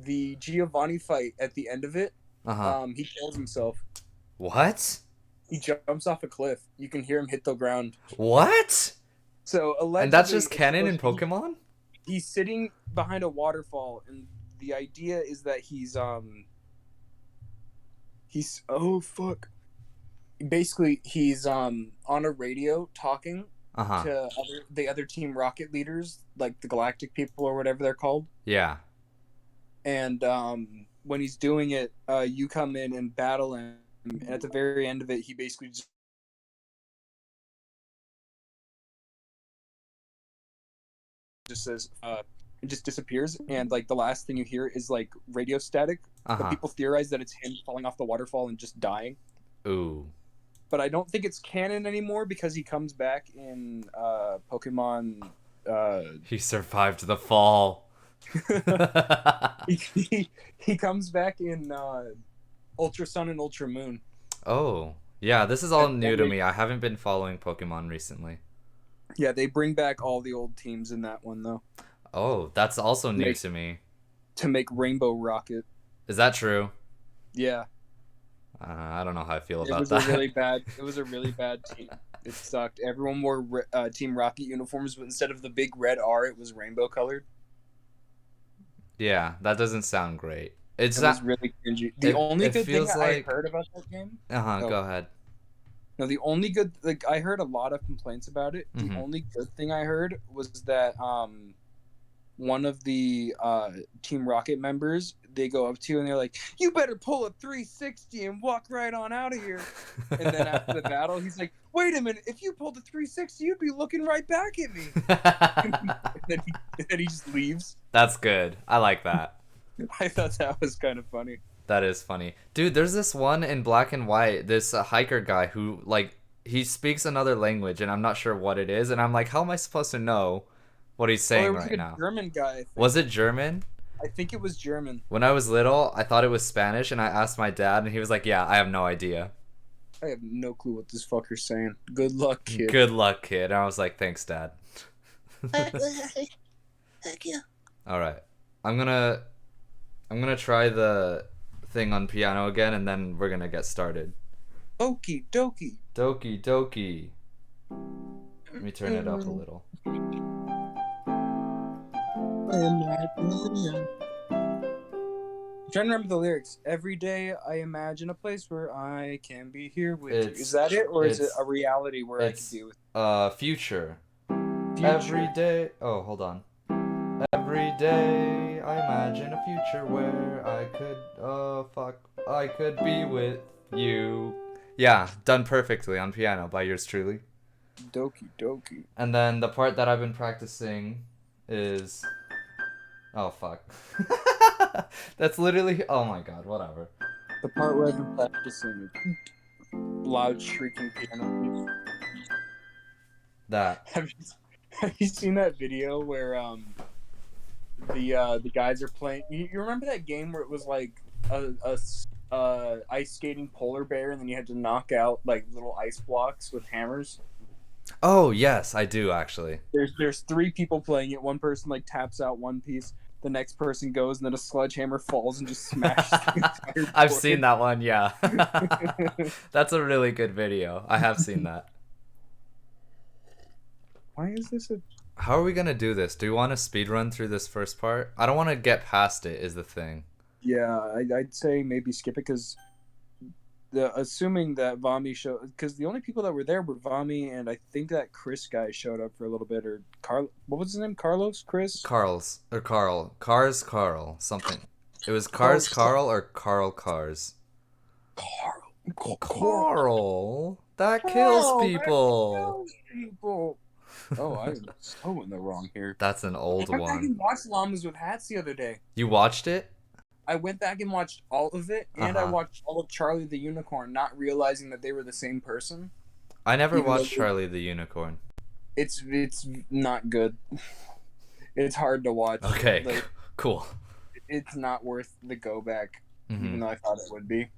the Giovanni fight at the end of it, Uh-huh. he kills himself. What? He jumps off a cliff. You can hear him hit the ground. What? So And that's allegedly, just it's canon supposed in to be Pokemon? he's sitting behind a waterfall, and the idea is that he's oh fuck. Basically, he's on a radio talking Uh-huh. to the other team rocket leaders, like the Galactic people or whatever they're called. Yeah. And when he's doing it, you come in and battle him. And at the very end of it, he basically just says, it just disappears. And like the last thing you hear is like radio static. But Uh-huh. people theorize that it's him falling off the waterfall and just dying. Ooh. But I don't think it's canon anymore because he comes back in Pokemon. He survived the fall. He comes back in Ultra Sun and Ultra Moon. Oh. Yeah, this is all new And to they, me. I haven't been following Pokemon recently. yeah, they bring back all the old teams in that one though. Oh, that's also To new make to me. to make Rainbow Rocket. Is that true? Yeah, I don't know how I feel it about was a that. really bad. It was a really bad team. It sucked. Everyone wore Team Rocket uniforms, but instead of the big red R, it was rainbow colored. Yeah, that doesn't sound great. It's It was not. really cringy. The It only it good thing feels I like. heard about that game. Uh-huh, Oh go ahead. no, the only good like I heard a lot of complaints about it. The Mhm. only good thing I heard was that one of the Team Rocket members, they go up to you and they're like, "You better pull a 360 and walk right on out of here." And then after the battle, he's like, "Wait a minute! If you pulled a 360, you'd be looking right back at me." And then he just leaves. That's good. I like that. I thought that was kind of funny. That is funny. Dude, there's this one in Black and White, this hiker guy who, like, he speaks another language and I'm not sure what it is. And I'm like, how am I supposed to know what he's Oh, it saying was right like a now? German guy, I Was think. it German? I think it was German. When I was little, I thought it was Spanish and I asked my dad and he was like, yeah, I have no idea. I have no clue what this fucker's saying. Good luck, kid. Good luck, kid. And I was like, thanks, dad. Heck yeah. All right. I'm gonna I'm gonna try the thing on piano again and then we're gonna get started. Okie dokie. Doki doki. Let me turn it up a little. I'm trying to remember the lyrics. Every day I imagine a place where I can be here with you. Is It's that it, or is it it's a reality where I can it's be with future. Every future? day. Oh, hold on. Every day I imagine a future where I could fuck I could be with you. Yeah, done perfectly on piano by yours truly. Dokie dokie. And then the part that I've been practicing is oh fuck. That's literally oh my god, whatever. The part where I've been practicing loud shrieking piano music. That. Have you seen that video where the guys are playing? You remember that game where it was like a ice skating polar bear, and then you had to knock out like little ice blocks with hammers? Oh, yes, I do actually. There's three people playing it. One person like taps out one piece. The next person goes, and then a sledgehammer falls and just smashes the entire I've seen board. that one, yeah. That's a really good video. I have seen that. Why is this a? How are we gonna do this? Do you want to speed run through this first part? I don't want to get past it, is the thing. Yeah, I'd say maybe skip it because assuming that Vami showed, because the only people that were there were Vami and I think that Chris guy showed up for a little bit, or Carl. What was his name? Carlos? Chris? Carl's or Carl. Cars Carl. Something. It was Oh, Cars Carl or Carl Cars. Carl. Carl. That kills That people. kills people. Oh, I'm so in the wrong here. That's an I old went back one. and watched Llamas with Hats the other day. You watched it? I went back and watched all of it, and I Uh-huh. watched all of Charlie the Unicorn, not realizing that they were the same person. I never Even though watched Charlie the Unicorn. it's not good. It's hard to watch. Okay, Like cool. it's not worth the go back, Hmm. even though I thought it would be.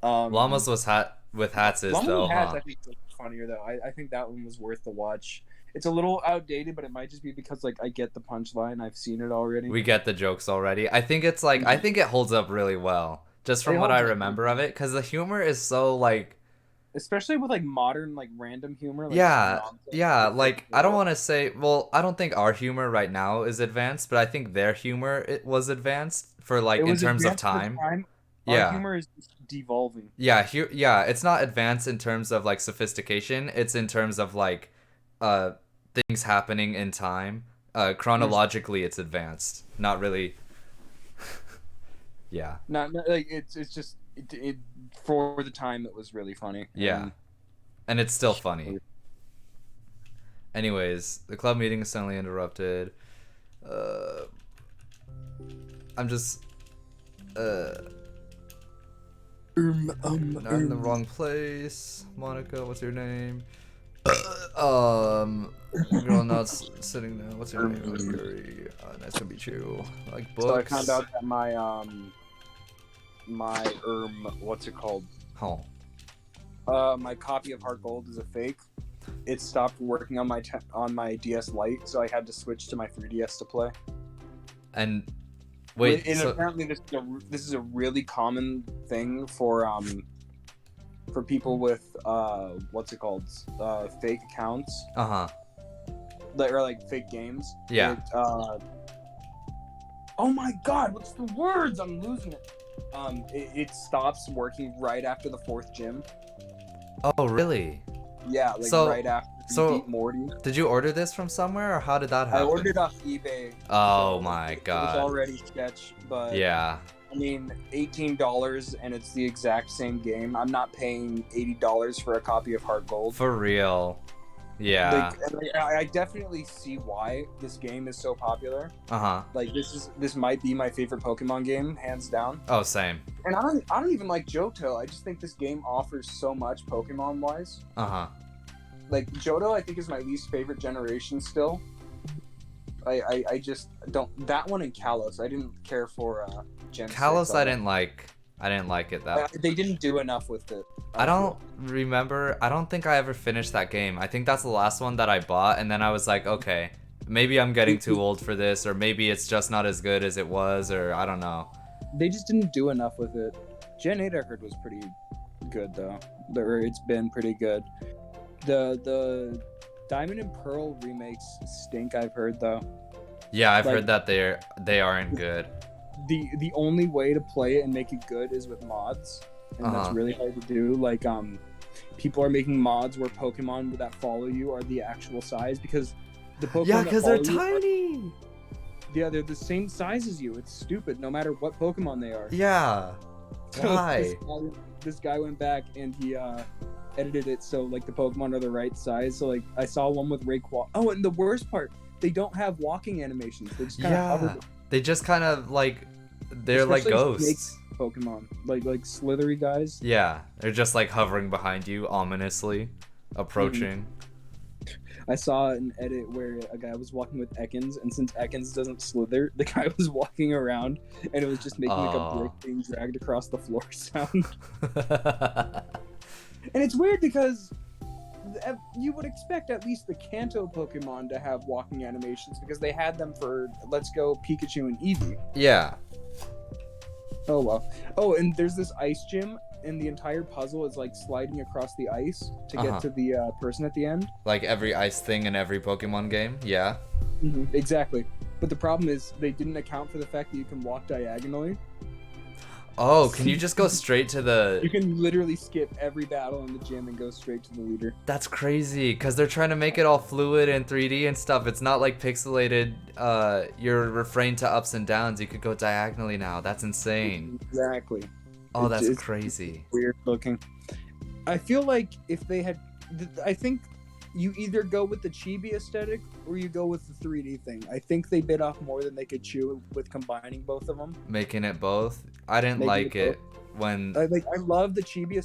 Llamas was hat with hats is Llamas though, with Hats, huh? I think, is funnier though. I think that one was worth the watch. It's a little outdated, but it might just be because like I get the punchline. I've seen it already. We get the jokes already. I think it's like I think it holds up really well, just from It what I holds up remember really of it, because the humor is so like especially with like modern like random humor. Like, yeah, nonsense. yeah. It's Like I don't want to say, well, I don't think our humor right now is advanced, but I think their humor it was advanced for like it in was terms of advanced for the time. time. Our Yeah. humor is just devolving. Yeah, yeah, it's not advanced in terms of like sophistication. It's in terms of like uh things happening in time. Chronologically it's advanced. Not really. Yeah. Not like it's just it for the time it was really funny. Yeah. And it's still funny. Anyways, the club meeting is suddenly interrupted. I'm just I'm in the wrong place. Monica, what's your name? Girl not sitting down. What's your name? Yuri. Nice to meet you. Like books. So I found out that my what's it called? Oh. My copy of Heart Gold is a fake. It stopped working on my DS Lite, so I had to switch to my 3DS to play. And wait, and so apparently this is a really common thing for people with what's it called? Fake accounts. uh-huh. That are like fake games. Yeah. Oh my god, what's the words? I'm losing it. It stops working right after the 4th gym. Oh, really? Yeah, like So- right after you beat Morty. Did you order this from somewhere or how did that I happen? ordered off eBay. Oh so my It god. was already sketch, but Yeah. I mean, $18 and it's the exact same game. I'm not paying $80 for a copy of Heart Gold. For real. Yeah. Like, I definitely see why this game is so popular. Uh-huh. Like this might be my favorite Pokemon game, hands down. Oh, same. And I don't even like Johto. I just think this game offers so much Pokemon wise. Uh-huh. Like Johto, I think is my least favorite generation still. I just don't that one and Kalos. I didn't care for Gen 6 Kalos I on didn't like. I didn't like it that. They didn't do enough with it. I don't remember. I don't think I ever finished that game. I think that's the last one that I bought, and then I was like, okay, maybe I'm getting too old for this, or maybe it's just not as good as it was, or I don't know. They just didn't do enough with it. Gen 8 I heard was pretty good though. It's been pretty good. The Diamond and Pearl remakes stink. I've heard though. Yeah, I've Like- heard that they aren't good. The only way to play it and make it good is with mods, and that's Uh-huh. really hard to do. Like people are making mods where Pokemon that follow you are the actual size because the Pokemon Yeah, that because they're follow you are- tiny. yeah, they're the same size as you. It's stupid, no matter what Pokemon they are. Yeah. So Why? this guy went back and he edited it so like the Pokemon are the right size. So like I saw one with Rayquaza. Oh, and the worst part, they don't have walking animations. They just kind of Yeah. hover They just kind of like they're like Especially ghosts. Pokemon, like slithery guys. Yeah, they're just like hovering behind you ominously, approaching. I saw an edit where a guy was walking with Ekans, and since Ekans doesn't slither, the guy was walking around, and it was just making like a Oh. brick being dragged across the floor sound. And it's weird because you would expect at least the Kanto Pokemon to have walking animations because they had them for Let's Go Pikachu and Eevee. Yeah. Oh well. Oh, and there's this ice gym, and the entire puzzle is like sliding across the ice to Uh-huh. get to the person at the end. Like every ice thing in every Pokemon game. Yeah. Exactly. But the problem is they didn't account for the fact that you can walk diagonally. Oh, can you just go straight to You the... can literally skip every battle in the gym and go straight to the leader. That's crazy, because they're trying to make it all fluid and 3D and stuff. It's not like pixelated, you're refrained to ups and downs. You could go diagonally now. That's insane. Exactly. Oh, It's- that's it's crazy. Weird looking. I feel like if they had, I think you either go with the chibi aesthetic or you go with the 3D thing. I think they bit off more than they could chew with combining both of them. Making it both. I didn't Making like it it when... I love the chibi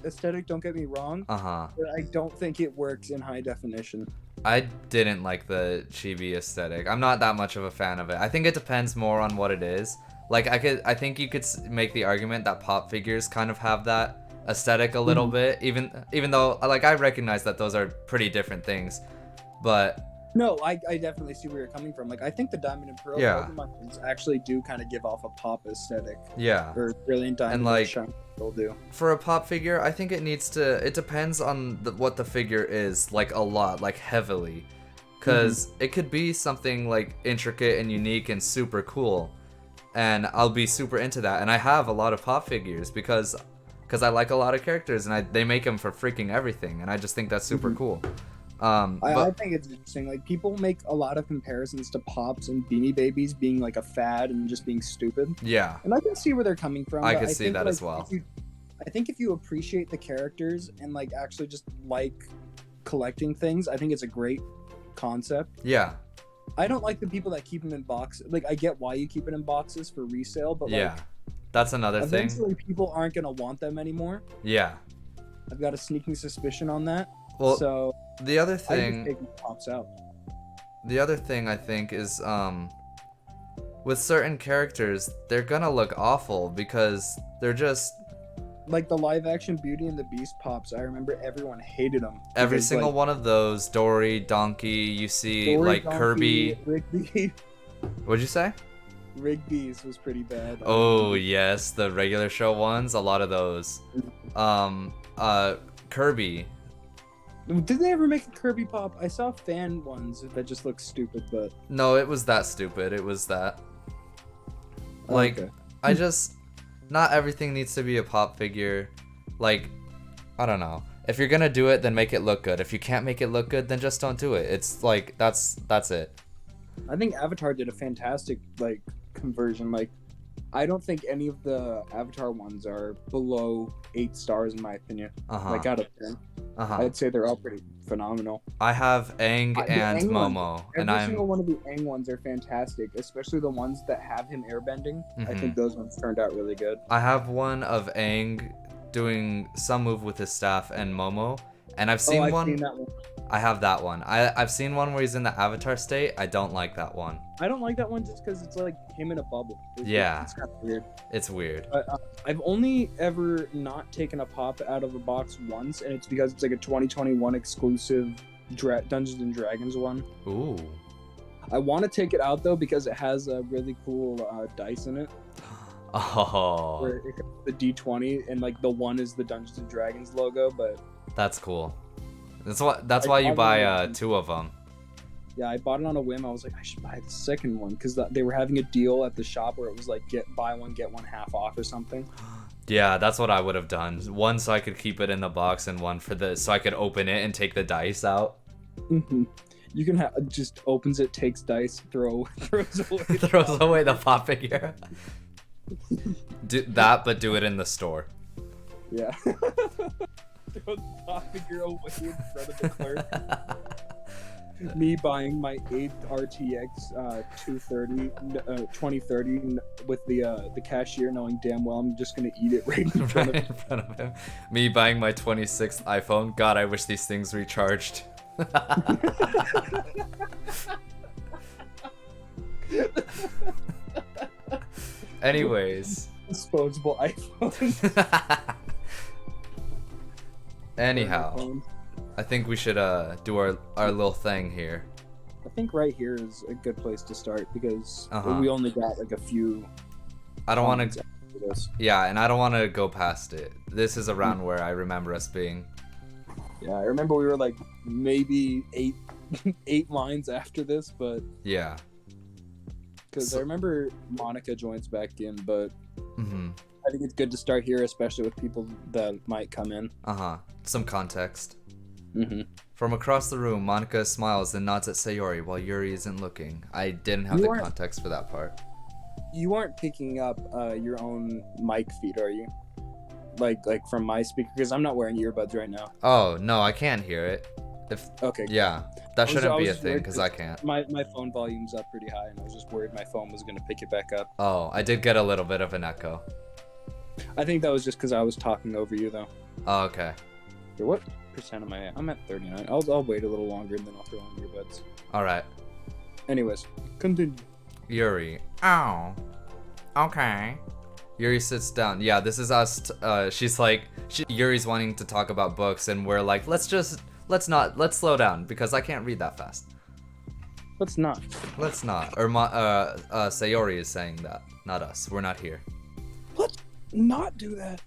aesthetic. Don't get me wrong, Uh-huh. but I don't think it works in high definition. I didn't like the chibi aesthetic. I'm not that much of a fan of it. I think it depends more on what it is. Like I think you could make the argument that pop figures kind of have that aesthetic a little bit, even though like I recognize that those are pretty different things. But No, I definitely see where you're coming from. Like, I think the Diamond and Pearl Yeah. Pokemon actually do kind of give off a pop aesthetic. yeah, Or Brilliant Diamond like, and Shiny Pearl do. for a pop figure, I think it needs to. It depends on what the figure is, like a lot, like heavily, because it could be something like intricate and unique and super cool, and I'll be super into that. And I have a lot of pop figures because I like a lot of characters, and they make them for freaking everything, and I just think that's super cool. I But think it's interesting. Like, people make a lot of comparisons to Pops and Beanie Babies being like a fad and just being stupid. yeah, And I can see where they're coming from. I but can see think, that like, as well. I think if you appreciate the characters and like actually just like collecting things, I think it's a great concept. Yeah, I don't like the people that keep them in boxes. Like, I get why you keep it in boxes for resale, but like, yeah, that's another thing. eventually people aren't gonna want them anymore. Yeah. I've got a sneaking suspicion on that. Well, So the other I just thing. take the Pops out. The other thing I think is with certain characters, they're gonna look awful because they're just Like the live action Beauty and the Beast Pops, I remember everyone hated them. every single one of those. Dory, Donkey, you see like Kirby. Rigby. What'd you say? Rigby's was pretty bad. Oh yes, the regular show ones, a lot of those. Kirby. Did they ever make a Kirby Pop? I saw fan ones that just look stupid, but No, it was that stupid. It was that. Like, okay. I just, not everything needs to be a pop figure. Like, I don't know. If you're gonna do it, then make it look good. If you can't make it look good, then just don't do it. It's like, that's it. I think Avatar did a fantastic like conversion. Like, I don't think any of the Avatar ones are below 8 stars in my opinion. Uh-huh. Like out of 10, Uh-huh. I'd say they're all pretty phenomenal. I have Aang The and Aang ones- Momo, Every and I'm single one of the Aang ones are fantastic, especially the ones that have him airbending. I Mhm. think those ones turned out really good. I have one of Aang doing some move with his staff and Momo, and I've seen I've one. seen that one. I have that one. I've seen one where he's in the Avatar state. I don't like that one. I don't like that one just because it's like him in a bubble. Yeah. It's kind of weird. It's weird. But I've only ever not taken a pop out of a box once, and it's because it's like a 2021 exclusive Dungeons and Dragons one. Ooh. I want to take it out though because it has a really cool dice in it. Oh, Where it comes with the D20 and like the one is the Dungeons and Dragons logo, but that's cool. That's I why you probably buy wouldn't. 2 of them. yeah, I bought it on a whim. I was like, I should buy the second one because they were having a deal at the shop where it was like buy one get one half off or something. Yeah, that's what I would have done. One so I could keep it in the box, and one so I could open it and take the dice out. Mm-hmm. You can have just opens it, takes dice, throws away. Throws away the pop figure. Do that, but do it in the store. Yeah. Throw the pop figure away in front of the clerk. Me buying my 8th RTX 2030 with the cashier knowing damn well I'm just gonna eat it right in front Right of in front of him. Me buying my 26th iPhone. God, I wish these things recharged. Anyways. disposable iPhone. Anyhow, I think we should do our little thing here. I think right here is a good place to start because Uh-huh. we only got like a few. I don't want comments to. after this. Yeah, and I don't want to go past it. This is around where I remember us being. Yeah, I remember we were like maybe eight lines after this, but Yeah. because So- I remember Monica joins back in, but Mhm. I think it's good to start here, especially with people that might come in. Uh-huh. Some context. Mm-hmm. From across the room, Monica smiles and nods at Sayori while Yuri isn't looking. I didn't have You the aren't- context for that part. You aren't picking up your own mic feed, are you? Like from my speaker, because I'm not wearing earbuds right now. Oh, no, I can't hear it. If Okay. Yeah, that I was shouldn't be a just thing worried because I can't. My phone volume's up pretty high, and I was just worried my phone was gonna pick it back up. Oh, I did get a little bit of an echo. I think that was just because I was talking over you, though. Oh, okay. Here, what percent am I at? I'm at 39. I'll wait a little longer, and then I'll throw on earbuds. Alright. Anyways, continue. Yuri. Oh. Okay. Yuri sits down. Yeah, this is us. She's like, Yuri's wanting to talk about books, and we're like, let's just Let's slow down because I can't read that fast. Let's not. Let's not. Or Sayori is saying that, not us. We're not here. Let's not do that.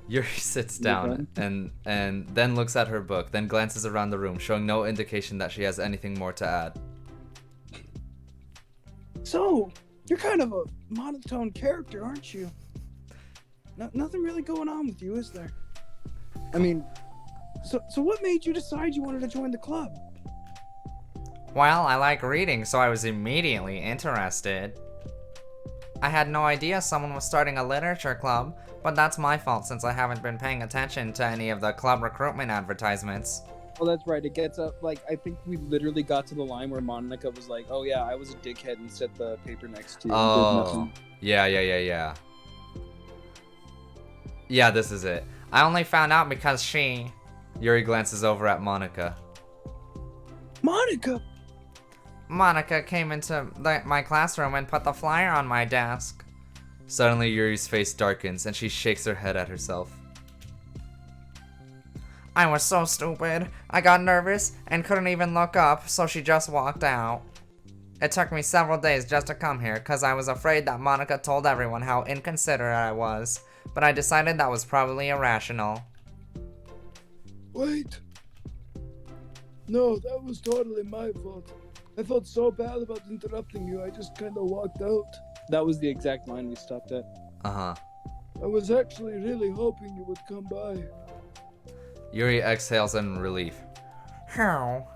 Yuri sits down and then looks at her book, then glances around the room, showing no indication that she has anything more to add. So, you're kind of a monotone character, aren't you? Nothing really going on with you, is there? I mean, so what made you decide you wanted to join the club? Well, I like reading, so I was immediately interested. I had no idea someone was starting a literature club, but that's my fault since I haven't been paying attention to any of the club recruitment advertisements. Well, that's right. It gets up, like, I think we literally got to the line where Monica was like, oh yeah, I was a dickhead and set the paper next to you. Oh, yeah. Yeah, this is it. I only found out because she... Yuri glances over at Monica. Monica came into my classroom and put the flyer on my desk. Suddenly, Yuri's face darkens and she shakes her head at herself. I was so stupid. I got nervous and couldn't even look up, so she just walked out. It took me several days just to come here because I was afraid that Monica told everyone how inconsiderate I was, but I decided that was probably irrational. Wait. No, that was totally my fault. I felt so bad about interrupting you, I just kind of walked out. That was the exact line we stopped at. Uh-huh. I was actually really hoping you would come by. Yuri exhales in relief. How?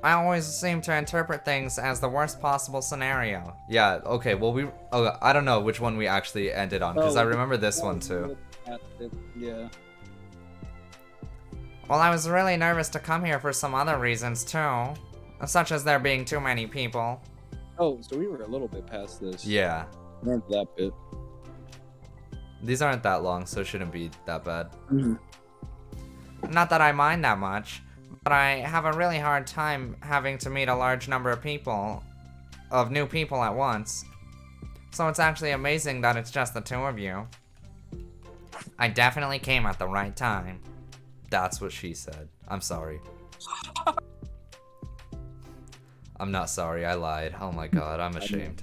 I always seem to interpret things as the worst possible scenario. Yeah, okay, well I don't know which one we actually ended on, because I remember this one too. Yeah. Well, I was really nervous to come here for some other reasons too. Such as there being too many people. Oh, so we were a little bit past this. Yeah. Not that bit. These aren't that long, so it shouldn't be that bad. Mm-hmm. Not that I mind that much, but I have a really hard time having to meet a large number of new people at once. So it's actually amazing that it's just the two of you. I definitely came at the right time. That's what she said. I'm sorry. I'm not sorry, I lied. Oh my god, I'm ashamed.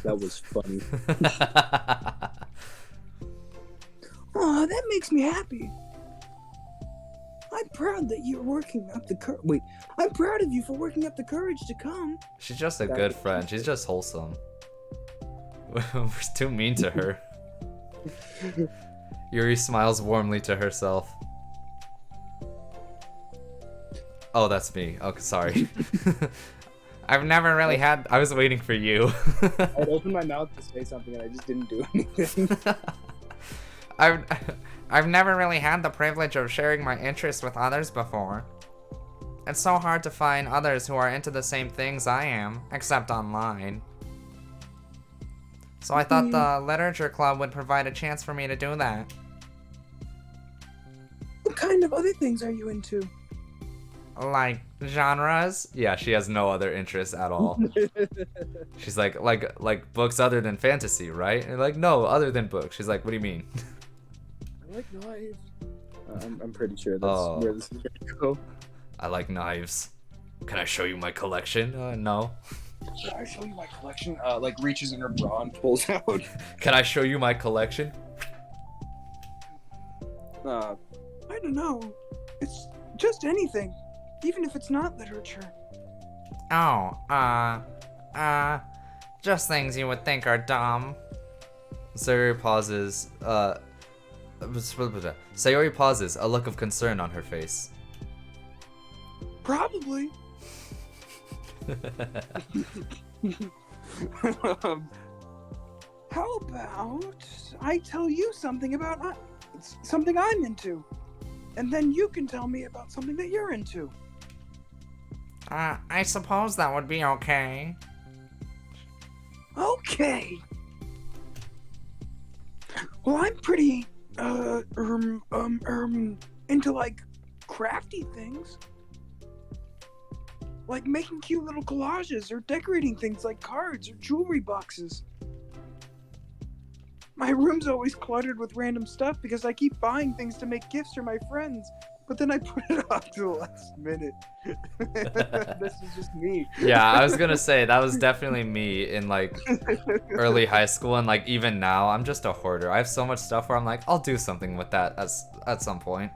That was funny. Aw, that makes me happy. I'm proud that you're working up the courage. Wait, I'm proud of you for working up the courage to come. She's just a good friend. She's just wholesome. We're too mean to her. Yuri smiles warmly to herself. Oh, that's me. Okay, sorry. I've never really had... I was waiting for you. I'd open my mouth to say something and I just didn't do anything. I've never really had the privilege of sharing my interests with others before. It's so hard to find others who are into the same things I am, except online. So I thought the literature club would provide a chance for me to do that. What kind of other things are you into? Like genres? Yeah, she has no other interests at all. She's like books other than fantasy, right? And like, no, other than books. She's like, what do you mean? I like knives. I'm pretty sure that's where this is gonna go. I like knives. Can I show you my collection? No. Can I show you my collection? Like reaches in her bra and pulls out. Can I show you my collection? I don't know. It's just anything. Even if it's not literature. Oh, just things you would think are dumb. Sayori pauses, Sayori pauses, a look of concern on her face. Probably. How about I tell you something about something I'm into, and then you can tell me about something that you're into. I suppose that would be okay. Okay. Well, I'm pretty, into, like, crafty things. Like making cute little collages or decorating things like cards or jewelry boxes. My room's always cluttered with random stuff because I keep buying things to make gifts for my friends, but then I put it off to the last minute. This is just me. Yeah, I was gonna say that was definitely me in like early high school, and like even now I'm just a hoarder. I have so much stuff where I'm like, I'll do something with that at some point.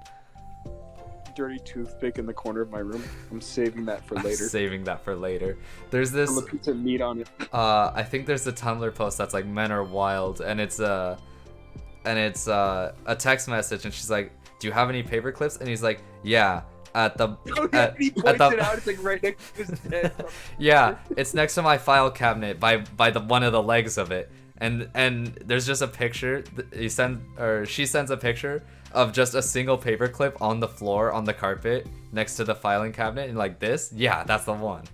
Dirty toothpick in the corner of my room. I'm saving that for I'm later. saving that for later. There's this Put a piece of meat on it. I think there's a Tumblr post that's like men are wild, and it's a text message, and she's like, do you have any paper clips? And he's like, yeah, at the He points it out. It's like right next to his head. yeah, it's next to my file cabinet by the one of the legs of it. And there's just a picture. She sends a picture of just a single paper clip on the floor on the carpet next to the filing cabinet, and like this, yeah, that's the one.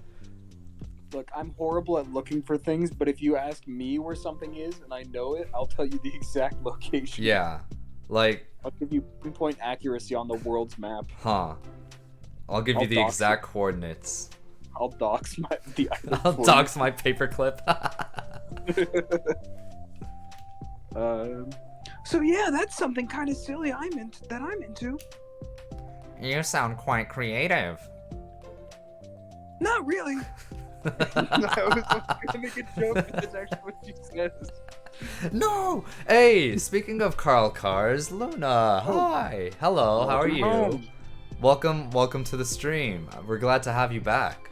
Look, I'm horrible at looking for things, but if you ask me where something is and I know it, I'll tell you the exact location. Yeah, like, I'll give you pinpoint accuracy on the world's map. huh? I'll give you I'll the dox exact coordinates. I'll dox the island I'll for you. dox my paperclip. So yeah, that's something kind of silly I'm into. You sound quite creative. Not really. I was gonna make a joke, but that's actually what she says. No! Hey, speaking of Carl Cars, Luna, hi. Hello, how are you? Home. Welcome to the stream. We're glad to have you back.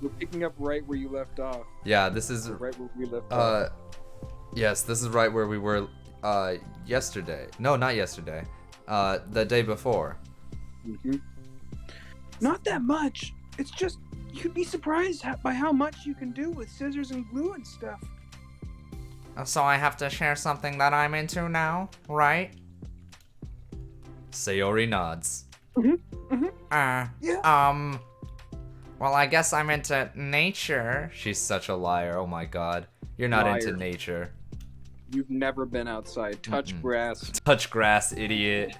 We're picking up right where you left off. Yeah, this is Right where we left off. yes, this is right where we were yesterday. No, not yesterday. The day before. Mm-hmm. Not that much. It's just you'd be surprised by how much you can do with scissors and glue and stuff. So I have to share something that I'm into now, right? Sayori nods. Yeah. Well, I guess I'm into nature. She's such a liar. Oh my god. You're not into Liar. nature. You've never been outside. Touch grass. Touch grass, idiot.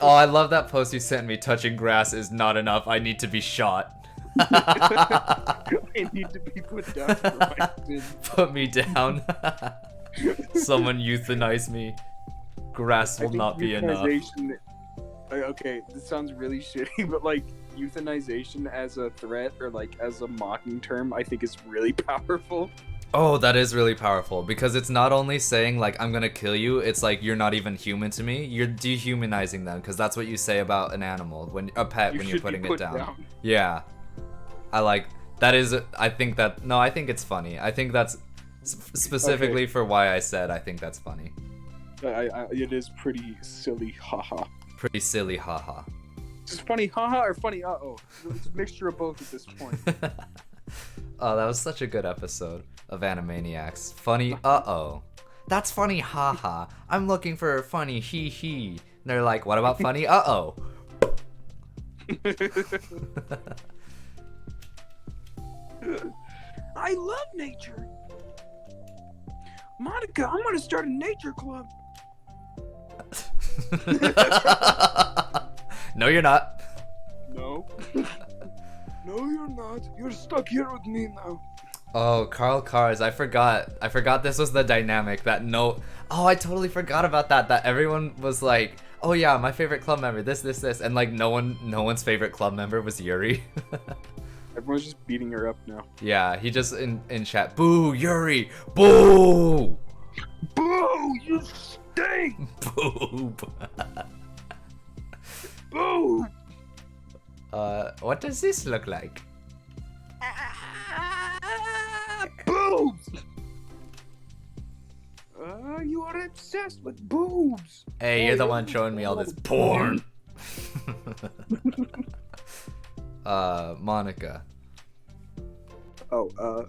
Oh, I love that post you sent me. Touching grass is not enough. I need to be shot. I need to be put down for my sins. Put me down. Someone euthanize me. Grass I will think not be enough. euthanization- Okay, this sounds really shitty, but like euthanization as a threat or like as a mocking term, I think is really powerful. Oh, that is really powerful because it's not only saying like I'm gonna kill you, it's like you're not even human to me. You're dehumanizing them because that's what you say about an animal when a pet You when you're should be putting it put down. Yeah, I like that is. I think that no, I think it's funny. I think that's specifically for why I said I think that's funny. It is pretty silly, haha. Pretty silly, haha. It's funny, haha, or funny, uh-oh. It's a mixture of both at this point. Oh, that was such a good episode of Animaniacs. Funny, uh-oh. That's funny, haha. I'm looking for funny, hee hee. And they're like, what about funny, uh-oh? I love nature. Monica, I'm gonna start a nature club. No, you're not. No. No, you're not. You're stuck here with me now. Oh, Carl Cars, I forgot. I forgot this was the dynamic that no. Oh, I totally forgot about that. That everyone was like, "Oh yeah, my favorite club member, this, and like no one's favorite club member was Yuri. Everyone's just beating her up now. Yeah, he just in chat, boo, Yuri, boo, Boo! You stink! boo. Boo! What does this look like? Boobs! You are obsessed with boobs. Hey, you're the one showing me all this porn. Monica. Oh,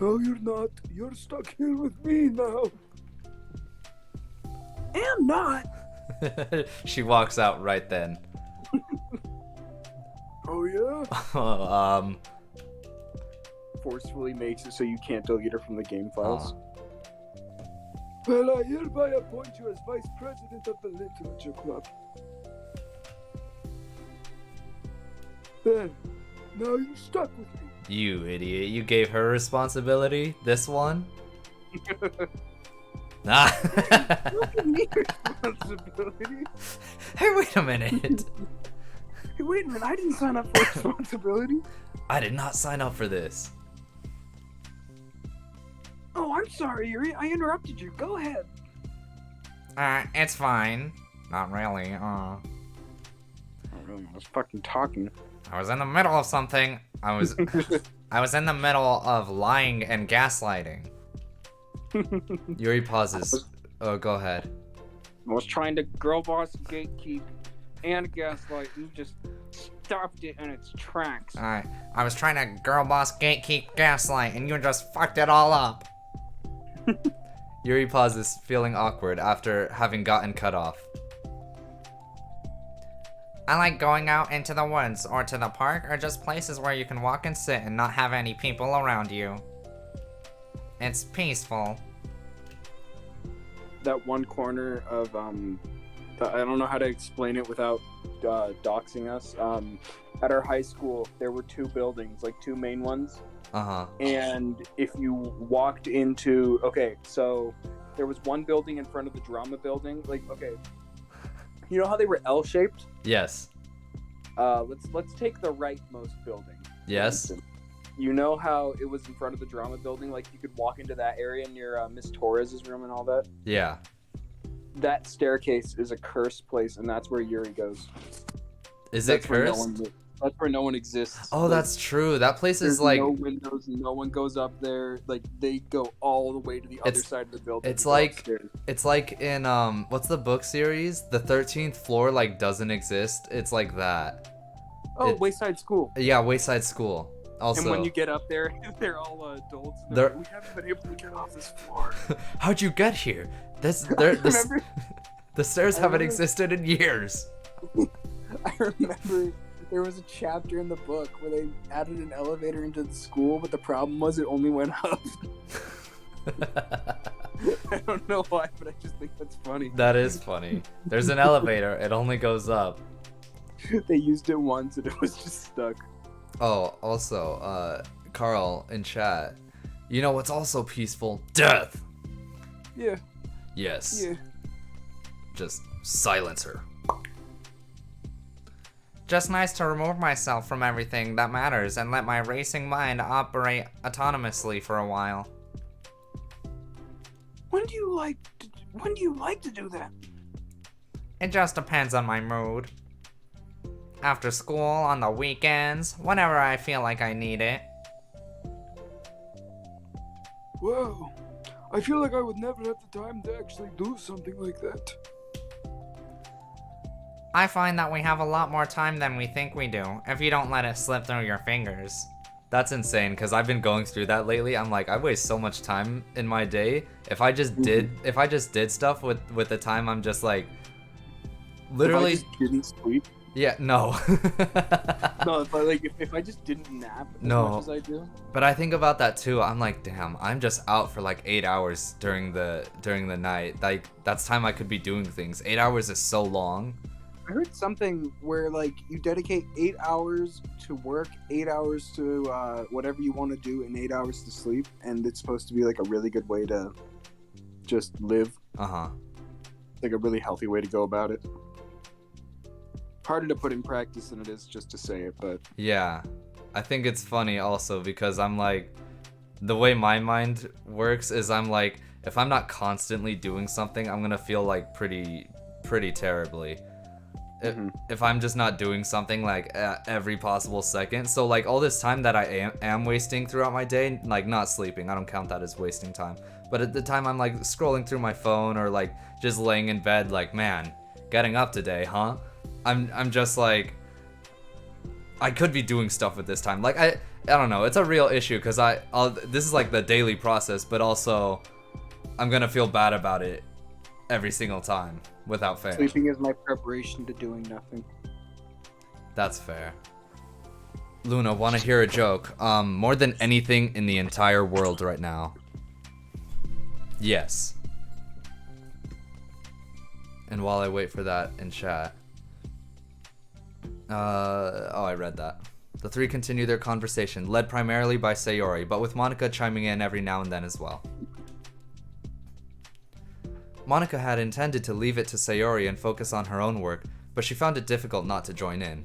No, you're not. You're stuck here with me now. Am not. She walks out right then. Oh yeah. forcefully makes it so you can't delete her from the game files. Well, I hereby appoint you as vice president of the literature club. There. Now you're stuck with me. You idiot. You gave her responsibility? This one? What do you mean responsibility? Hey, wait a minute. Hey, wait a minute, I didn't sign up for responsibility. I did not sign up for this. Oh, I'm sorry, Yuri. I interrupted you. Go ahead. It's fine. Not really. I was fucking talking. I was in the middle of something. I was in the middle of lying and gaslighting. Yuri pauses. Oh, go ahead. I was trying to girl boss, gatekeep, and gaslight. You just stopped it in its tracks. I was trying to girl boss, gatekeep, gaslight, and you just fucked it all up. Yuri pauses, feeling awkward after having gotten cut off. I like going out into the woods or to the park or just places where you can walk and sit and not have any people around you. It's peaceful. That one corner of I don't know how to explain it without doxing us. At our high school, there were two buildings, like two main ones. Uh-huh. And if you walked into, so there was one building in front of the drama building. You know how they were L-shaped? Yes. Let's take the rightmost building. Yes. You know how it was in front of the drama building? Like you could walk into that area near Miss Torres's room and all that? Yeah. That staircase is a cursed place, and that's where Yuri goes. Is That's it where cursed? That's where no one exists. Oh, that's true. That place There's is like no windows, no one goes up there. Like they go all the way to the other side of the building. it's to go like- upstairs. it's like in what's the book series? The 13th floor like doesn't exist. It's like that. Wayside School. Yeah, Wayside School. Also, And when you get up there, they're all adults. They're- Like, we haven't been able to get off this floor. how'd you get here? Remember? The stairs I haven't remember- existed in years. I remember there was a chapter in the book where they added an elevator into the school, but the problem was it only went up. I don't know why, but I just think that's funny. That is funny. There's an elevator. It only goes up. They used it once and it was just stuck. Oh, also, Carl in chat. You know what's also peaceful? Death. Yeah, Yes. yeah. Just silence her. Just nice to remove myself from everything that matters and let my racing mind operate autonomously for a while. When do you like to do that? It just depends on my mood. After school, on the weekends, whenever I feel like I need it. Whoa. I feel like I would never have the time to actually do something like that. I find that we have a lot more time than we think we do, if you don't let it slip through your fingers. That's insane, because I've been going through that lately. I'm like, I waste so much time in my day. If I just did stuff with the time, I'm just like, literally. If I just didn't sleep. Yeah, no. No, but like if I just didn't nap as No. much as I do. But I think about that too. I'm like, damn, I'm just out for like 8 hours during the night. Like that's time I could be doing things. 8 hours is so long. I heard something where like you dedicate 8 hours to work, 8 hours to whatever you want to do, and 8 hours to sleep, and it's supposed to be like a really good way to just live. Uh-huh. Like a really healthy way to go about it. Harder to put in practice than it is just to say it, but Yeah. I think it's funny also because I'm like, the way my mind works is I'm like, if I'm not constantly doing something, I'm gonna feel like pretty terribly. If I'm just not doing something like at every possible second. So like all this time that I am wasting throughout my day, like not sleeping, I don't count that as wasting time. But at the time I'm like scrolling through my phone or like just laying in bed like, man, getting up today, huh? I'm just like, I could be doing stuff with this time. Like I don't know, it's a real issue because this is like the daily process, but also I'm gonna feel bad about it every single time without fail. sleeping is my preparation to doing nothing. That's fair. Luna, want to hear a joke? More than anything in the entire world right now. Yes. And while I wait for that in chat. I read that. The three continue their conversation, led primarily by Sayori, but with Monica chiming in every now and then as well. Monica had intended to leave it to Sayori and focus on her own work, but she found it difficult not to join in.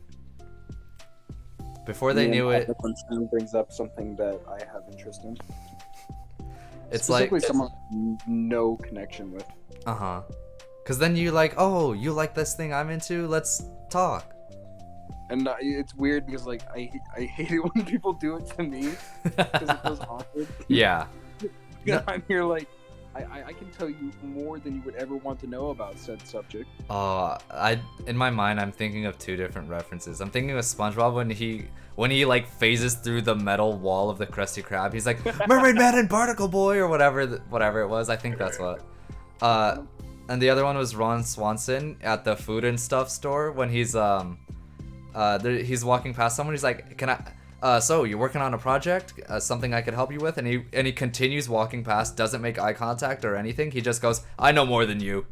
Before they knew it, brings up something that I have interest in. it's like, Specifically, someone no connection with. uh-huh. Because then you like, oh, you like this thing I'm into? Let's talk. And it's weird because like I hate it when people do it to me because it feels awkward. Yeah. Yeah, I'm here like I can tell you more than you would ever want to know about said subject. In my mind, I'm thinking of two different references. I'm thinking of SpongeBob when he like phases through the metal wall of the Krusty Krab. He's like Mermaid Man and Barnacle Boy or whatever it was. I think that's what. And the other one was Ron Swanson at the food and stuff store when he's walking past someone. He's like, "Can I? So you're working on a project? Something I could help you with?" And he continues walking past, doesn't make eye contact or anything. He just goes, "I know more than you."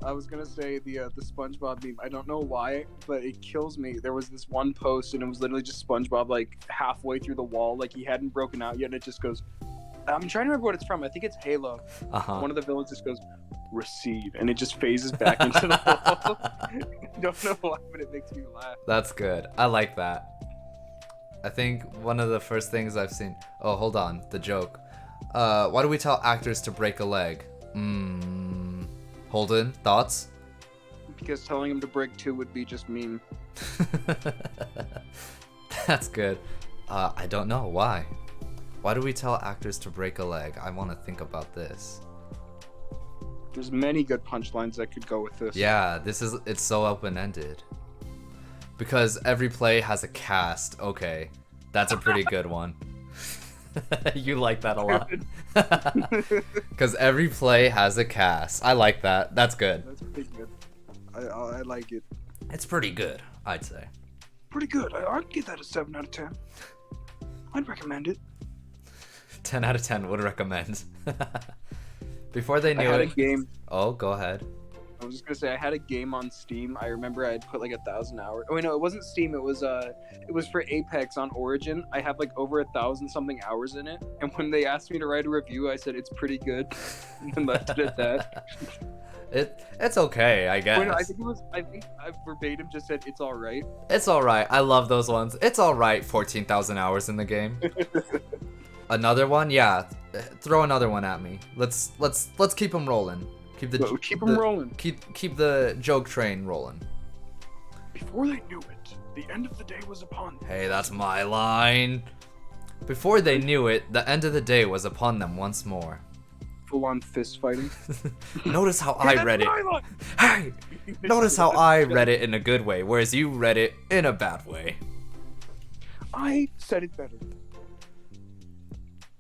I was gonna say the SpongeBob meme. I don't know why, but it kills me. There was this one post, and it was literally just SpongeBob like halfway through the wall, like he hadn't broken out yet, and it just goes. I'm trying to remember what it's from. I think it's Halo. One of the villains just goes, "Receive," and it just phases back into the wall. I don't know why, but it makes me laugh. That's good. I like that. I think one of the first things I've seen. Oh, hold on. The joke. Why do we tell actors to break a leg? Holden, thoughts? Because telling him to break two would be just mean. That's good. I don't know. Why? Why do we tell actors to break a leg? I want to think about this. There's many good punchlines that could go with this. Yeah, it's so open-ended. Because every play has a cast. Okay, that's a pretty good one. You like that a lot. Because every play has a cast. I like that. That's good. That's pretty good. I like it. It's pretty good, I'd say. Pretty good. I'd give that a 7 out of 10. I'd recommend it. 10 out of 10 would recommend. Before they knew I had it. a game. Oh, go ahead. I was just gonna say I had a game on Steam. I remember I had put like 1,000 hours. Oh wait, no, it wasn't Steam. It was for Apex on Origin. I have like over 1,000 something hours in it. And when they asked me to write a review, I said it's pretty good, and left it at that. It's okay, I guess. Wait, no, I think I verbatim just said it's all right. It's all right. I love those ones. It's all right. 14,000 hours in the game. Another one? Yeah. Throw another one at me. Let's keep them rolling. Keep them rolling. Keep the joke train rolling. Before they knew it, the end of the day was upon them. Hey, that's my line. Before they knew it, the end of the day was upon them once more. Full on fist fighting. Notice how I read it. Hey! Notice how I read it in a good way, whereas you read it in a bad way. I said it better.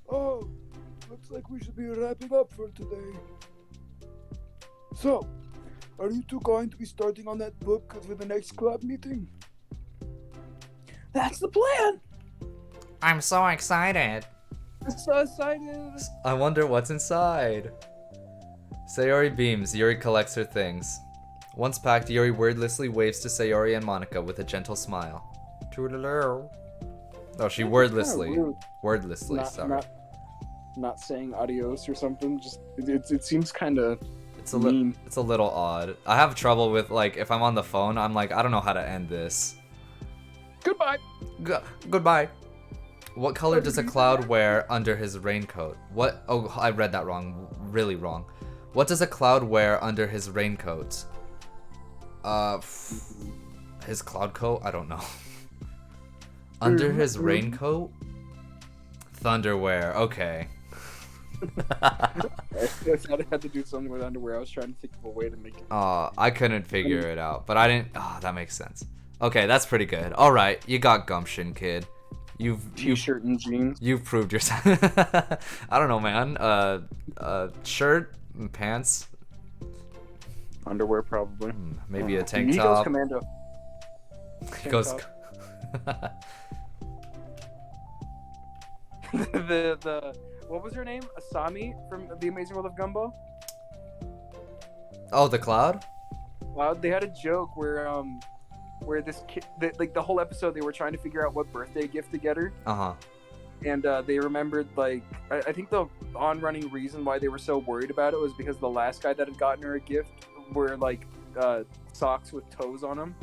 Oh, looks like we should be wrapping up for today. So, are you two going to be starting on that book for the next club meeting? That's the plan! I'm so excited. I'm so excited! I wonder what's inside. Sayori beams. Yuri collects her things. Once packed, Yuri wordlessly waves to Sayori and Monica with a gentle smile. Toodaloo. Oh, she wordlessly. Wordlessly, sorry. Not saying adios or something. Just it seems kind of it's a little odd. I have trouble with like if I'm on the phone, I'm like I don't know how to end this. Goodbye. Goodbye. What color does a cloud wear under his raincoat? What? Oh, I read that wrong. Really wrong. What does a cloud wear under his raincoat? His cloud coat? I don't know. Under his raincoat? Thunderwear. Okay. I thought I had to do something with underwear. I was trying to think of a way to make it. I couldn't figure it out, but I didn't. Oh, that makes sense. Okay, that's pretty good. All right, you got gumption, kid. T-shirt and jeans. You've proved yourself. I don't know, man. Shirt and pants. Underwear, probably. Maybe a tank He top. goes commando. He goes. the what was her name? Asami from The Amazing World of Gumball. Oh, the cloud. Wow, they had a joke where this kid, like the whole episode, they were trying to figure out what birthday gift to get her. and they remembered like I think the on-running reason why they were so worried about it was because the last guy that had gotten her a gift were like socks with toes on them,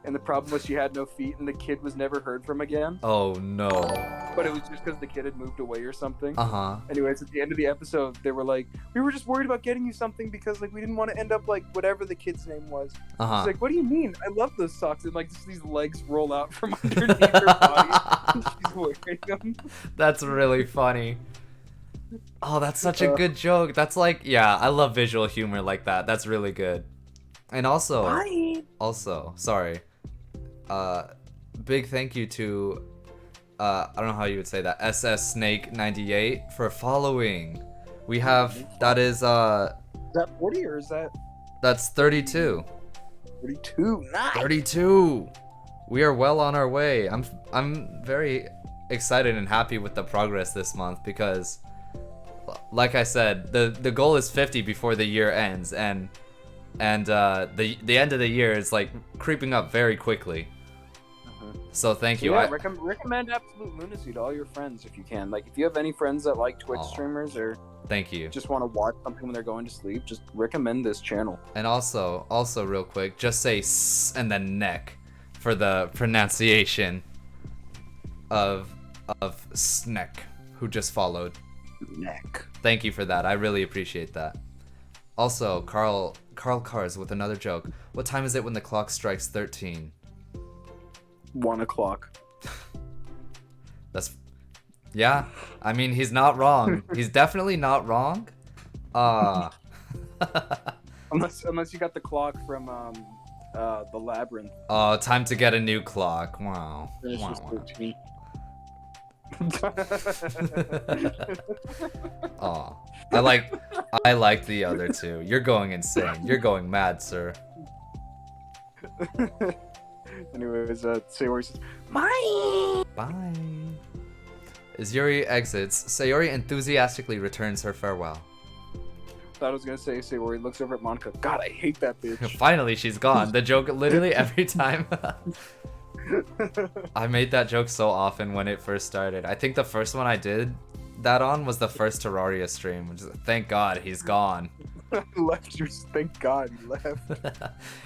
and the problem was she had no feet, and the kid was never heard from again. Oh no. But it was just because the kid had moved away or something. Uh-huh. Anyways, at the end of the episode, they were like, "We were just worried about getting you something because like we didn't want to end up like whatever the kid's name was." Uh-huh. She's like, "What do you mean? I love those socks." And like just these legs roll out from underneath her body. And she's wearing them. That's really funny. Oh, that's such a good joke. That's like, yeah, I love visual humor like that. That's really good. And also, sorry. Big thank you to I don't know how you would say that, SS Snake 98 for following. We have that is Is that 40 or is that that's 32. 32? Nice. 32. We are well on our way. I'm very excited and happy with the progress this month because like I said, the goal is 50 before the year ends, and the end of the year is like creeping up very quickly. So thank you. Yeah, recommend Absolute Lunacy to all your friends if you can. Like, if you have any friends that like Twitch streamers or thank you, just want to watch something when they're going to sleep, just recommend this channel. And also real quick, just say "s" and then neck for the pronunciation of Sneck, who just followed. Neck. Thank you for that. I really appreciate that. Also, Carl Cars with another joke. What time is it when the clock strikes 13? 1 o'clock. That's, yeah. I mean, he's not wrong. He's definitely not wrong. Unless you got the clock from the Labyrinth. Oh, time to get a new clock. Wow. It's Wow, just wow. 13. Oh, I like the other two. You're going insane. You're going mad, sir. Anyways, Sayori says, Bye. As Yuri exits, Sayori enthusiastically returns her farewell. thought I was gonna say Sayori looks over at Monica. God, I hate that bitch. Finally, she's gone. The joke literally every time. I made that joke so often when it first started. I think the first one I did that on was the first Terraria stream. Which is, thank God he's gone. Left your thank God he left.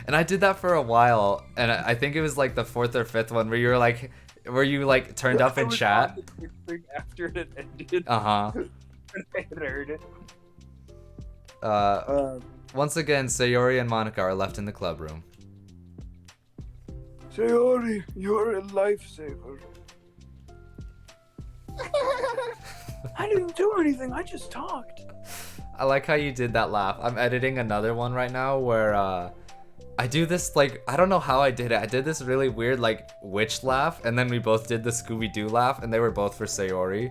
And I did that for a while, and I think it was like the 4th or 5th one where you were like, turned up I in was chat. on the Twitch stream after it had ended. Uh-huh. I had heard it. Once again, Sayori and Monica are left in the club room. Sayori, you're a lifesaver. I didn't do anything. I just talked. I like how you did that laugh. I'm editing another one right now where I do this, like, I don't know how I did it. I did this really weird, like, witch laugh, and then we both did the Scooby-Doo laugh, and they were both for Sayori.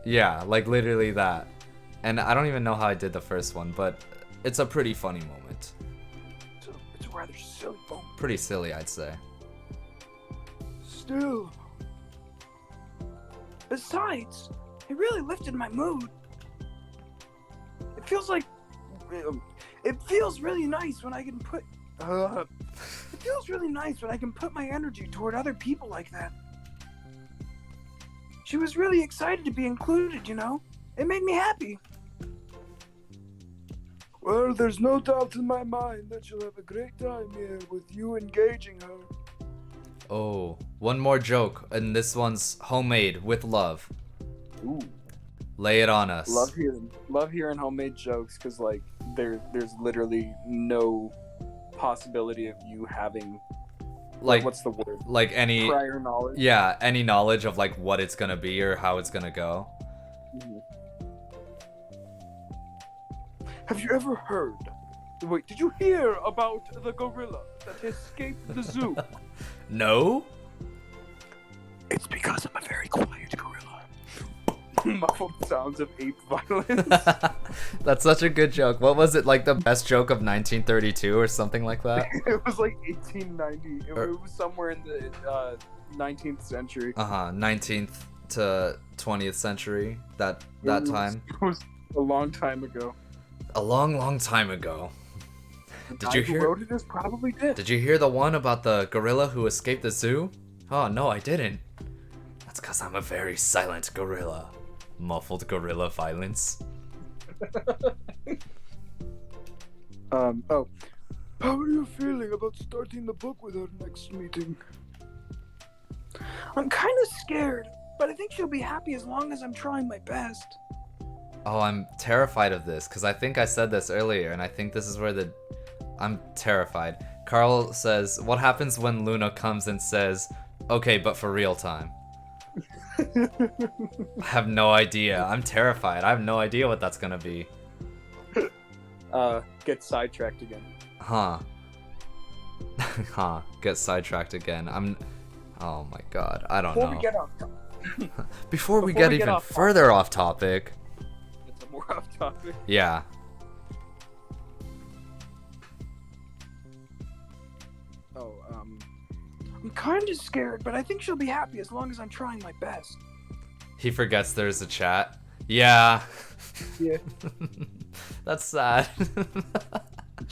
Yeah, like, literally that. And I don't even know how I did the first one, but it's a pretty funny moment. It's a rather silly moment. Pretty silly, I'd say. Still. Besides, it really lifted my mood. It feels like... It feels really nice when I can put... It feels really nice when I can put my energy toward other people like that. She was really excited to be included, you know? It made me happy. Well, there's no doubt in my mind that you'll have a great time here with you engaging her. Oh, one more joke, and this one's homemade with love. Ooh. Lay it on us. Love hearing homemade jokes, because like there's literally no possibility of you having like what's the word? Like any Prior knowledge. Yeah, any knowledge of like what it's gonna be or how it's gonna go. Mhm. Have you ever heard? Wait, did you hear about the gorilla that escaped the zoo? No? It's because I'm a very quiet gorilla. Muffled sounds of ape violence. That's such a good joke. What was it, like the best joke of 1932 or something like that? It was like 1890. It was somewhere in the 19th century. 19th to 20th century. That time. It was a long time ago. A long time ago. The Did guy you who hear? wrote it is probably dead. Did you hear the one about the gorilla who escaped the zoo? Oh no, I didn't. 'Cause I'm a very silent gorilla. Muffled gorilla violence. Oh. How are you feeling about starting the book with our next meeting? I'm kind of scared, but I think she'll be happy as long as I'm trying my best. Oh, I'm terrified of this, because I think I said this earlier, and I think this is where I'm terrified. Carl says, what happens when Luna comes and says, okay, but for real time? I have no idea. I'm terrified. I have no idea what that's gonna be. Get sidetracked again. Huh. Get sidetracked again. Oh my god. I don't know. Before we get off Before we get even further off topic. It's a more off topic. Yeah. Oh, I'm kind of scared, but I think she'll be happy as long as I'm trying my best. He forgets there's a chat. Yeah. Yeah. That's sad.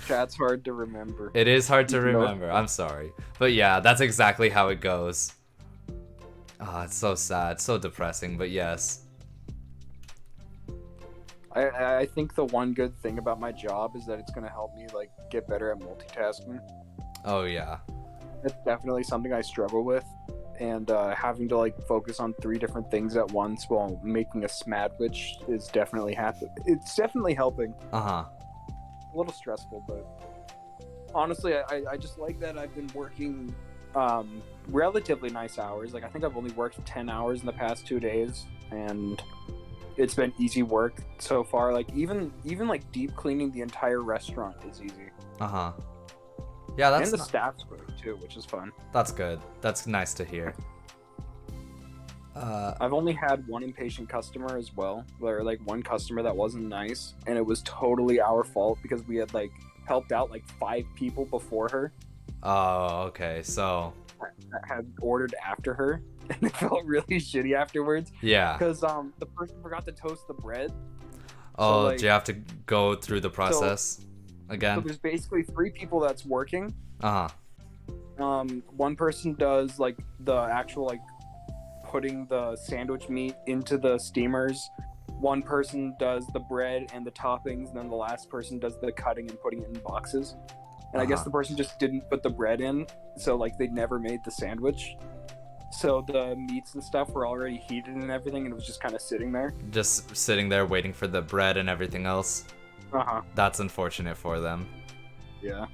Chat's hard to remember. It is hard to remember. I'm sorry. But yeah, that's exactly how it goes. Ah, it's so sad, so depressing, but yes. I think the one good thing about my job is that it's gonna help me like get better at multitasking. Oh yeah. It's definitely something I struggle with, and having to like focus on 3 different things at once while making a sandwich is definitely It's definitely helping. Uh-huh. A little stressful, but honestly, I just like that I've been working relatively nice hours. Like I think I've only worked 10 hours in the past 2 days, and it's been easy work so far. Like even like deep cleaning the entire restaurant is easy. Uh-huh. Yeah, that's and the staff's great too, which is fun. That's good. That's nice to hear. I've only had one impatient customer as well, or like one customer that wasn't nice, and it was totally our fault because we had like helped out like 5 people before her. Oh, okay. So That had ordered after her, and it felt really shitty afterwards yeah. because the person forgot to toast the bread. Oh, like- do you have to go through the process So again? there's basically 3 people that's working. Uh-huh. One person does like the actual like putting the sandwich meat into the steamers. One person does the bread and the toppings, and then the last person does the cutting and putting it in boxes. And I guess Uh-huh. the person just didn't put the bread in, so like they never made the sandwich. So the meats and stuff were already heated and everything, and it was just kind of sitting there. Just sitting there waiting for the bread and everything else. Uh-huh. That's unfortunate for them. Yeah.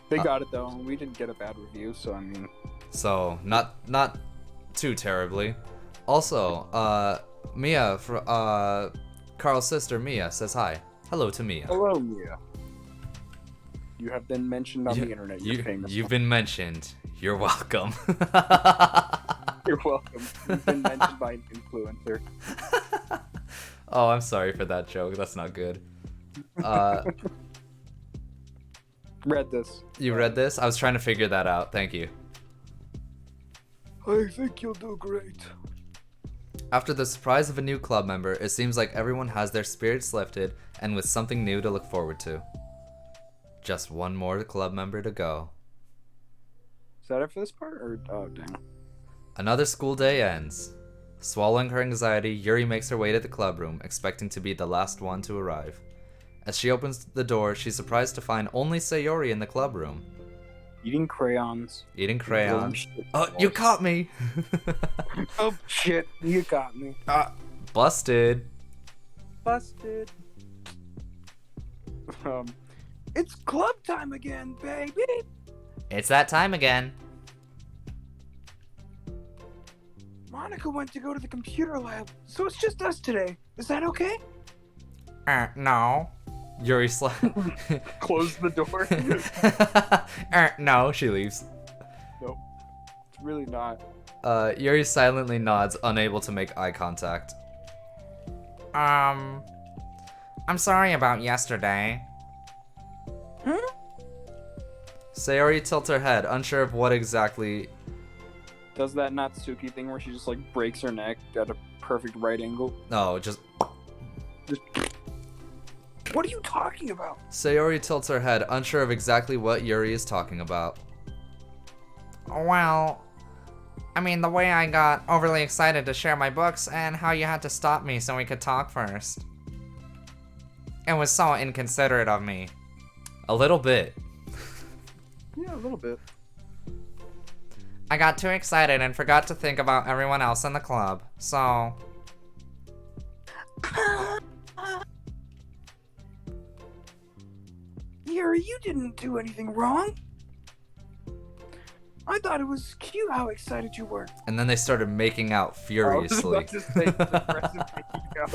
They got it though. We didn't get a bad review, so I mean. So, not too terribly. Also, Mia, Carl's sister Mia says hi. Hello to Mia. Hello, Mia. You have been mentioned on the internet. You're famous. You've been mentioned. You're welcome. You're welcome. You've been mentioned by an influencer. Oh, I'm sorry for that joke. That's not good. Read this. You read this? I was trying to figure that out. Thank you. I think you'll do great. After the surprise of a new club member, it seems like everyone has their spirits lifted and with something new to look forward to. Just one more club member to go. Is that it for this part? Or oh dang. Another school day ends. Swallowing her anxiety, Yuri makes her way to the club room, expecting to be the last one to arrive. As she opens the door, she's surprised to find only Sayori in the club room. Eating crayons. Eating crayons. Shit. Oh, you caught me! Oh shit! You got me. Busted. Busted. It's club time again, baby. It's that time again. Monica went to go to the computer lab, so it's just us today. Is that okay? No. Yuri Close the door. No, she leaves. Nope. It's really not. Yuri silently nods, unable to make eye contact. I'm sorry about yesterday. Sayori tilts her head, unsure of what exactly. Does that Natsuki thing where she just like breaks her neck at a perfect right angle? No, just. What are you talking about? Sayori tilts her head, unsure of exactly what Yuri is talking about. Well, I mean, the way I got overly excited to share my books and how you had to stop me so we could talk first. It was so inconsiderate of me. A little bit. Yeah, a little bit. I got too excited and forgot to think about everyone else in the club, so... Yuri, you didn't do anything wrong. I thought it was cute how excited you were. And then they started making out furiously. I was about to say depressive making out.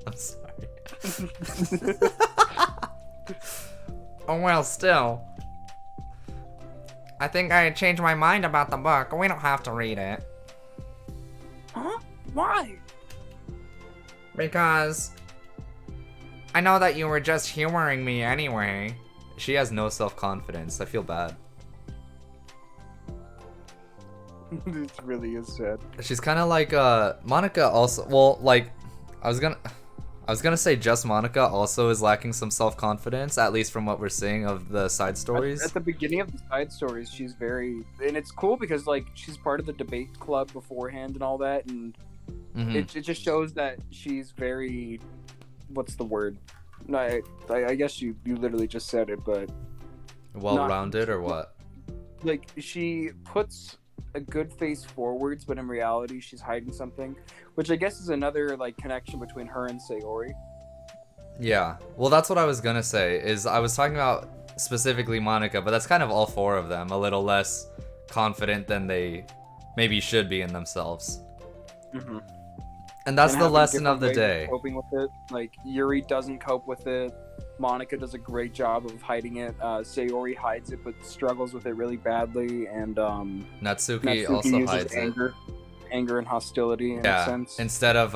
I'm sorry. Oh well, still. I think I changed my mind about the book. We don't have to read it. Huh? Why? Because... I know that you were just humoring me anyway. She has no self-confidence. I feel bad. This really is sad. She's kind of like Monica also. Well, like I was gonna say just Monica also is lacking some self-confidence, at least from what we're seeing of the side stories. At the beginning of the side stories, she's very, and it's cool because like she's part of the debate club beforehand and all that, and it just shows that she's very, what's the word? No, I guess you literally just said it, but Well-rounded or what? like she puts a good face forwards, but in reality she's hiding something, which I guess is another like connection between her and Sayori. Yeah. Well, that's what I was gonna say. Is I was talking about specifically Monica, but that's kind of all four of them. A little less confident than they maybe should be in themselves. Mm-hmm. And that's And the having lesson of different the ways day. coping with it. Like Yuri doesn't cope with it. Monica does a great job of hiding it. Sayori hides it, but struggles with it really badly. And Natsuki Natsuki also uses hides it. anger and hostility in a Yeah. sense. Instead of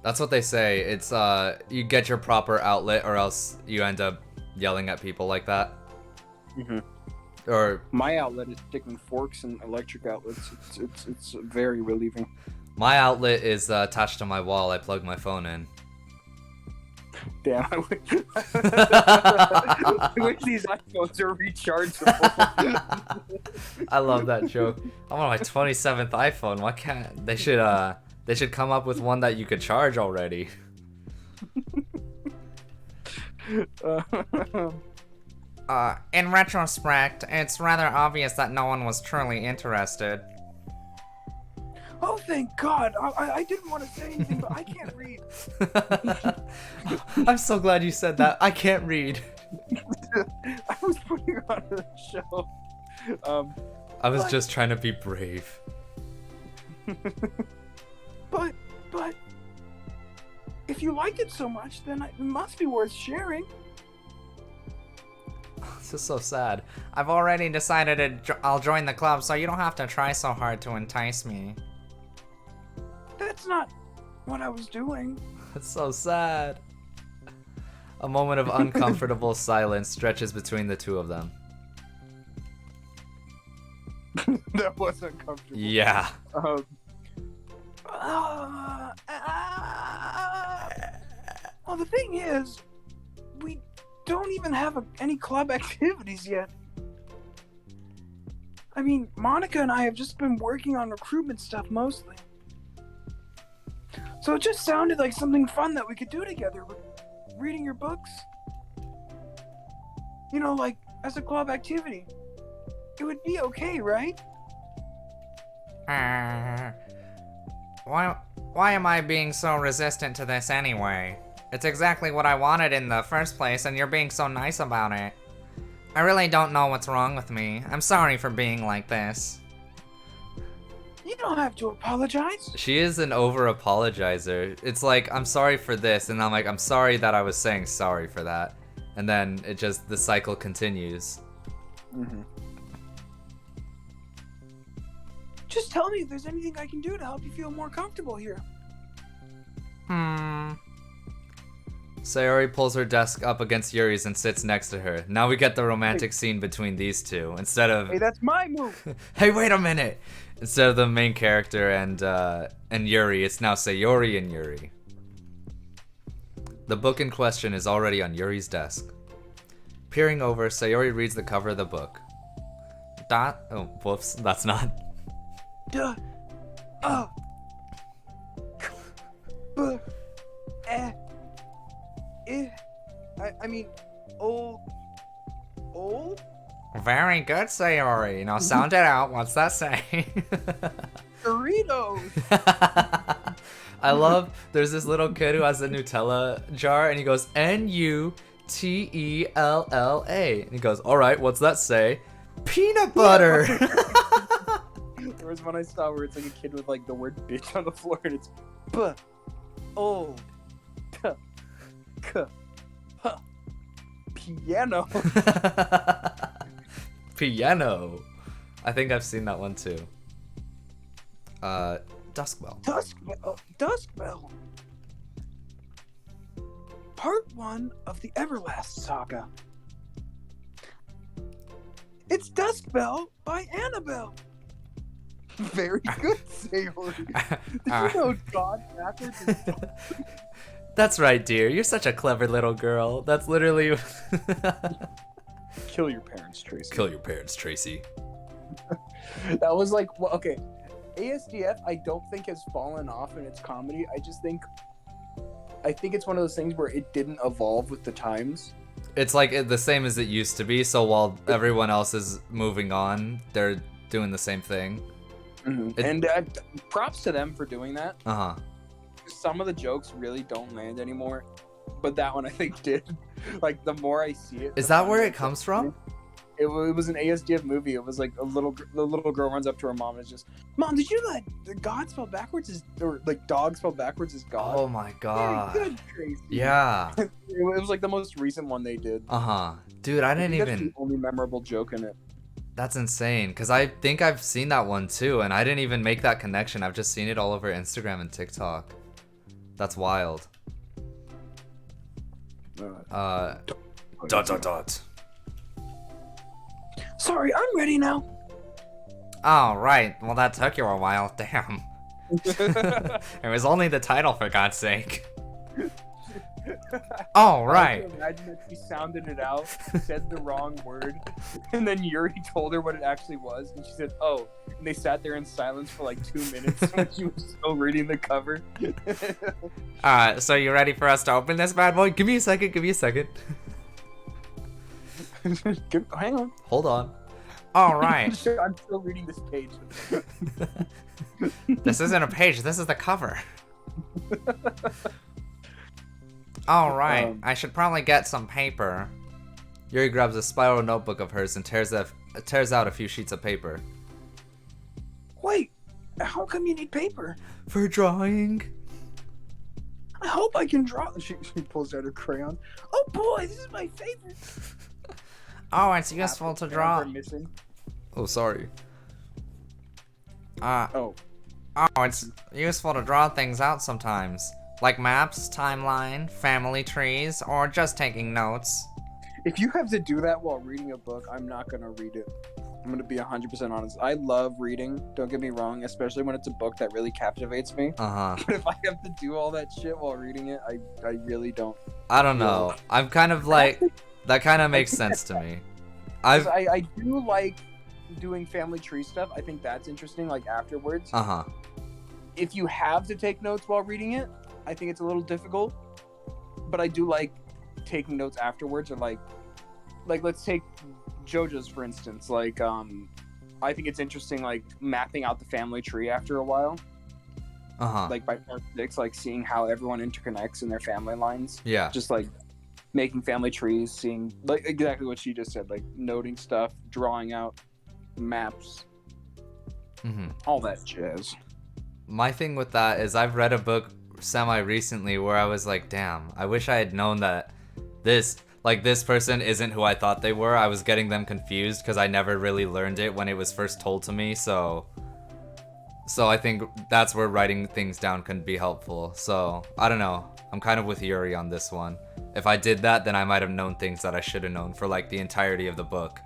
that's what they say. It's you get your proper outlet, or else you end up yelling at people like that. Mhm. Or My outlet is sticking forks and electric outlets. It's very relieving. my outlet is attached to my wall. I plug my phone in. Damn, I wish these iPhones are rechargeable. I love that joke. I'm on my 27th iPhone. Why can't they should come up with one that you could charge already. In retrospect, it's rather obvious that no one was truly interested. Oh, thank God. I didn't want to say anything, but I can't read. I'm so glad you said that. I can't read. I was putting on a show. I was just trying to be brave. But if you like it so much, then it must be worth sharing. This is so sad. I've already decided I'll join the club, so you don't have to try so hard to entice me. That's not what I was doing. It's so sad. A moment of uncomfortable silence stretches between the two of them. That was uncomfortable. Yeah. Well, the thing is, we don't even have any club activities yet. I mean, Monica and I have just been working on recruitment stuff mostly. So it just sounded like something fun that we could do together with reading your books. You know, like as a club activity. It would be okay, right? Why am I being so resistant to this anyway? It's exactly what I wanted in the first place, and you're being so nice about it. I really don't know what's wrong with me. I'm sorry for being like this. You don't have to apologize. She is an over-apologizer. It's like, I'm sorry for this, and I'm like, I'm sorry that I was saying sorry for that. And then it just, the cycle continues. Mm-hmm. Just tell me if there's anything I can do to help you feel more comfortable here. Sayori pulls her desk up against Yuri's and sits next to her. Now we get the romantic scene between these two. Instead of... Hey, that's my move. Hey, wait a minute! Instead of the main character and Yuri, it's now Sayori and Yuri. The book in question is already on Yuri's desk. Peering over, Sayori reads the cover of the book. That. Oh, whoops. That's not. Duh. Uh. B. Eh. Eh. I mean, old. Old? Very good, Sayori. Now sound it out. What's that say? Doritos. I love. There's this little kid who has a Nutella jar, and he goes Nutella, and he goes, "All right, what's that say? Peanut butter." There was one I saw where it's like a kid with like the word bitch on the floor, and it's B. Old. K. K. Huh. Piano. Piano. I think I've seen that one too. Dusk Bell. Dusk Bell. Part 1 of the Everlast Saga. It's Dusk Bell by Annabelle. Very good, Sayori. Did you know God backwards is dog? That's right, dear. You're such a clever little girl. That's literally. Kill your parents, Tracy. Kill your parents, Tracy. That was like, well, okay. ASDF, I don't think has fallen off in its comedy. I think it's one of those things where it didn't evolve with the times. It's like the same as it used to be. So while everyone else is moving on, they're doing the same thing. Mm-hmm. And props to them for doing that. Uh huh. Some of the jokes really don't land anymore, but that one I think did. Like the more I see it, Is that where it comes from? It was an ASDF movie. It was like the little girl runs up to her mom and is just, "Mom, did you let the God spelled backwards is, or like dog spelled backwards is God?" Oh my god. Very good, Tracy. Yeah. It was like the most recent one they did. Uh huh. Dude, I didn't That's even. the only memorable joke in it. That's insane. Cause I think I've seen that one too, and I didn't even make that connection. I've just seen it all over Instagram and TikTok. That's wild. Dot. Sorry, I'm ready now. Oh, right. Well, that took you a while. Damn. It was only the title, for God's sake. Oh, right. I can imagine that she sounded it out, said the wrong word, and then Yuri told her what it actually was, and she said, "Oh," and they sat there in silence for like 2 minutes when she was still reading the cover. So you ready for us to open this bad boy? Give me a second. Hang on. Hold on. All right. I'm still reading this page. This isn't a page. This is the cover. All right. I should probably get some paper. Yuri grabs a spiral notebook of hers and tears out a few sheets of paper. Wait, how come you need paper? For drawing. I hope I can draw. She pulls out her crayon. Oh boy, this is my favorite. Oh, it's useful to draw. Missing. Oh, sorry. Oh, it's useful to draw things out sometimes. Like maps, timeline, family trees, or just taking notes. if you have to do that while reading a book, I'm not gonna read it. I'm gonna be 100% honest. I love reading. Don't get me wrong, especially when it's a book that really captivates me. Uh-huh. But if I have to do all that shit while reading it, I really don't. I don't know. I'm kind of like... That kind of makes sense to me. I do like doing family tree stuff. I think that's interesting, like afterwards. Uh-huh. If you have to take notes while reading it, I think it's a little difficult. But I do like taking notes afterwards, or like let's take JoJo's for instance. Like I think it's interesting, like mapping out the family tree after a while. Uh-huh. Like by part 6, like seeing how everyone interconnects in their family lines. Yeah. Just like making family trees, seeing like exactly what she just said, like noting stuff, drawing out maps, all that jazz. My thing with that is I've read a book semi-recently where I was like, damn, I wish I had known that this person isn't who I thought they were. I was getting them confused because I never really learned it when it was first told to me, so I think that's where writing things down can be helpful. So, I don't know. I'm kind of with Yuri on this one. If I did that, then I might have known things that I should have known for like the entirety of the book.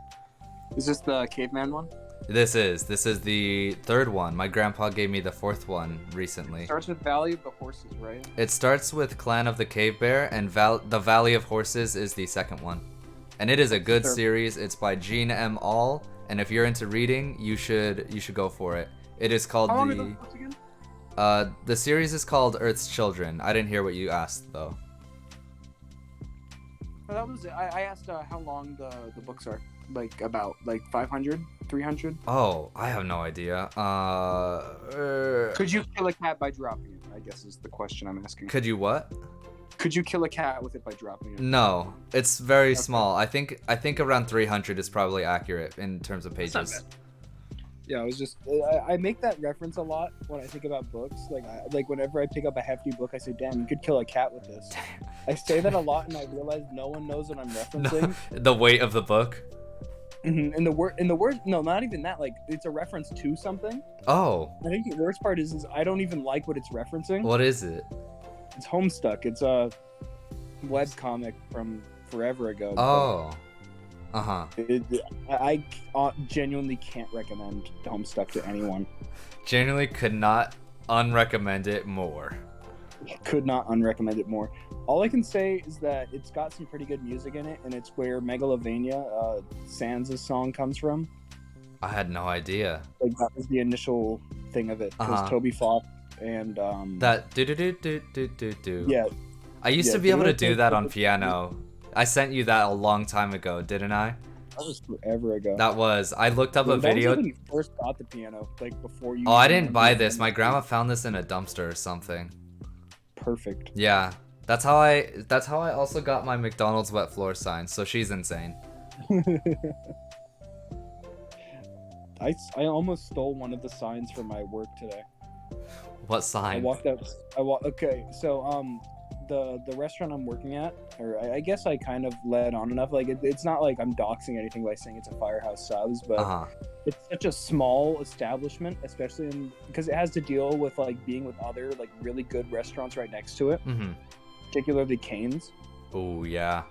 Is this the caveman one? This is the third one. My grandpa gave me the fourth one recently. Starts with Valley of the Horses, right? It starts with Clan of the Cave Bear, and the Valley of Horses is the second one. And it is a good series. It's by Jean M. All, and if you're into reading, you should go for it. It is called How long are those books again? The series is called Earth's Children. I didn't hear what you asked though. Oh, that was it. I asked how long the books are. Like about like 500, 300. Oh, I have no idea. Could you kill a cat by dropping it? I guess is the question I'm asking. Could you what? Could you kill a cat with it by dropping it? No, it's very Okay. small. I think around 300 is probably accurate in terms of That's not pages. Yeah, I was just I make that reference a lot when I think about books. Like whenever I pick up a hefty book, I say, "Damn, you could kill a cat with this." I say that a lot, and I realize no one knows what I'm referencing. The weight of the book. And the word, no, not even that. Like it's a reference to something. Oh, I think the worst part is I don't even like what it's referencing. what is it? It's Homestuck. It's a web comic from forever ago. Oh, uh-huh. I genuinely can't recommend Homestuck to anyone. Genuinely could not unrecommend it more. Could not unrecommend it more. All I can say is that it's got some pretty good music in it, and it's where Megalovania, Sans' song comes from. I had no idea. Like that was the initial thing of it, because Toby Fox and That do do do do do do do. yeah, I used yeah, to be able to do you do that on know- piano. I sent you that a long time ago, didn't I? that was forever ago. I looked up a Dude, that was video. like when you first got the piano, like before you. Oh, I even didn't learned buy the this. My piano. grandma found this in a dumpster or something. Perfect. Yeah. That's how I also got my McDonald's wet floor sign. So she's insane. I almost stole one of the signs from my work today. What I sign? walked up. Okay, so the restaurant I'm working at, or I guess I kind of led on enough. Like it's not like I'm doxing anything by saying it's a Firehouse Subs, but Uh-huh. it's such a small establishment, especially because it has to deal with like being with other like really good restaurants right next to it, Mhm. particularly Cane's. Oh, yeah.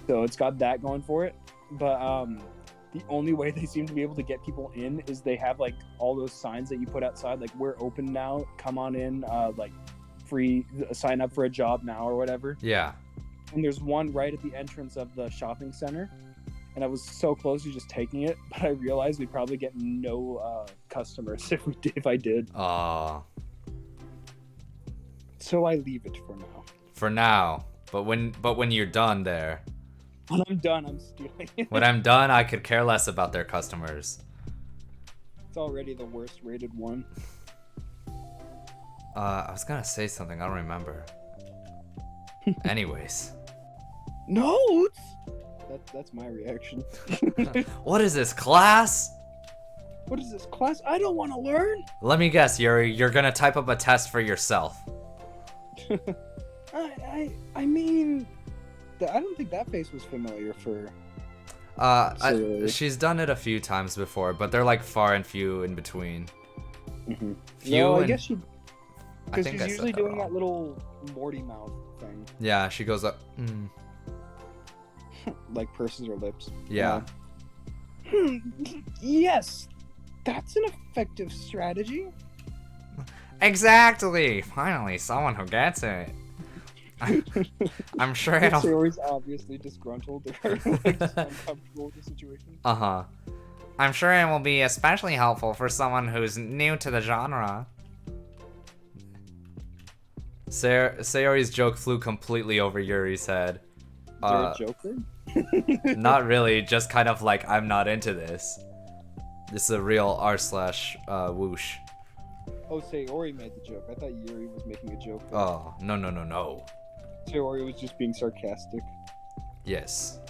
So it's got that going for it. But the only way they seem to be able to get people in is they have like all those signs that you put outside, like we're open now, come on in, like free, sign up for a job now or whatever. Yeah. And there's one right at the entrance of the shopping center. And I was so close to just taking it, but I realized we'd probably get no customers if I did. So I leave it for now. For now. But when you're done there, When I'm done, I'm stealing it. when I'm done, I could care less about their customers. It's already the worst rated one. I was gonna say something, I don't remember. Anyways. Notes? That's my reaction. What is this, class? What is this, class? I don't want to learn. Let me guess, Yuri, you're gonna type up a test for yourself. I mean, I don't think that face was familiar for. She's done it a few times before, but they're like far and few in between. Mm-hmm. Few No, I and- guess she. I Because think she's I said usually that doing wrong. that little Morty mouth thing, Yeah, she goes up. like purses her lips. Yeah. Yes, that's an effective strategy. Exactly. Finally, someone who gets it. I'm sure it'll. Sayori's obviously disgruntled or like just uncomfortable with the situation. Uh-huh. I'm sure it will be especially helpful for someone who's new to the genre. Sayori's joke flew completely over Yuri's head. Is there a joke there? Not really, just kind of like, I'm not into this. This is a real r/whoosh. Oh, Sayori made the joke. I thought Yuri was making a joke. There. Oh, no. Sayori was just being sarcastic. Yes.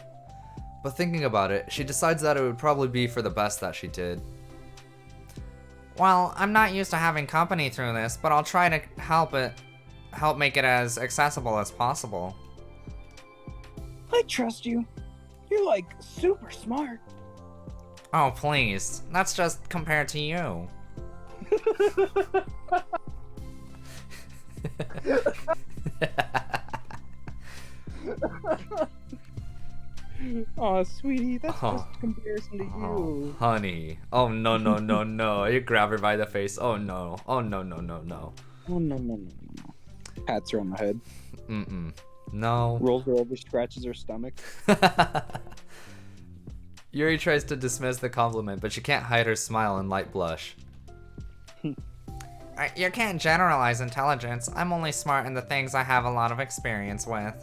But thinking about it, she decides that it would probably be for the best that she did. Well, I'm not used to having company through this, but I'll try to help make it as accessible as possible. I trust you. You're like super smart. Oh, please. That's just compared to you. Oh, sweetie, that's Oh. just a comparison to Oh, you. honey. Oh, no. You grab her by the face. Oh, no. Oh, no. Oh, no. Pats her on the head, Mm-mm. No. rolls her over, scratches her stomach. Yuri tries to dismiss the compliment, but she can't hide her smile and light blush. You can't generalize intelligence. I'm only smart in the things I have a lot of experience with.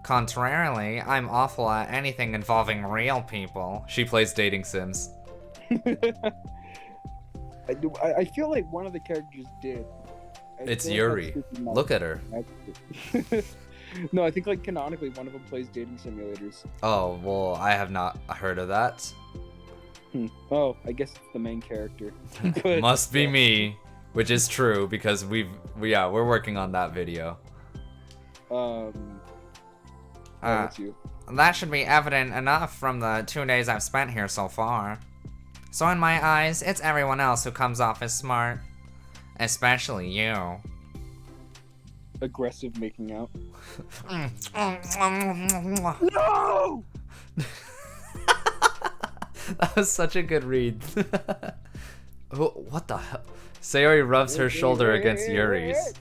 Contrarily, I'm awful at anything involving real people. She plays dating sims. I feel like one of the characters did. It's Yuri. Look at her. No, I think like canonically one of them plays dating simulators. Oh, well, I have not heard of that. Oh, I guess it's the main character. But, Must be me, which is true because we're working on that video. It's you. That should be evident enough from the 2 days I've spent here so far. So in my eyes, it's everyone else who comes off as smart. Especially you. Aggressive making out. No! That was such a good read. What the hell? Sayori rubs her shoulder against Yuri's.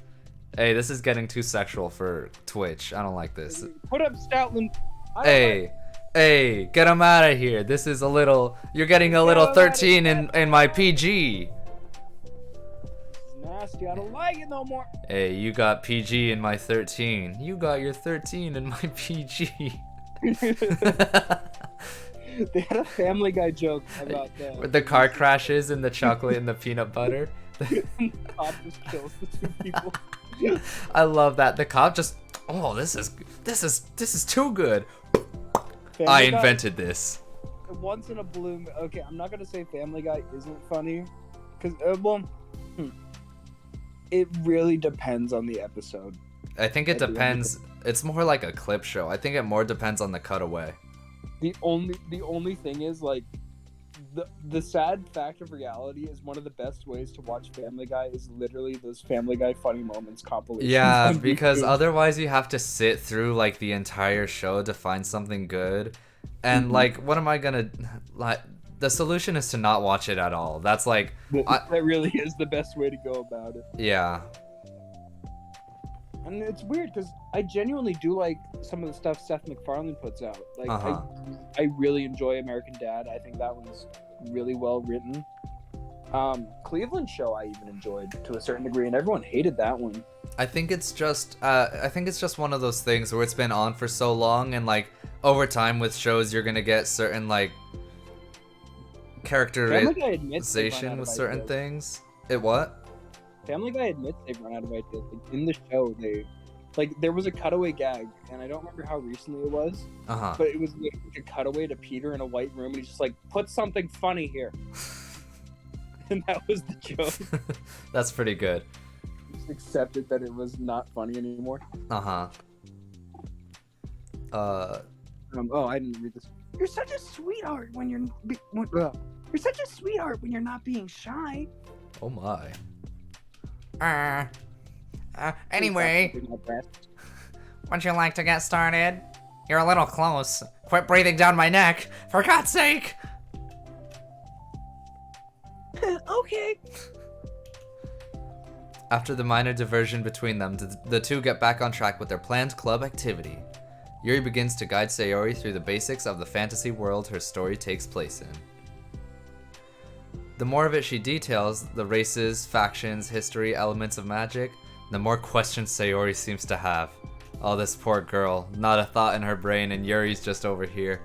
Hey, this is getting too sexual for Twitch. I don't like this. Put up Stoutland. Hey, get him out of here. This is a little. You're getting a little 13 in my PG. Nasty. I don't like it no more. Hey, you got PG in my 13. You got your 13 in my PG. They had a Family Guy joke about that. With the car crashes and the chocolate and the peanut butter. The cop just kills the two people. I love that. The cop just, oh, this is too good. I invented this. Once in a blue. Okay, I'm not gonna say Family Guy isn't funny, because it really depends on the episode. I think it depends. It's more like a clip show. I think it more depends on the cutaway. The only thing is like the sad fact of reality is one of the best ways to watch Family Guy is literally those Family Guy funny moments compilations. Yeah, because otherwise you have to sit through like the entire show to find something good. And like, what am I gonna like? The solution is to not watch it at all. That's like that really is the best way to go about it. Yeah. And it's weird because I genuinely do like some of the stuff Seth MacFarlane puts out. Like, I really enjoy American Dad. I think that one's really well written. Cleveland Show I even enjoyed to a certain degree, and everyone hated that one. I think it's just one of those things where it's been on for so long, and like over time with shows, you're gonna get certain like characterization with certain things. It what? Family Guy admits they've run out of ideas. Like, in the show, there was a cutaway gag, and I don't remember how recently it was. But it was like a cutaway to Peter in a white room, and he's just like, "Put something funny here," and that was the joke. That's pretty good. Just accepted that it was not funny anymore. Oh, I didn't read this. You're such a sweetheart when you're such a sweetheart when you're not being shy. Oh my. Anyway, would you like to get started? You're a little close. Quit breathing down my neck, for God's sake! Okay. After the minor diversion between them, the two get back on track with their planned club activity. Yuri begins to guide Sayori through the basics of the fantasy world her story takes place in. The more of it she details, the races, factions, history, elements of magic, the more questions Sayori seems to have. Oh, this poor girl. Not a thought in her brain, and Yuri's just over here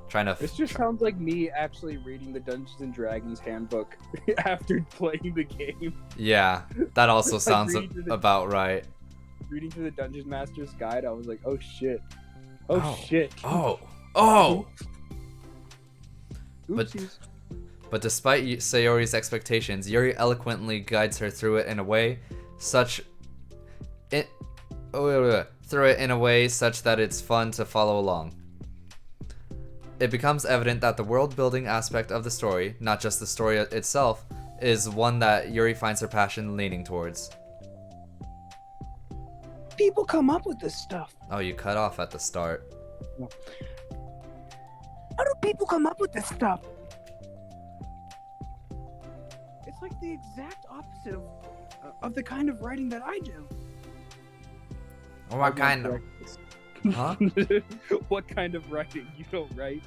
trying to... This just sounds like me actually reading the Dungeons & Dragons handbook after playing the game. Yeah, that also sounds about right. Reading through the Dungeon Master's Guide, I was like, oh shit. Oh shit. Oh! But despite Sayori's expectations, Yuri eloquently guides her through it in a way such that it's fun to follow along. It becomes evident that the world-building aspect of the story, not just the story itself, is one that Yuri finds her passion leaning towards. People come up with this stuff. Oh, you cut off at the start. How do people come up with this stuff? It's like the exact opposite of the kind of writing that I do. What kind of... Huh? What kind of writing? You don't write?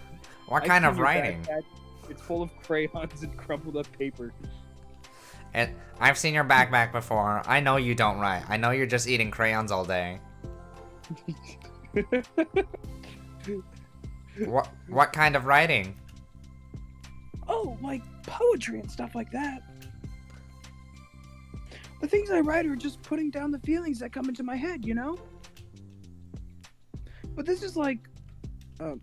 What I've kind seen of your writing? backpack. It's full of crayons and crumpled up paper. I've seen your backpack before. I know you don't write. I know you're just eating crayons all day. What kind of writing? Oh, like poetry and stuff like that. The things I write are just putting down the feelings that come into my head, you know? But this is like, there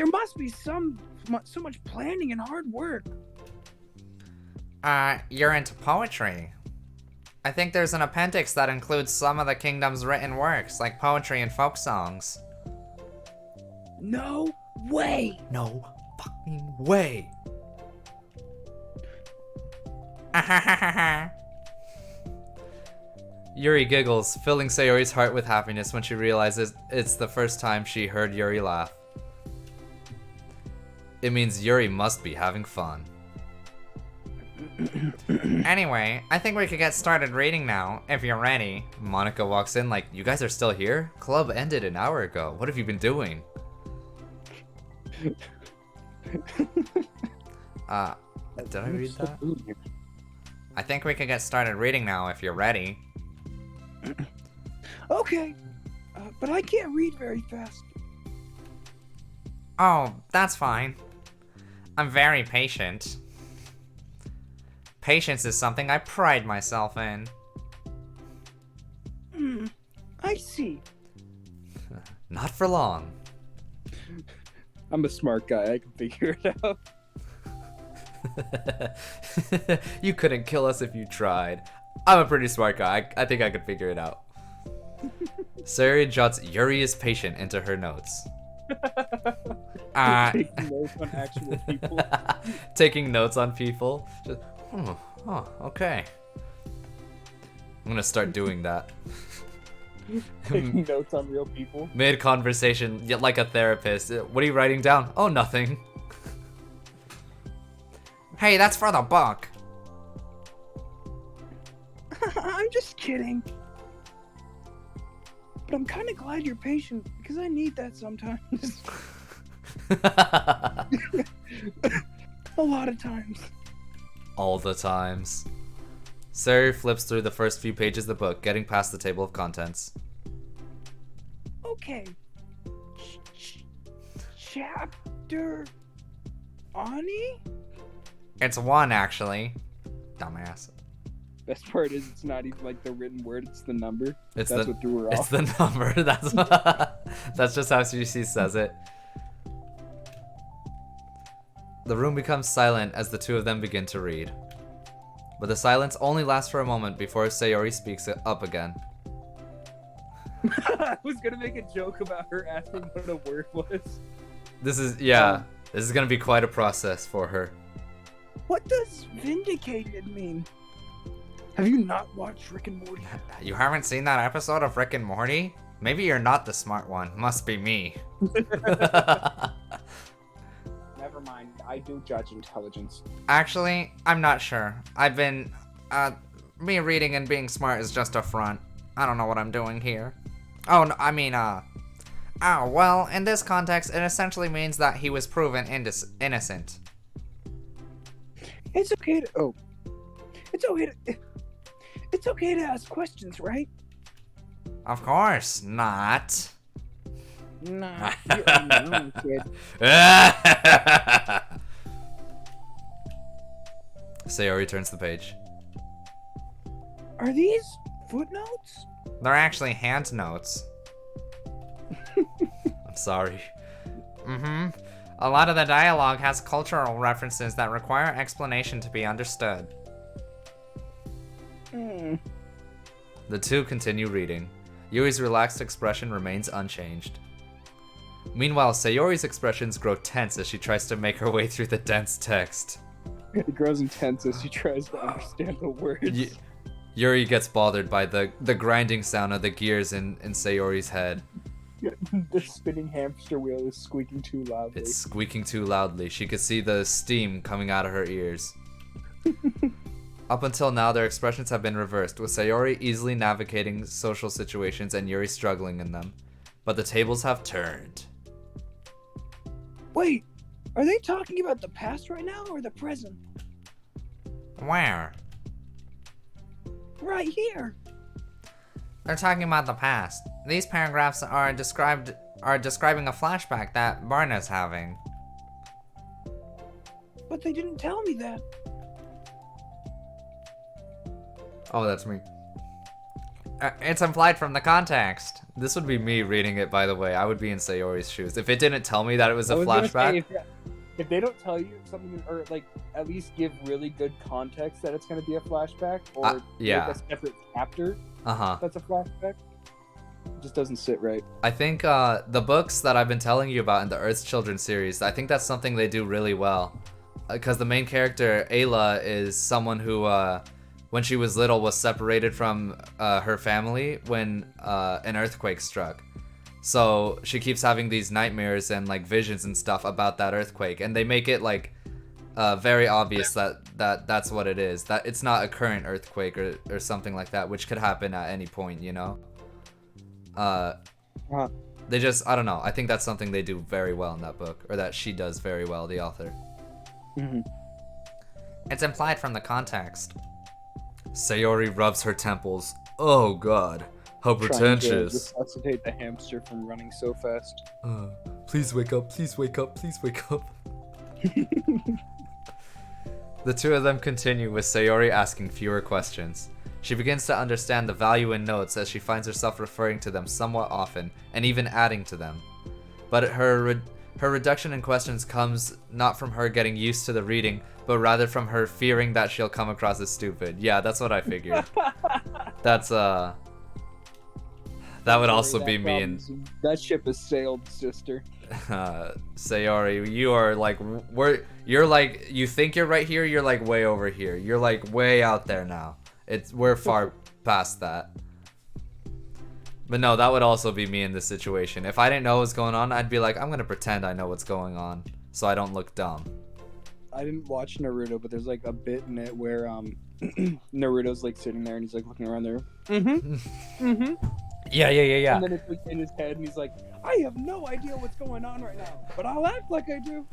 must be so much planning and hard work. You're into poetry. I think there's an appendix that includes some of the kingdom's written works, like poetry and folk songs. No way! No fucking way. Yuri giggles, filling Sayori's heart with happiness when she realizes it's the first time she heard Yuri laugh. It means Yuri must be having fun. Anyway, I think we could get started reading now, if you're ready. Monica walks in like, you guys are still here? Club ended an hour ago. What have you been doing? Did I read that? I think we could get started reading now, if you're ready. Okay, but I can't read very fast. Oh, that's fine. I'm very patient. Patience is something I pride myself in. I see. Not for long. I'm a smart guy. I can figure it out. You couldn't kill us if you tried. I'm a pretty smart guy. I think I could figure it out. Sayori jots Yuri is patient into her notes. Taking notes on actual people. Taking notes on people. Just, okay. I'm gonna start doing that. Taking notes on real people. Mid conversation, yet like a therapist. What are you writing down? Oh, nothing. Hey, that's for the book. I'm just kidding. But I'm kind of glad you're patient because I need that sometimes. A lot of times. All the times. Sayori flips through the first few pages of the book, getting past the table of contents. Okay. Chapter Ani? It's one, actually. Dumbass. Best part is it's not even like the written word, it's the number. It's That's the what threw her it's off. the number. That's just how she says it. The room becomes silent as the two of them begin to read. But the silence only lasts for a moment before Sayori speaks it up again. I was gonna make a joke about her asking what a word was. This is this is gonna be quite a process for her. What does vindicated mean? Have you not watched Rick and Morty? You haven't seen that episode of Rick and Morty? Maybe you're not the smart one. Must be me. Never mind, I do judge intelligence. Actually, I'm not sure. I've been, me reading and being smart is just a front. I don't know what I'm doing here. Oh, no, I mean, oh, well, in this context, it essentially means that he was proven innocent. It's okay to it's okay to ask questions, right? Of course not. Nah, you're on your own, kid. Sayori turns the page. Are these footnotes? They're actually hand notes. I'm sorry. A lot of the dialogue has cultural references that require explanation to be understood. The two continue reading. Yuri's relaxed expression remains unchanged. Meanwhile, Sayori's expressions grow tense as she tries to make her way through the dense text. It grows intense as she tries to understand the words. Yuri gets bothered by the grinding sound of the gears in Sayori's head. The spinning hamster wheel is squeaking too loudly. It's squeaking too loudly. She could see the steam coming out of her ears. Up until now, their expressions have been reversed, with Sayori easily navigating social situations and Yuri struggling in them. But the tables have turned. Wait, are they talking about the past right now or the present? Where? Right here. They're talking about the past. These paragraphs are describing a flashback that Barna's having. But they didn't tell me that. Oh, that's me. It's implied from the context. This would be me reading it, by the way. I would be in Sayori's shoes. If it didn't tell me that it was a I was gonna flashback. say, if they don't tell you something, or like at least give really good context that it's going to be a flashback, or yeah. make a separate chapter Uh-huh. that's a flashback, it just doesn't sit right. I think the books that I've been telling you about in the Earth's Children series, I think that's something they do really well. Because the main character, Ayla, is someone who, when she was little, was separated from her family when an earthquake struck. So she keeps having these nightmares and like visions and stuff about that earthquake, and they make it like very obvious that's what it is. That it's not a current earthquake or something like that, which could happen at any point, you know. They just, I don't know. I think that's something they do very well in that book, or that she does very well, the author. Mm-hmm. It's implied from the context. Sayori rubs her temples. Oh god, how Trying to pretentious. resuscitate the hamster from running so fast. Please wake up, please wake up, please wake up. The two of them continue with Sayori asking fewer questions. She begins to understand the value in notes as she finds herself referring to them somewhat often, and even adding to them. But her reduction in questions comes not from her getting used to the reading, but rather from her fearing that she'll come across as stupid. Yeah, that's what I figured. That's that would also be me and that ship has sailed, sister. Sayori, you are like you're like, you think you're right here, you're like way over here. You're like way out there now. We're far past that. But no, that would also be me in this situation. If I didn't know what was going on, I'd be like, I'm gonna pretend I know what's going on so I don't look dumb. I didn't watch Naruto, but there's like a bit in it where Naruto's like sitting there and he's like looking around there. Yeah. And then it's like in his head and he's like, I have no idea what's going on right now, but I'll act like I do.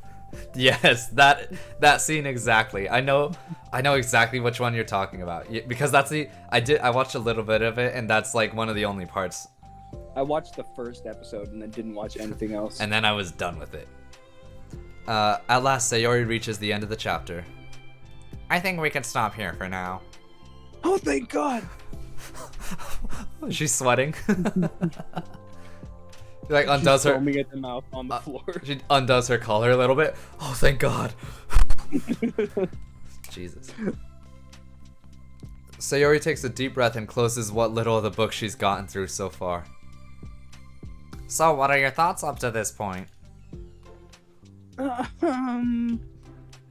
Yes, that scene exactly. I know exactly which one you're talking about, because that's I watched a little bit of it, and that's like one of the only parts. I watched the first episode and then didn't watch anything else. And then I was done with it. At last, Sayori reaches the end of the chapter. I think we can stop here for now. Oh, thank God. She's sweating. She like undoes her. Foaming at the mouth on the floor. She undoes her collar a little bit. Oh, thank God. Jesus. Sayori takes a deep breath and closes what little of the book she's gotten through so far. So, what are your thoughts up to this point?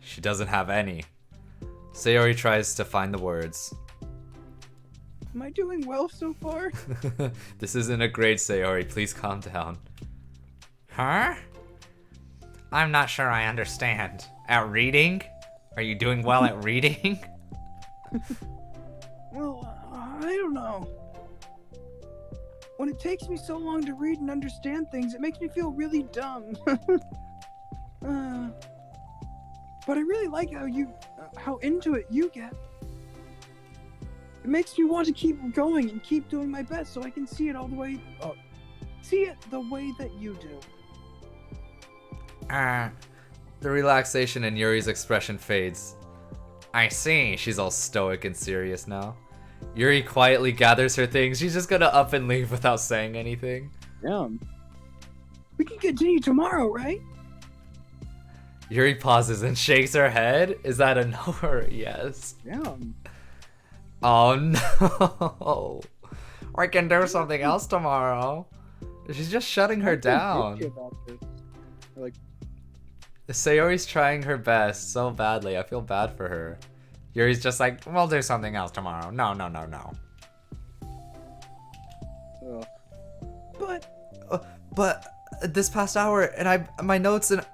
She doesn't have any. Sayori tries to find the words. Am I doing well so far? This isn't a grade, Sayori. Please calm down. Huh? I'm not sure I understand. At reading? Are you doing well at reading? Well, I don't know. When it takes me so long to read and understand things, it makes me feel really dumb. But I really like how into it you get. It makes me want to keep going and keep doing my best so I can see it all the way, see it the way that you do. The relaxation in Yuri's expression fades. I see, she's all stoic and serious now. Yuri quietly gathers her things. She's just gonna up and leave without saying anything. Yeah. We can continue tomorrow, right? Yuri pauses and shakes her head. Is that a no or a yes? Yeah. Oh no. We can do something else tomorrow. She's just shutting her down. Like, Sayori's trying her best so badly. I feel bad for her. Yuri's just like, we'll do something else tomorrow. No. But this past hour, and my notes and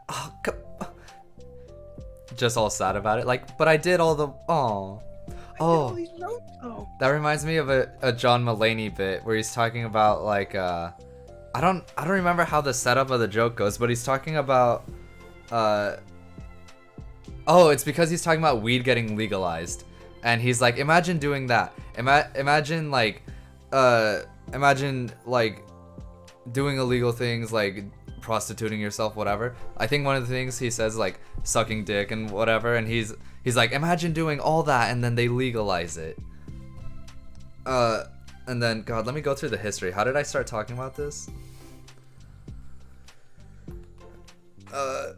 just all sad about it. Like, but I did all the All these notes, though. That reminds me of a John Mulaney bit where he's talking about like I don't remember how the setup of the joke goes, but he's talking about Oh, it's because he's talking about weed getting legalized, and he's like, imagine doing that. Imagine like doing illegal things like prostituting yourself, whatever. I think one of the things he says like sucking dick and whatever, and he's like, imagine doing all that and then they legalize it. And then God, let me go through the history. How did I start talking about this? God.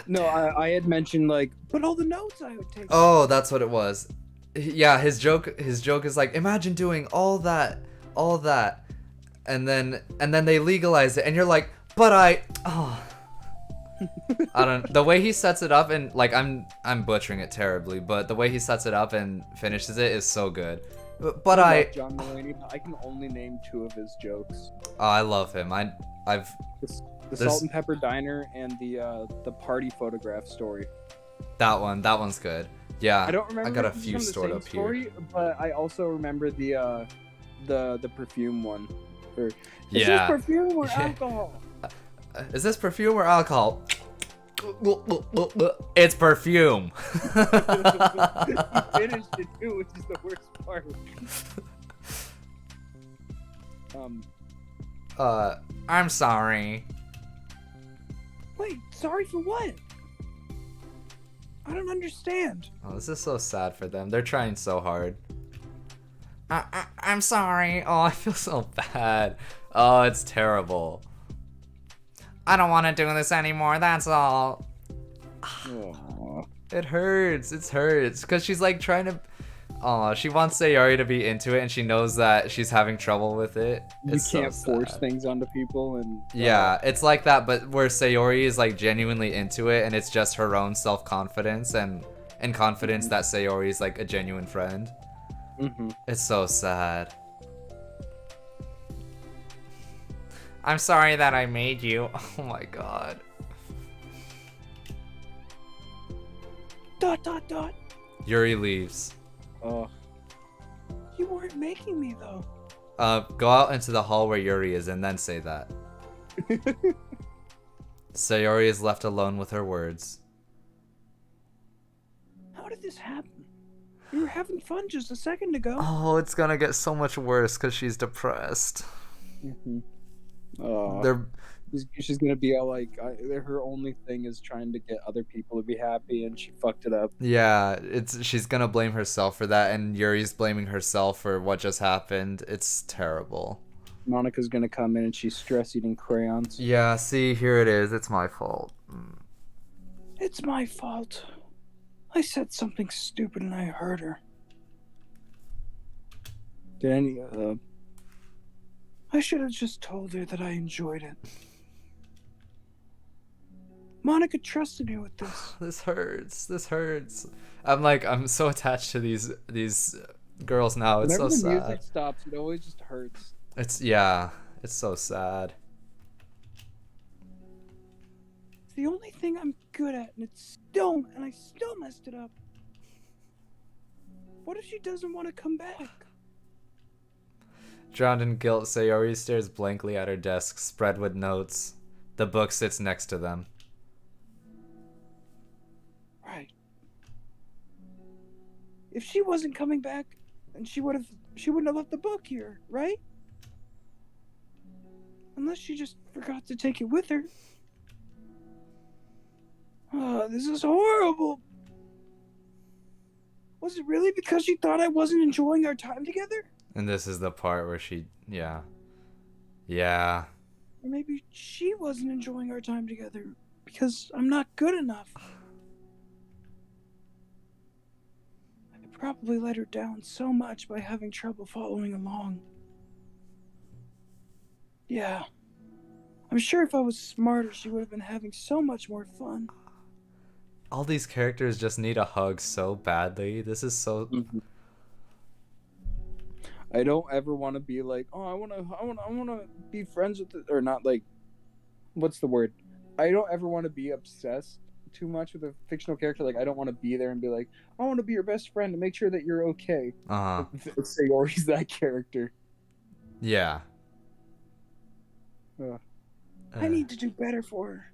No, I had mentioned like, but all the notes I would take. Oh, that's what it was. Yeah, his joke is like, imagine doing all that, and then they legalize it, and you're like, but I don't. The way he sets it up, and like I'm butchering it terribly, but the way he sets it up and finishes it is so good. But I love John Mulaney. I can only name 2 of his jokes. I love him. I've The Salt and Pepper Diner and the party photograph story. that one's good. Yeah, I don't remember. I got a if it's few from the stored same up here. story, but I also remember the perfume one. Or, is Yeah. this perfume or Yeah. alcohol? Is this perfume or alcohol? It's perfume. He finished it too, which is the worst part. I'm sorry. Wait, sorry for what? I don't understand. Oh, this is so sad for them. They're trying so hard. I'm sorry. Oh, I feel so bad. Oh, it's terrible. I don't want to do this anymore. That's all. Aww. It hurts. It hurts. Because she's like trying to. Oh, she wants Sayori to be into it, and she knows that she's having trouble with it. You It's so can't force sad. things onto people, and Yeah, it's like that, but where Sayori is like genuinely into it, and it's just her own self-confidence and confidence that Sayori is like a genuine friend. Mhm. It's so sad. I'm sorry that I made you. Oh my god. Dot dot dot. Yuri leaves. Oh, You weren't making me though. Go out into the hall where Yuri is and then say that. Sayori is left alone with her words. How did this happen? We were having fun just a second ago. Oh, it's gonna get so much worse because she's depressed. Mhm. Oh. They're She's gonna be all like, her only thing is trying to get other people to be happy, and she fucked it up. Yeah, she's gonna blame herself for that, and Yuri's blaming herself for what just happened. It's terrible. Monica's gonna come in and she's stress eating crayons. Yeah, see, here it is. It's my fault. It's my fault. I said something stupid and I hurt her. Did any I should have just told her that I enjoyed it. Monica trusted me with this. This hurts. This hurts. I'm so attached to these girls now. It's whenever so the sad. music stops, it always just hurts. It's so sad. It's the only thing I'm good at, and I still messed it up. What if she doesn't want to come back? Drowned in guilt, Sayori stares blankly at her desk, spread with notes. The book sits next to them. Right. If she wasn't coming back, then she wouldn't have left the book here, right? Unless she just forgot to take it with her. Oh, this is horrible. Was it really because she thought I wasn't enjoying our time together? And this is the part where she, yeah. Or maybe she wasn't enjoying our time together because I'm not good enough. I probably let her down so much by having trouble following along. Yeah. I'm sure if I was smarter, she would have been having so much more fun. All these characters just need a hug so badly. This is so. I don't ever want to be like, oh, I want to be friends with or not like, what's the word? I don't ever want to be obsessed too much with a fictional character. Like, I don't want to be there and be like, I want to be your best friend to make sure that you're okay. Sayori's that character. Yeah. Ugh. I need to do better for her.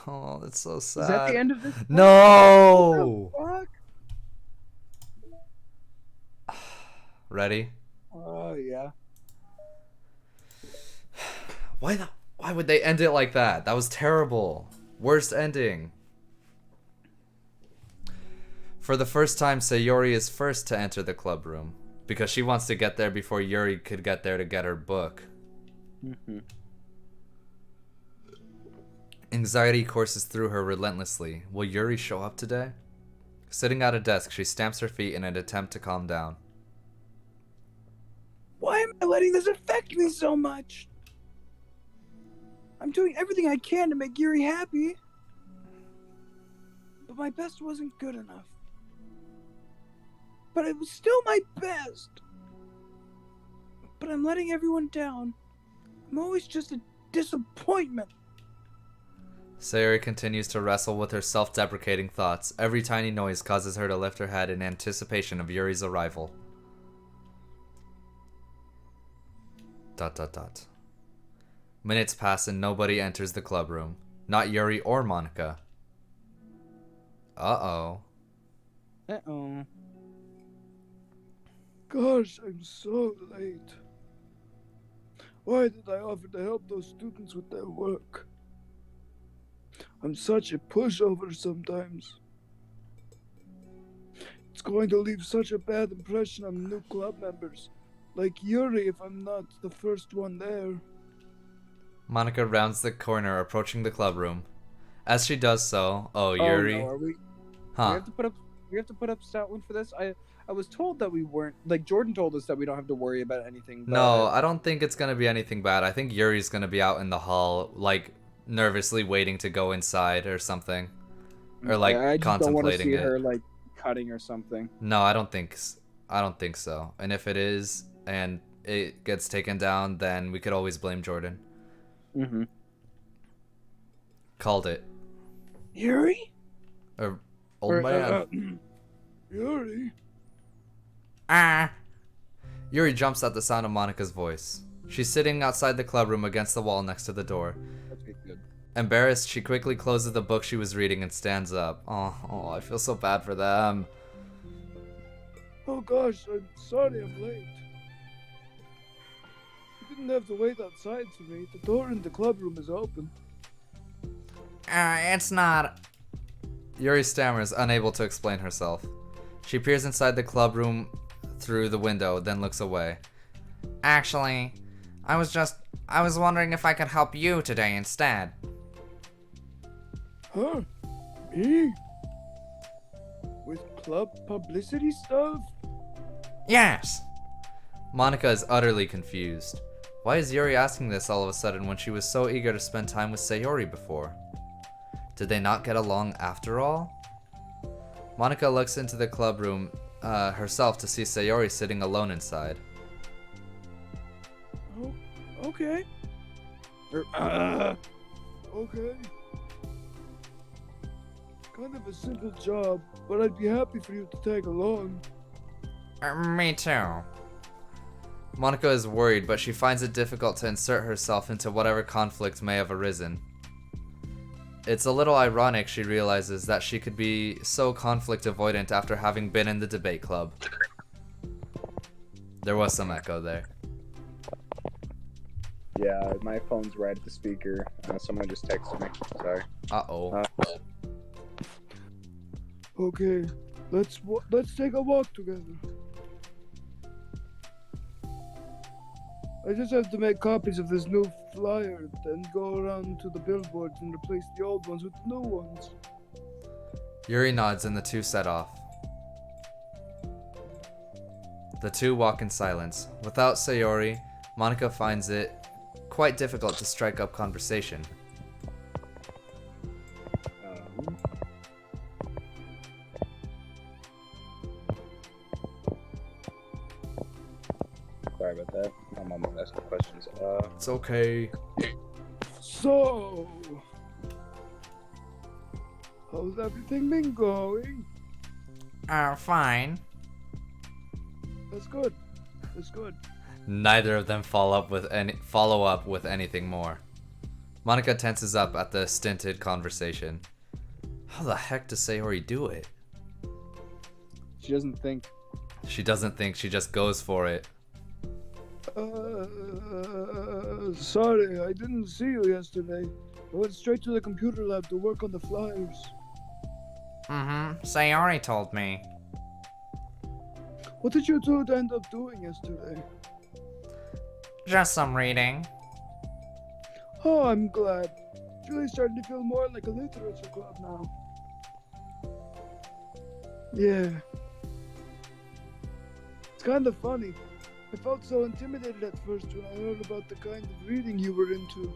Oh, that's so sad. Is that the end of this? No! Fuck. Ready? Oh yeah. Why would they end it like that? That was terrible. Worst ending. For the first time, Sayori is first to enter the club room because she wants to get there before Yuri could get there to get her book. Anxiety courses through her relentlessly. Will Yuri show up today? Sitting at a desk, she stamps her feet in an attempt to calm down. Why am I letting this affect me so much? I'm doing everything I can to make Yuri happy. But my best wasn't good enough. But it was still my best. But I'm letting everyone down. I'm always just a disappointment. Sayori continues to wrestle with her self-deprecating thoughts. Every tiny noise causes her to lift her head in anticipation of Yuri's arrival. ... Minutes pass and nobody enters the club room. Not Yuri or Monika. Uh-oh. Uh-oh. Gosh, I'm so late. Why did I offer to help those students with their work? I'm such a pushover sometimes. It's going to leave such a bad impression on new club members. Like Yuri if I'm not the first one there. Monika rounds the corner, approaching the club room. As she does so, Yuri... Oh, no, are we? Huh. We have to put up Stoutland for this. I was told that we weren't, like, Jordan told us that we don't have to worry about anything. No, I don't think it's gonna be anything bad. I think Yuri's gonna be out in the hall, like, nervously waiting to go inside or something. Or, like, I just contemplating don't want to see it. her, like, cutting or something. No, I don't think so. And if it is, and it gets taken down, then we could always blame Jordan. Mm-hmm. Called it. Yuri? Old man. Yuri? Ah! Yuri jumps at the sound of Monika's voice. She's sitting outside the club room against the wall next to the door. That's good. Embarrassed, she quickly closes the book she was reading and stands up. Oh, I feel so bad for them. Oh gosh, I'm sorry I'm late. You didn't have to wait outside for me. The door in the club room is open. It's not... Yuri stammers, unable to explain herself. She peers inside the club room through the window, then looks away. Actually, I was wondering if I could help you today instead. Huh? Me? With club publicity stuff? Yes! Monika is utterly confused. Why is Yuri asking this all of a sudden when she was so eager to spend time with Sayori before? Did they not get along after all? Monika looks into the club room herself to see Sayori sitting alone inside. Oh, okay. Okay. Kind of a simple job, but I'd be happy for you to tag along. Me too. Monika is worried, but she finds it difficult to insert herself into whatever conflict may have arisen. It's a little ironic she realizes that she could be so conflict avoidant after having been in the debate club. There was some echo there. Yeah, my phone's right at the speaker. Someone just texted me. Sorry. Uh-oh. Okay, let's take a walk together. I just have to make copies of this new flyer, then go around to the billboards and replace the old ones with new ones. Yuri nods and the two set off. The two walk in silence. Without Sayori, Monika finds it quite difficult to strike up conversation. Sorry about that. My mom was asking questions. It's okay. So, how's everything been going? Fine. That's good. That's good. Neither of them follow up with anything more. Monica tenses up at the stinted conversation. How the heck does Sayori do it? She doesn't think. She doesn't think, she just goes for it. Sorry, I didn't see you yesterday. I went straight to the computer lab to work on the flyers. Sayori told me. What did you two end up doing yesterday? Just some reading. Oh, I'm glad. It's really starting to feel more like a literature club now. Yeah. It's kind of funny. I felt so intimidated at first when I heard about the kind of reading you were into.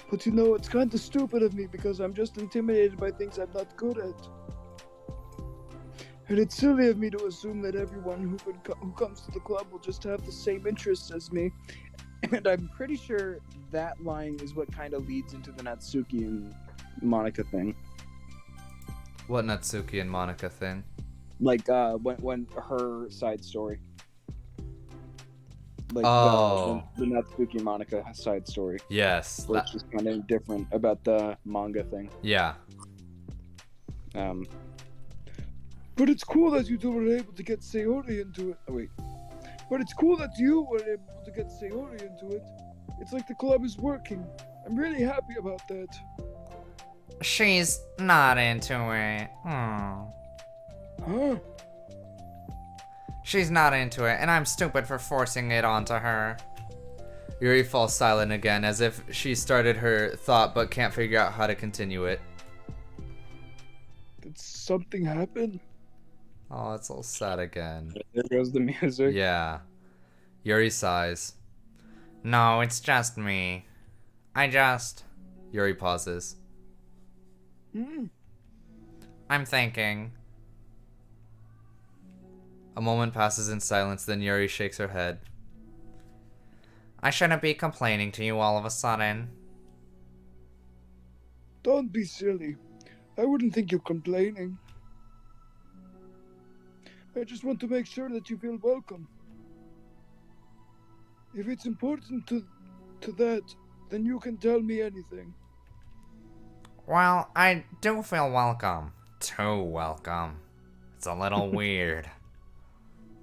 But you know, it's kind of stupid of me because I'm just intimidated by things I'm not good at. And it's silly of me to assume that everyone who comes to the club will just have the same interests as me. And I'm pretty sure that line is what kind of leads into the Natsuki and Monica thing. What Natsuki and Monica thing? Like when her side story. Like the Natsuki Monica side story. Yes. Which is kind of different about the manga thing. Yeah. But it's cool that you two were able to get Sayori into it. Oh, wait. But it's cool that you were able to get Sayori into it. It's like the club is working. I'm really happy about that. She's not into it. Huh? She's not into it, and I'm stupid for forcing it onto her. Yuri falls silent again, as if she started her thought but can't figure out how to continue it. Did something happen? Oh, it's all sad again. There goes the music. Yeah. Yuri sighs. No, it's just me. Yuri pauses. I'm thinking. A moment passes in silence, then Yuri shakes her head. I shouldn't be complaining to you all of a sudden. Don't be silly. I wouldn't think you're complaining. I just want to make sure that you feel welcome. If it's important to that, then you can tell me anything. Well, I do feel welcome. Too welcome. It's a little weird.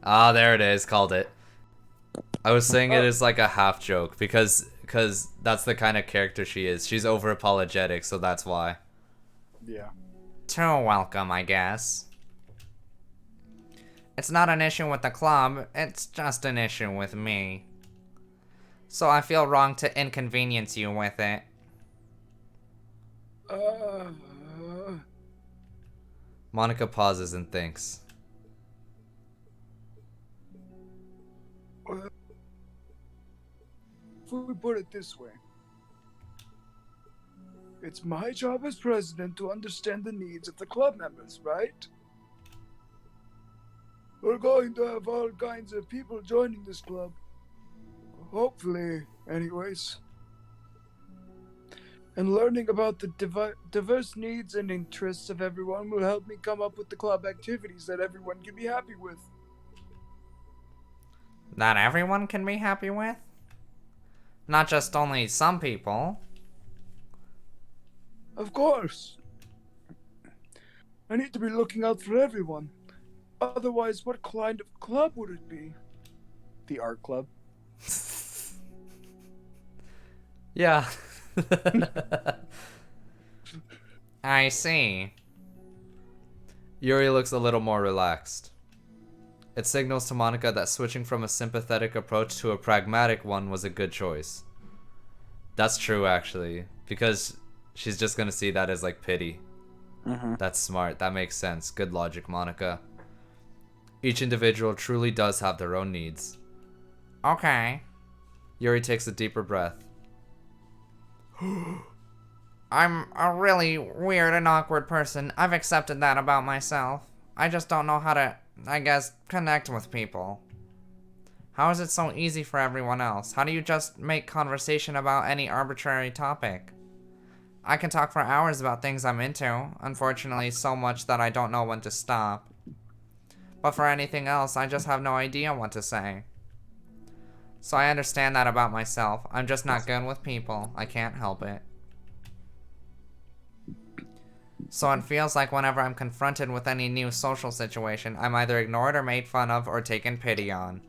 Ah, there it is. Called it. I was saying it as like a half joke because that's the kind of character she is. She's over apologetic, so that's why. Yeah. Too welcome, I guess. It's not an issue with the club, it's just an issue with me. So I feel wrong to inconvenience you with it. Monica pauses and thinks. If we put it this way, it's my job as president to understand the needs of the club members, right? We're going to have all kinds of people joining this club. Hopefully, anyways. And learning about the diverse needs and interests of everyone will help me come up with the club activities that everyone can be happy with. That everyone can be happy with? Not just only some people. Of course. I need to be looking out for everyone. Otherwise, what kind of club would it be? The art club. Yeah. I see. Yuri looks a little more relaxed. It signals to Monica that switching from a sympathetic approach to a pragmatic one was a good choice. That's true, actually, because she's just gonna see that as like pity. That's smart. That makes sense. Good logic, Monica. Each individual truly does have their own needs. Okay. Yuri takes a deeper breath. I'm a really weird and awkward person. I've accepted that about myself. I just don't know how to, I guess, connect with people. How is it so easy for everyone else? How do you just make conversation about any arbitrary topic? I can talk for hours about things I'm into, unfortunately so much that I don't know when to stop. But for anything else, I just have no idea what to say. So I understand that about myself. I'm just not good with people. I can't help it. So it feels like whenever I'm confronted with any new social situation, I'm either ignored or made fun of or taken pity on.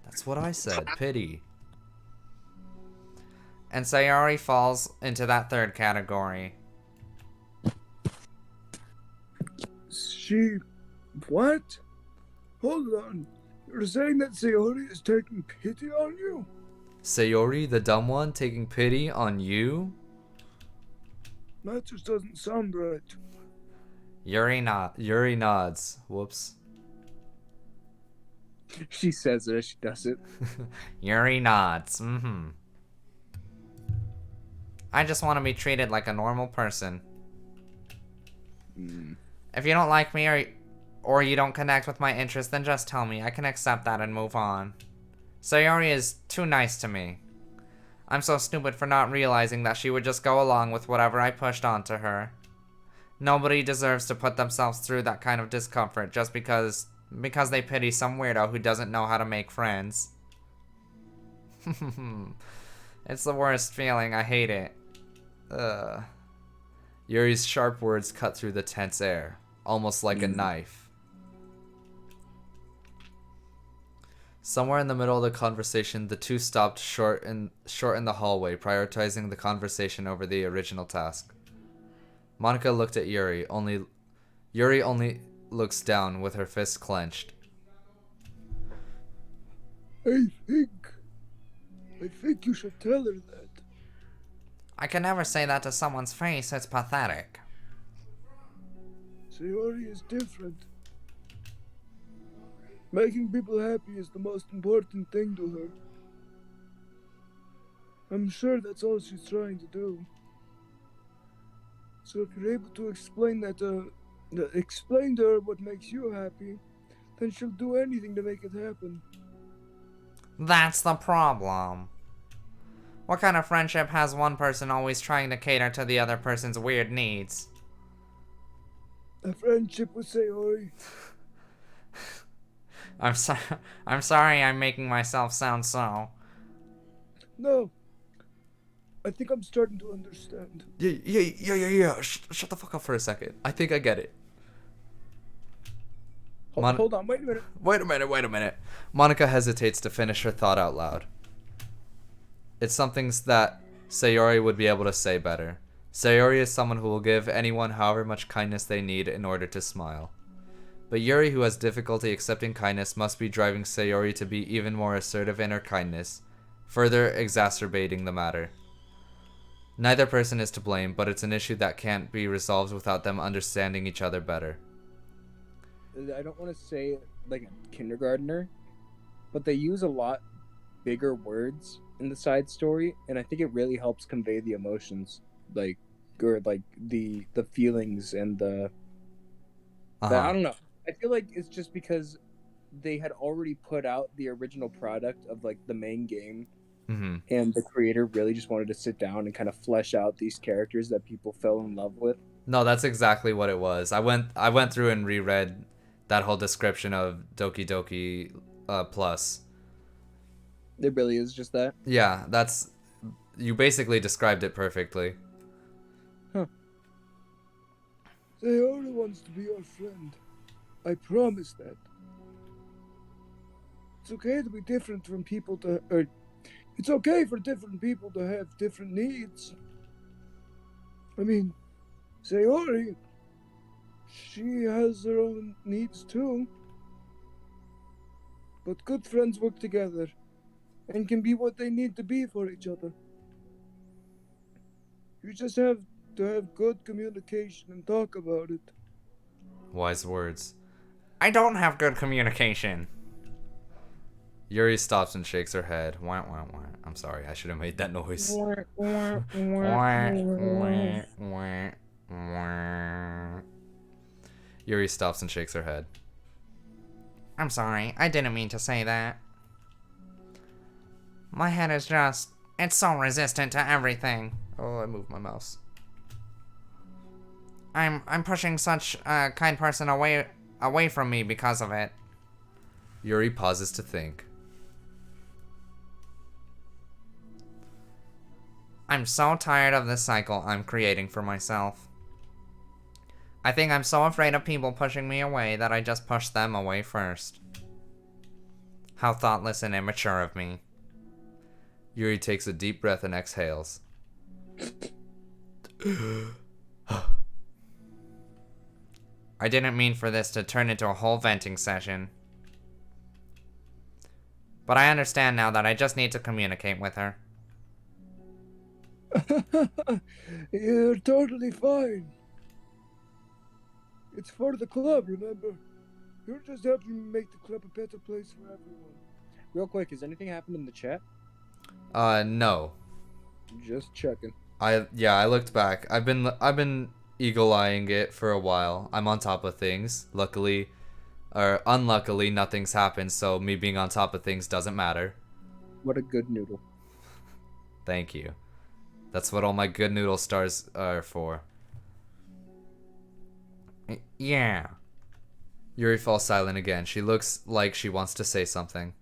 That's what I said, pity. And Sayori falls into that third category. She... What? Hold on. You're saying that Sayori is taking pity on you? Sayori, the dumb one, taking pity on you? That just doesn't sound right. Yuri nods. Whoops. She says it as she does it. Yuri nods. I just want to be treated like a normal person. If you don't like me or you don't connect with my interests, then just tell me. I can accept that and move on. Sayori is too nice to me. I'm so stupid for not realizing that she would just go along with whatever I pushed onto her. Nobody deserves to put themselves through that kind of discomfort just because they pity some weirdo who doesn't know how to make friends. It's the worst feeling. I hate it. Yuri's sharp words cut through the tense air, almost like a knife. Somewhere in the middle of the conversation, the two stopped short in the hallway, prioritizing the conversation over the original task. Monika looked at Yuri. Yuri only looks down with her fists clenched. I think you should tell her that. I can never say that to someone's face. It's pathetic. Sayori is different. Making people happy is the most important thing to her. I'm sure that's all she's trying to do. So if you're able to explain explain to her what makes you happy, then she'll do anything to make it happen. That's the problem. What kind of friendship has one person always trying to cater to the other person's weird needs? A friendship with Sayori. I'm sorry I'm making myself sound so. No. I think I'm starting to understand. Yeah. Shut the fuck up for a second. I think I get it. Hold on, wait a minute. Wait a minute. Monika hesitates to finish her thought out loud. It's something that Sayori would be able to say better. Sayori is someone who will give anyone however much kindness they need in order to smile. But Yuri, who has difficulty accepting kindness, must be driving Sayori to be even more assertive in her kindness, further exacerbating the matter. Neither person is to blame, but it's an issue that can't be resolved without them understanding each other better. I don't want to say like a kindergartner, but they use a lot bigger words in the side story, and I think it really helps convey the emotions, the feelings and the I don't know. I feel like it's just because they had already put out the original product of like the main game, and the creator really just wanted to sit down and kind of flesh out these characters that people fell in love with. No, that's exactly what it was. I went through and reread that whole description of Doki Doki Plus. It really is just that. Yeah, you basically described it perfectly. Huh. Sayori wants to be your friend. I promise that. It's okay to be different from people it's okay for different people to have different needs. I mean, Sayori, she has her own needs too. But good friends work together and can be what they need to be for each other. You just have to have good communication and talk about it. Wise words. I don't have good communication. Yuri stops and shakes her head. Wah, wah, wah. I'm sorry, I should have made that noise. Wah, wah, wah, wah. Yuri stops and shakes her head. I'm sorry, I didn't mean to say that. My head is it's so resistant to everything. Oh, I moved my mouse. I'm pushing such a kind person away from me because of it. Yuri pauses to think. I'm so tired of this cycle I'm creating for myself. I think I'm so afraid of people pushing me away that I just push them away first. How thoughtless and immature of me. Yuri takes a deep breath and exhales. I didn't mean for this to turn into a whole venting session. But I understand now that I just need to communicate with her. You're totally fine. It's for the club, remember? You're just helping make the club a better place for everyone. Real quick, has anything happened in the chat? No. Just checking. I looked back. I've been eagle-eyeing it for a while. I'm on top of things. Luckily, or unluckily, nothing's happened, so me being on top of things doesn't matter. What a good noodle. Thank you. That's what all my good noodle stars are for. Yeah. Yuri falls silent again. She looks like she wants to say something.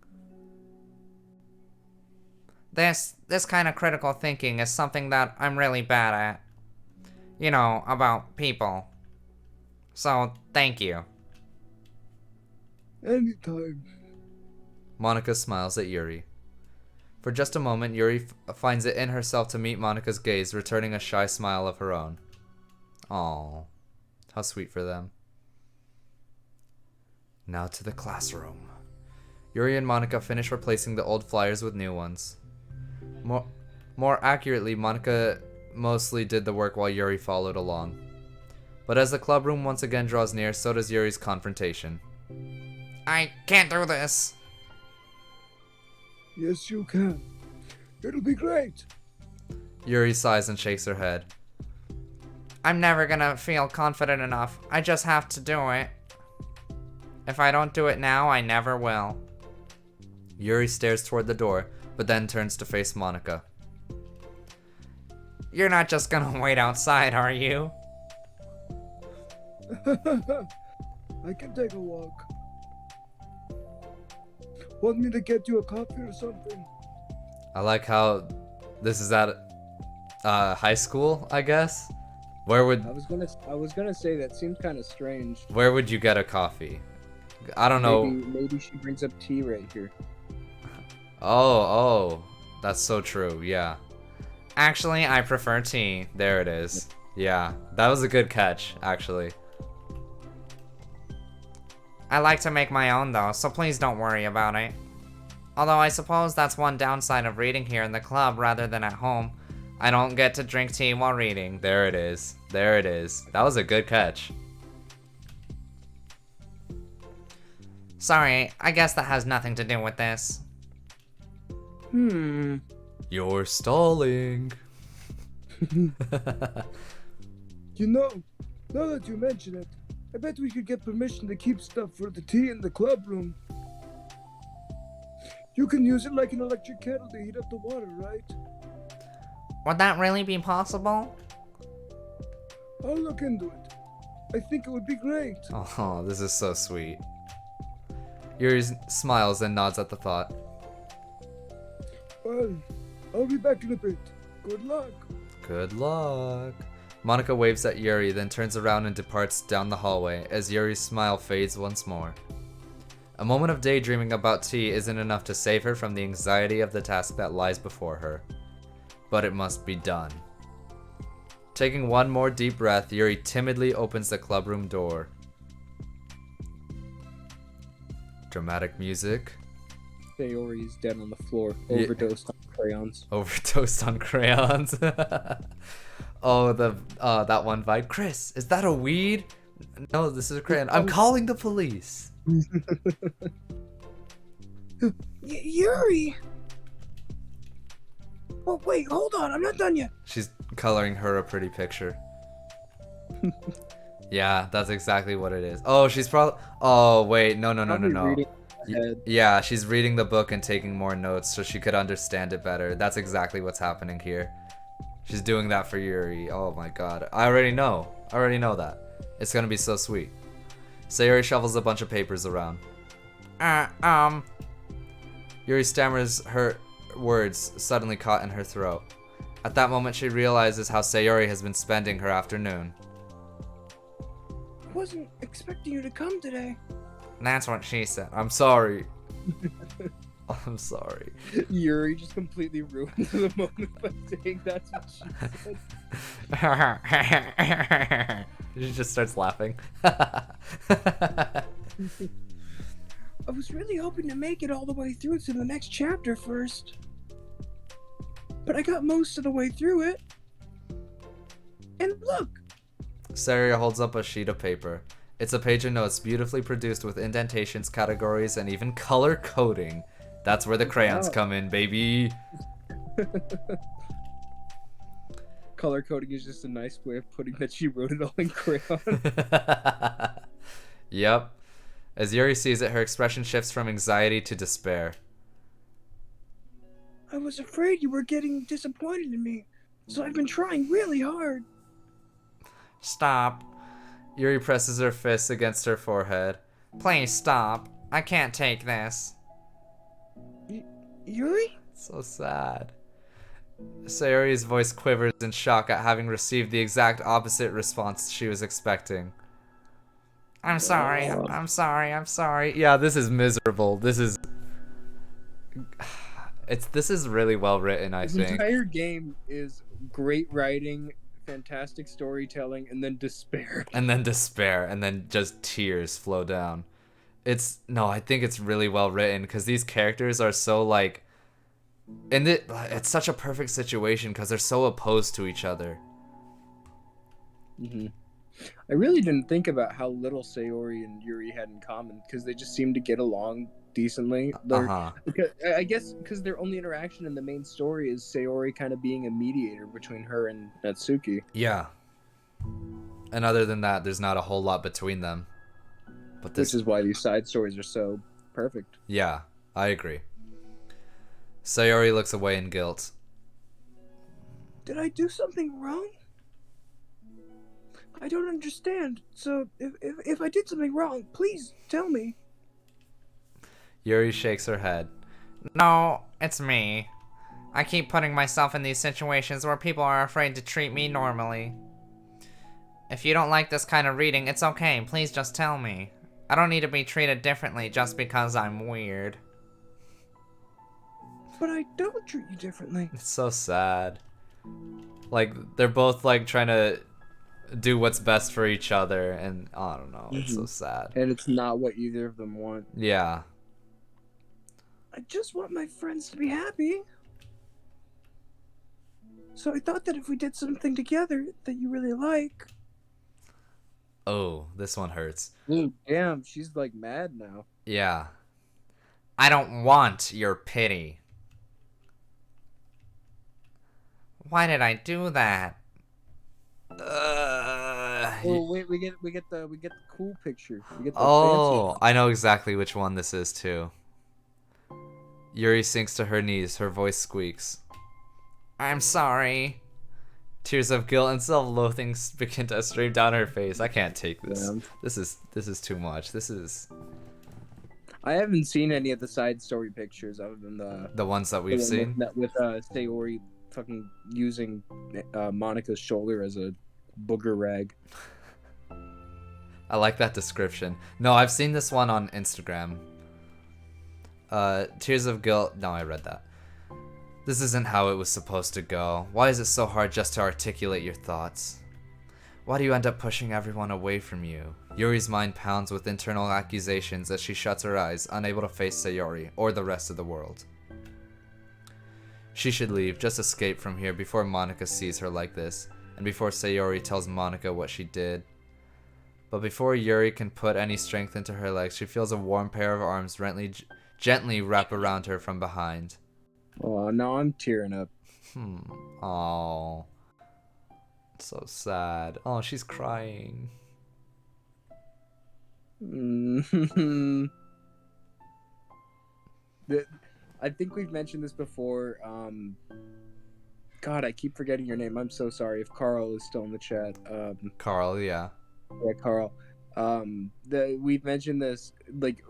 This kind of critical thinking is something that I'm really bad at. You know, about people. So, thank you. Anytime. Monika smiles at Yuri. For just a moment, Yuri finds it in herself to meet Monika's gaze, returning a shy smile of her own. Aww. How sweet for them. Now to the classroom. Yuri and Monika finish replacing the old flyers with new ones. More accurately, Monika mostly did the work while Yuri followed along. But as the club room once again draws near, so does Yuri's confrontation. I can't do this. Yes, you can. It'll be great. Yuri sighs and shakes her head. I'm never gonna feel confident enough. I just have to do it. If I don't do it now, I never will. Yuri stares toward the door, but then turns to face Monika. You're not just gonna wait outside, are you? I can take a walk. Want me to get you a coffee or something? I like how this is at high school, I guess. Where would I was gonna say that seems kind of strange. Where would you get a coffee? I don't know. Maybe she brings up tea right here. Oh, that's so true. Yeah. Actually, I prefer tea. There it is. Yeah, that was a good catch, actually. I like to make my own though, so please don't worry about it. Although I suppose that's one downside of reading here in the club rather than at home. I don't get to drink tea while reading. There it is. There it is. That was a good catch. Sorry, I guess that has nothing to do with this. You're stalling. You know, now that you mention it, I bet we could get permission to keep stuff for the tea in the club room. You can use it like an electric kettle to heat up the water, right? Would that really be possible? I'll look into it. I think it would be great. Oh, this is so sweet. Yuri smiles and nods at the thought. Well, I'll be back in a bit. Good luck. Good luck. Monika waves at Yuri, then turns around and departs down the hallway as Yuri's smile fades once more. A moment of daydreaming about tea isn't enough to save her from the anxiety of the task that lies before her. But it must be done. Taking one more deep breath, Yuri timidly opens the clubroom door. Dramatic music. Sayori is dead on the floor, overdosed on crayons. Overdosed on crayons. Oh, that one vibe. Chris, is that a weed? No, this is a crayon. I'm calling the police. Yuri! Oh, wait, hold on, I'm not done yet. She's coloring her a pretty picture. Yeah, that's exactly what it is. Oh, she's probably... Oh, wait, no. Yeah, she's reading the book and taking more notes so she could understand it better. That's exactly what's happening here. She's doing that for Yuri. Oh my god. I already know that. It's gonna be so sweet. Sayori shovels a bunch of papers around. Yuri stammers her words, suddenly caught in her throat. At that moment, she realizes how Sayori has been spending her afternoon. I wasn't expecting you to come today. That's what she said. I'm sorry. I'm sorry. Yuri just completely ruins the moment by saying that's what she said. She just starts laughing. I was really hoping to make it all the way through to the next chapter first. But I got most of the way through it. And look! Sayori holds up a sheet of paper. It's a page of notes beautifully produced with indentations, categories, and even color coding. That's where the crayons come in, baby. Color coding is just a nice way of putting that she wrote it all in crayon. Yep. As Yuri sees it, her expression shifts from anxiety to despair. I was afraid you were getting disappointed in me, so I've been trying really hard. Stop. Yuri presses her fists against her forehead. Please stop. I can't take this. Yuri? So sad. Sayori's voice quivers in shock at having received the exact opposite response she was expecting. I'm sorry, I'm sorry, I'm sorry. Yeah, this is miserable. This is really well written, I This think. entire game is great writing, fantastic storytelling, and then despair. And then despair, and then just tears flow down. I think it's really well written because these characters are so like, and it's such a perfect situation because they're so opposed to each other. Mm-hmm. I really didn't think about how little Sayori and Yuri had in common because they just seemed to get along decently. Because, I guess because their only interaction in the main story is Sayori kind of being a mediator between her and Natsuki. Yeah. And other than that, there's not a whole lot between them. But Which is why these side stories are so perfect. Yeah, I agree. Sayori looks away in guilt. Did I do something wrong? I don't understand. So if I did something wrong, please tell me. Yuri shakes her head. No, it's me. I keep putting myself in these situations where people are afraid to treat me normally. If you don't like this kind of reading, it's okay. Please just tell me. I don't need to be treated differently just because I'm weird. But I don't treat you differently. It's so sad. Like, they're both, like, trying to do what's best for each other, and I don't know. It's so sad. And it's not what either of them want. Yeah. I just want my friends to be happy. So I thought that if we did something together that you really like. Oh, this one hurts. Ooh, damn, she's like mad now. Yeah. I don't want your pity. Why did I do that? Oh wait, we get the cool picture. We get the Oh, I know exactly which one this is too. Yuri sinks to her knees, her voice squeaks. I'm sorry. Tears of guilt and self-loathing begin to stream down her face. I can't take this. Damn. This is too much. This is I haven't seen any of the side story pictures other than the ones that we've seen. with Sayori fucking using Monika's shoulder as a booger rag. I like that description. No, I've seen this one on Instagram. Tears of guilt. No, I read that. This isn't how it was supposed to go. Why is it so hard just to articulate your thoughts? Why do you end up pushing everyone away from you? Yuri's mind pounds with internal accusations as she shuts her eyes, unable to face Sayori or the rest of the world. She should leave, just escape from here before Monika sees her like this, and before Sayori tells Monika what she did. But before Yuri can put any strength into her legs, she feels a warm pair of arms gently wrap around her from behind. Oh, now I'm tearing up. Oh, so sad. Oh, she's crying. I think we've mentioned this before. God, I keep forgetting your name. I'm so sorry if Carl is still in the chat. Carl, yeah. Yeah, Carl. We've mentioned this, like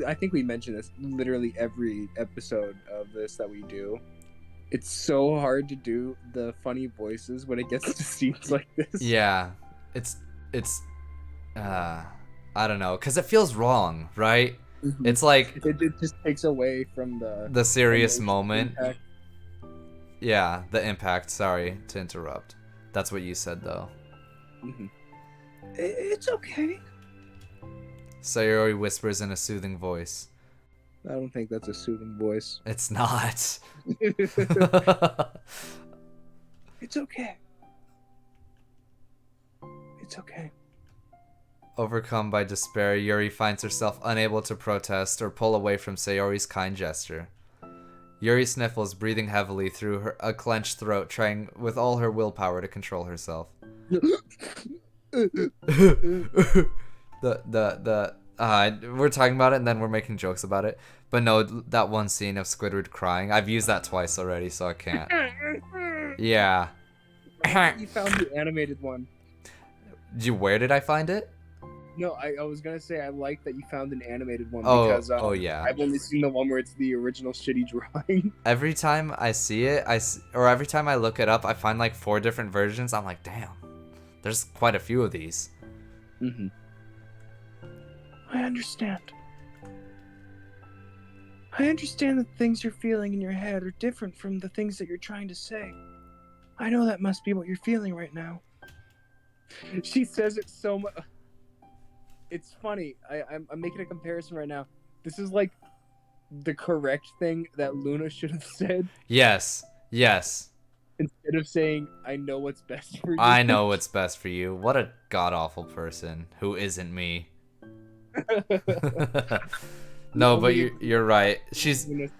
I think we mention this literally every episode of this that we do. It's so hard to do the funny voices when it gets to scenes like this. Yeah, it's I don't know, cause it feels wrong, right? Mhm. It's like It just takes away from the serious emotional moment. impact. Yeah, the impact. Sorry to interrupt. That's what you said though. Mhm. It's okay. Sayori whispers in a soothing voice. I don't think that's a soothing voice. It's not. It's okay. It's okay. Overcome by despair, Yuri finds herself unable to protest or pull away from Sayori's kind gesture. Yuri sniffles, breathing heavily through a clenched throat, trying with all her willpower to control herself. We're talking about it and then we're making jokes about it. But no, that one scene of Squidward crying, I've used that twice already, so I can't. Yeah. You found the animated one. Where did I find it? No, I was gonna say I like that you found an animated one Oh, because yeah. I've only seen the one where it's the original shitty drawing. Every time I see it, or every time I look it up, I find like 4 different versions. I'm like, damn, there's quite a few of these. Mm-hmm. I understand. I understand that things you're feeling in your head are different from the things that you're trying to say. I know that must be what you're feeling right now. She says it so much. It's funny. I'm making a comparison right now. This is like the correct thing that Luna should have said Yes. instead of saying, "I know what's best for you." I know what's best for you. What a god-awful person who isn't me. No, but you're right. She's and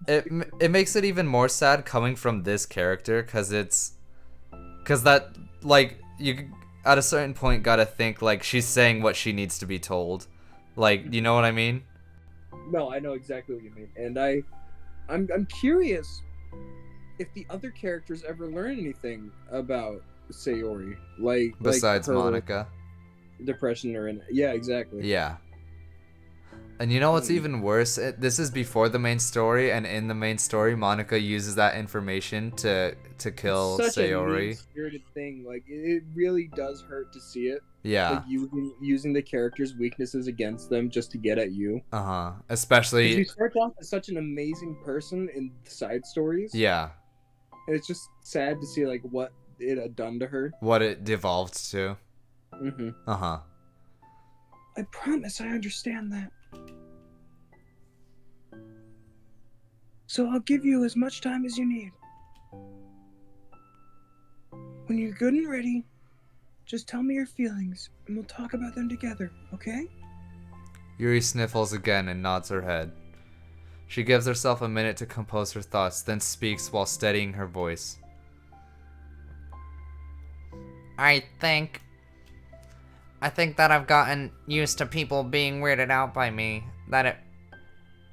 it makes it even more sad coming from this character because that like you at a certain point gotta think like she's saying what she needs to be told, like, you know what I mean? No, I know exactly what you mean, and I'm curious if the other characters ever learn anything about Sayori, like Besides her Monica. depression or yeah, exactly. Yeah. And you know what's even worse? This is before the main story, and in the main story, Monica uses that information to kill It's such Sayori. a mean-spirited thing. Like it really does hurt to see it. Yeah. Like using the characters' weaknesses against them just to get at you. Especially. You start off as such an amazing person in side stories. Yeah. And it's just sad to see like what it had done to her. What it devolved to. Mm-hmm. I promise I understand that. So I'll give you as much time as you need. When you're good and ready, just tell me your feelings, and we'll talk about them together, okay? Yuri sniffles again and nods her head. She gives herself a minute to compose her thoughts, then speaks while steadying her voice. I think that I've gotten used to people being weirded out by me.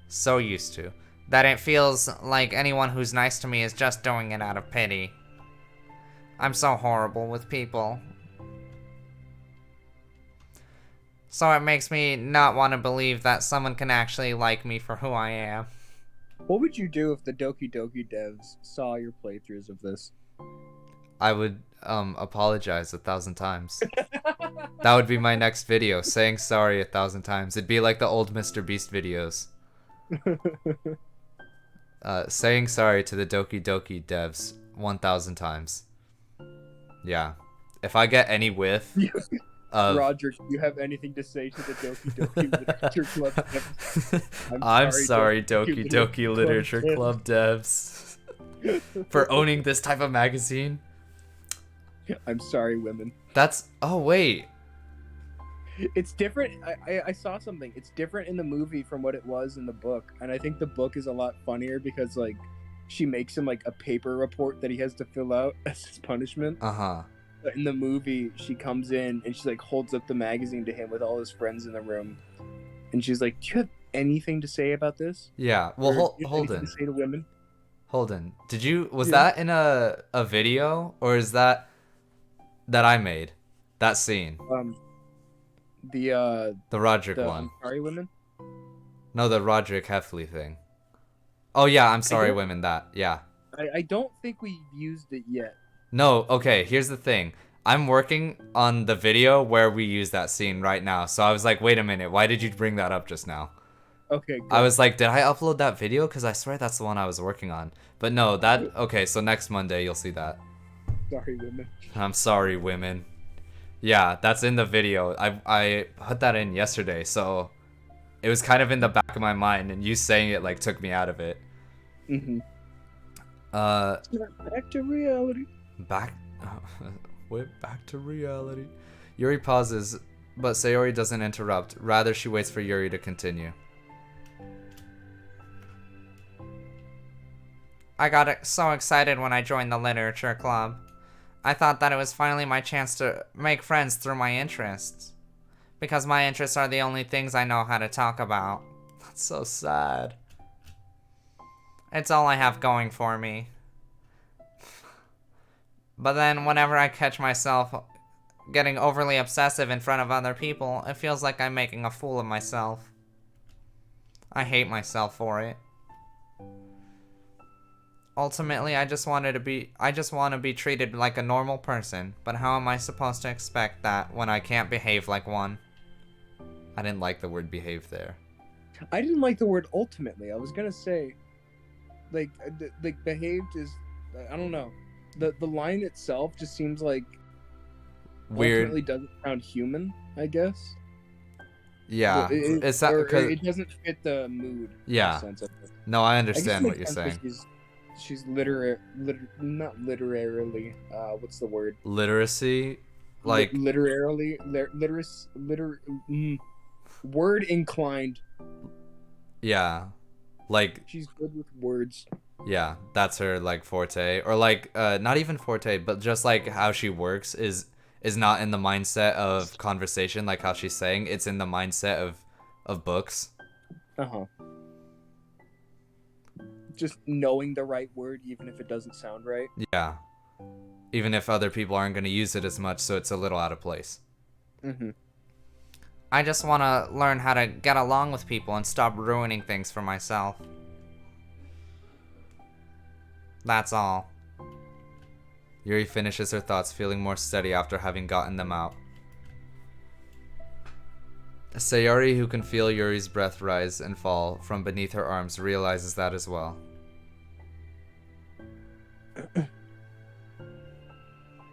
So used to. That it feels like anyone who's nice to me is just doing it out of pity. I'm so horrible with people. So it makes me not want to believe that someone can actually like me for who I am. What would you do if the Doki Doki devs saw your playthroughs of this? I would apologize 1,000 times. That would be my next video, saying sorry 1,000 times. It'd be like the old Mr. Beast videos. Saying sorry to the Doki Doki devs 1,000 times. Yeah. If I get any whiff of... Roger, do you have anything to say to the Doki Doki Literature Club devs? I'm sorry, Doki Doki Literature Club devs. For owning this type of magazine. I'm sorry, women. Oh, wait. It's different. I saw something. It's different in the movie from what it was in the book. And I think the book is a lot funnier because, like, she makes him, like, a paper report that he has to fill out as his punishment. But in the movie, she comes in and she, like, holds up the magazine to him with all his friends in the room. And she's like, do you have anything to say about this? Yeah. Well, hold on. To say to women? Hold on. Was that in a video? Or is that I made? That scene? The Roderick one. I'm sorry, women? No, the Roderick Heffley thing. Oh, yeah, I'm sorry, women, that. Yeah. I don't think we've used it yet. No, okay, here's the thing. I'm working on the video where we use that scene right now. So I was like, wait a minute, why did you bring that up just now? Okay, good. I was like, did I upload that video? Because I swear that's the one I was working on. But no, okay, so next Monday you'll see that. Sorry, women. I'm sorry, women. Yeah, that's in the video. I put that in yesterday, so it was kind of in the back of my mind, and you saying it like took me out of it. Mm-hmm. Back to reality. Back back to reality. Yuri pauses, but Sayori doesn't interrupt. Rather, she waits for Yuri to continue. I got so excited when I joined the literature club. I thought that it was finally my chance to make friends through my interests. Because my interests are the only things I know how to talk about. That's so sad. It's all I have going for me. But then whenever I catch myself getting overly obsessive in front of other people, it feels like I'm making a fool of myself. I hate myself for it. Ultimately, I just want to be treated like a normal person, but how am I supposed to expect that when I can't behave like one? I didn't like the word behave there. I didn't like the word ultimately. I was gonna say, like behaved is, I don't know. The line itself just seems like Weird. ultimately doesn't sound human, I guess. Yeah, It's that because it doesn't fit the mood. Yeah. Sense of it. no, I I guess understand it what you're makes sense saying. that She's not literarily. What's the word? Literacy, like Literarily, word inclined. yeah, like She's good with words. yeah, that's her like forte, or like not even forte, but just like how she works is not in the mindset of conversation, like how she's saying. It's in the mindset of books. Uh-huh. Just knowing the right word, even if it doesn't sound right. Yeah, even if other people aren't going to use it as much, so it's a little out of place. Mm-hmm. I just want to learn how to get along with people and stop ruining things for myself. That's all. Yuri finishes her thoughts, feeling more steady after having gotten them out. Sayori, who can feel Yuri's breath rise and fall from beneath her arms, realizes that as well.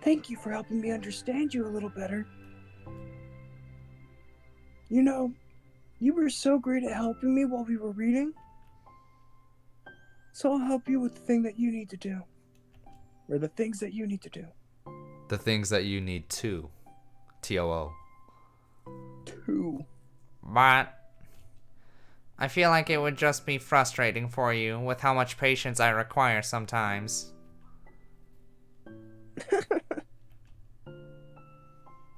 Thank you for helping me understand you a little better. You know, you were so great at helping me while we were reading. So I'll help you with the thing that you need to do. Or the things that you need to do. The things that you need to. TOO. Two. But I feel like it would just be frustrating for you with how much patience I require sometimes.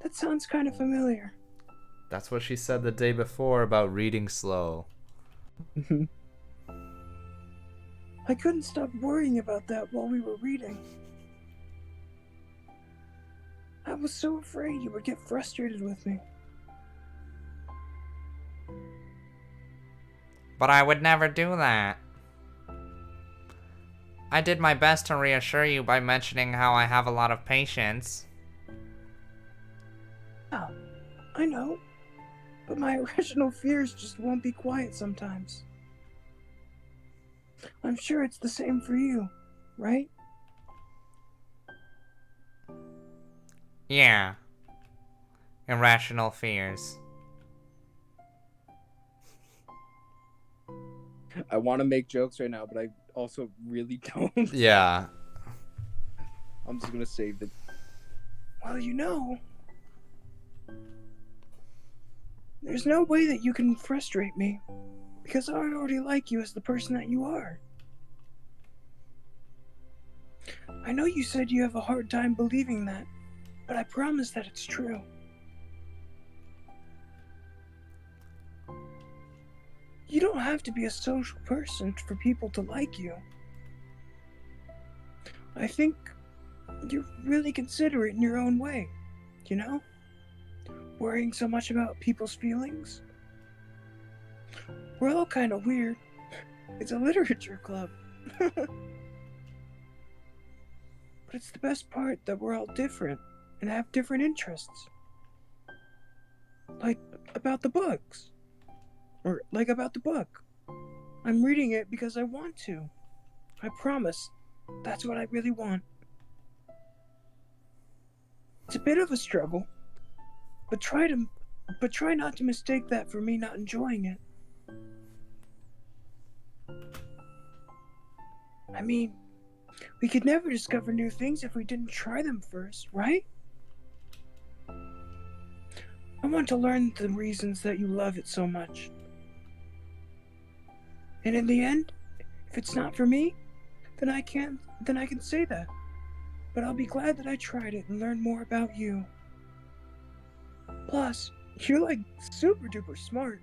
That sounds kind of familiar. That's what she said the day before about reading slow. I couldn't stop worrying about that while we were reading. I was so afraid you would get frustrated with me. But I would never do that. I did my best to reassure you by mentioning how I have a lot of patience. Oh, I know. But my irrational fears just won't be quiet sometimes. I'm sure it's the same for you, right? Yeah. Irrational fears. I want to make jokes right now, but I also really don't. Yeah. I'm just gonna save it. Well, you know, there's no way that you can frustrate me, because I already like you as the person that you are. I know you said you have a hard time believing that, but I promise that it's true. You don't have to be a social person for people to like you. I think you're really considerate in your own way, you know? Worrying so much about people's feelings. We're all kind of weird. It's a literature club. But it's the best part that we're all different and have different interests. Like about the books. Or like about the book. I'm reading it because I want to. I promise. That's what I really want. It's a bit of a struggle, but try not to mistake that for me not enjoying it. I mean, we could never discover new things if we didn't try them first, right? I want to learn the reasons that you love it so much. And in the end, if it's not for me, then I can say that. But I'll be glad that I tried it and learned more about you. Plus, you're like super duper smart.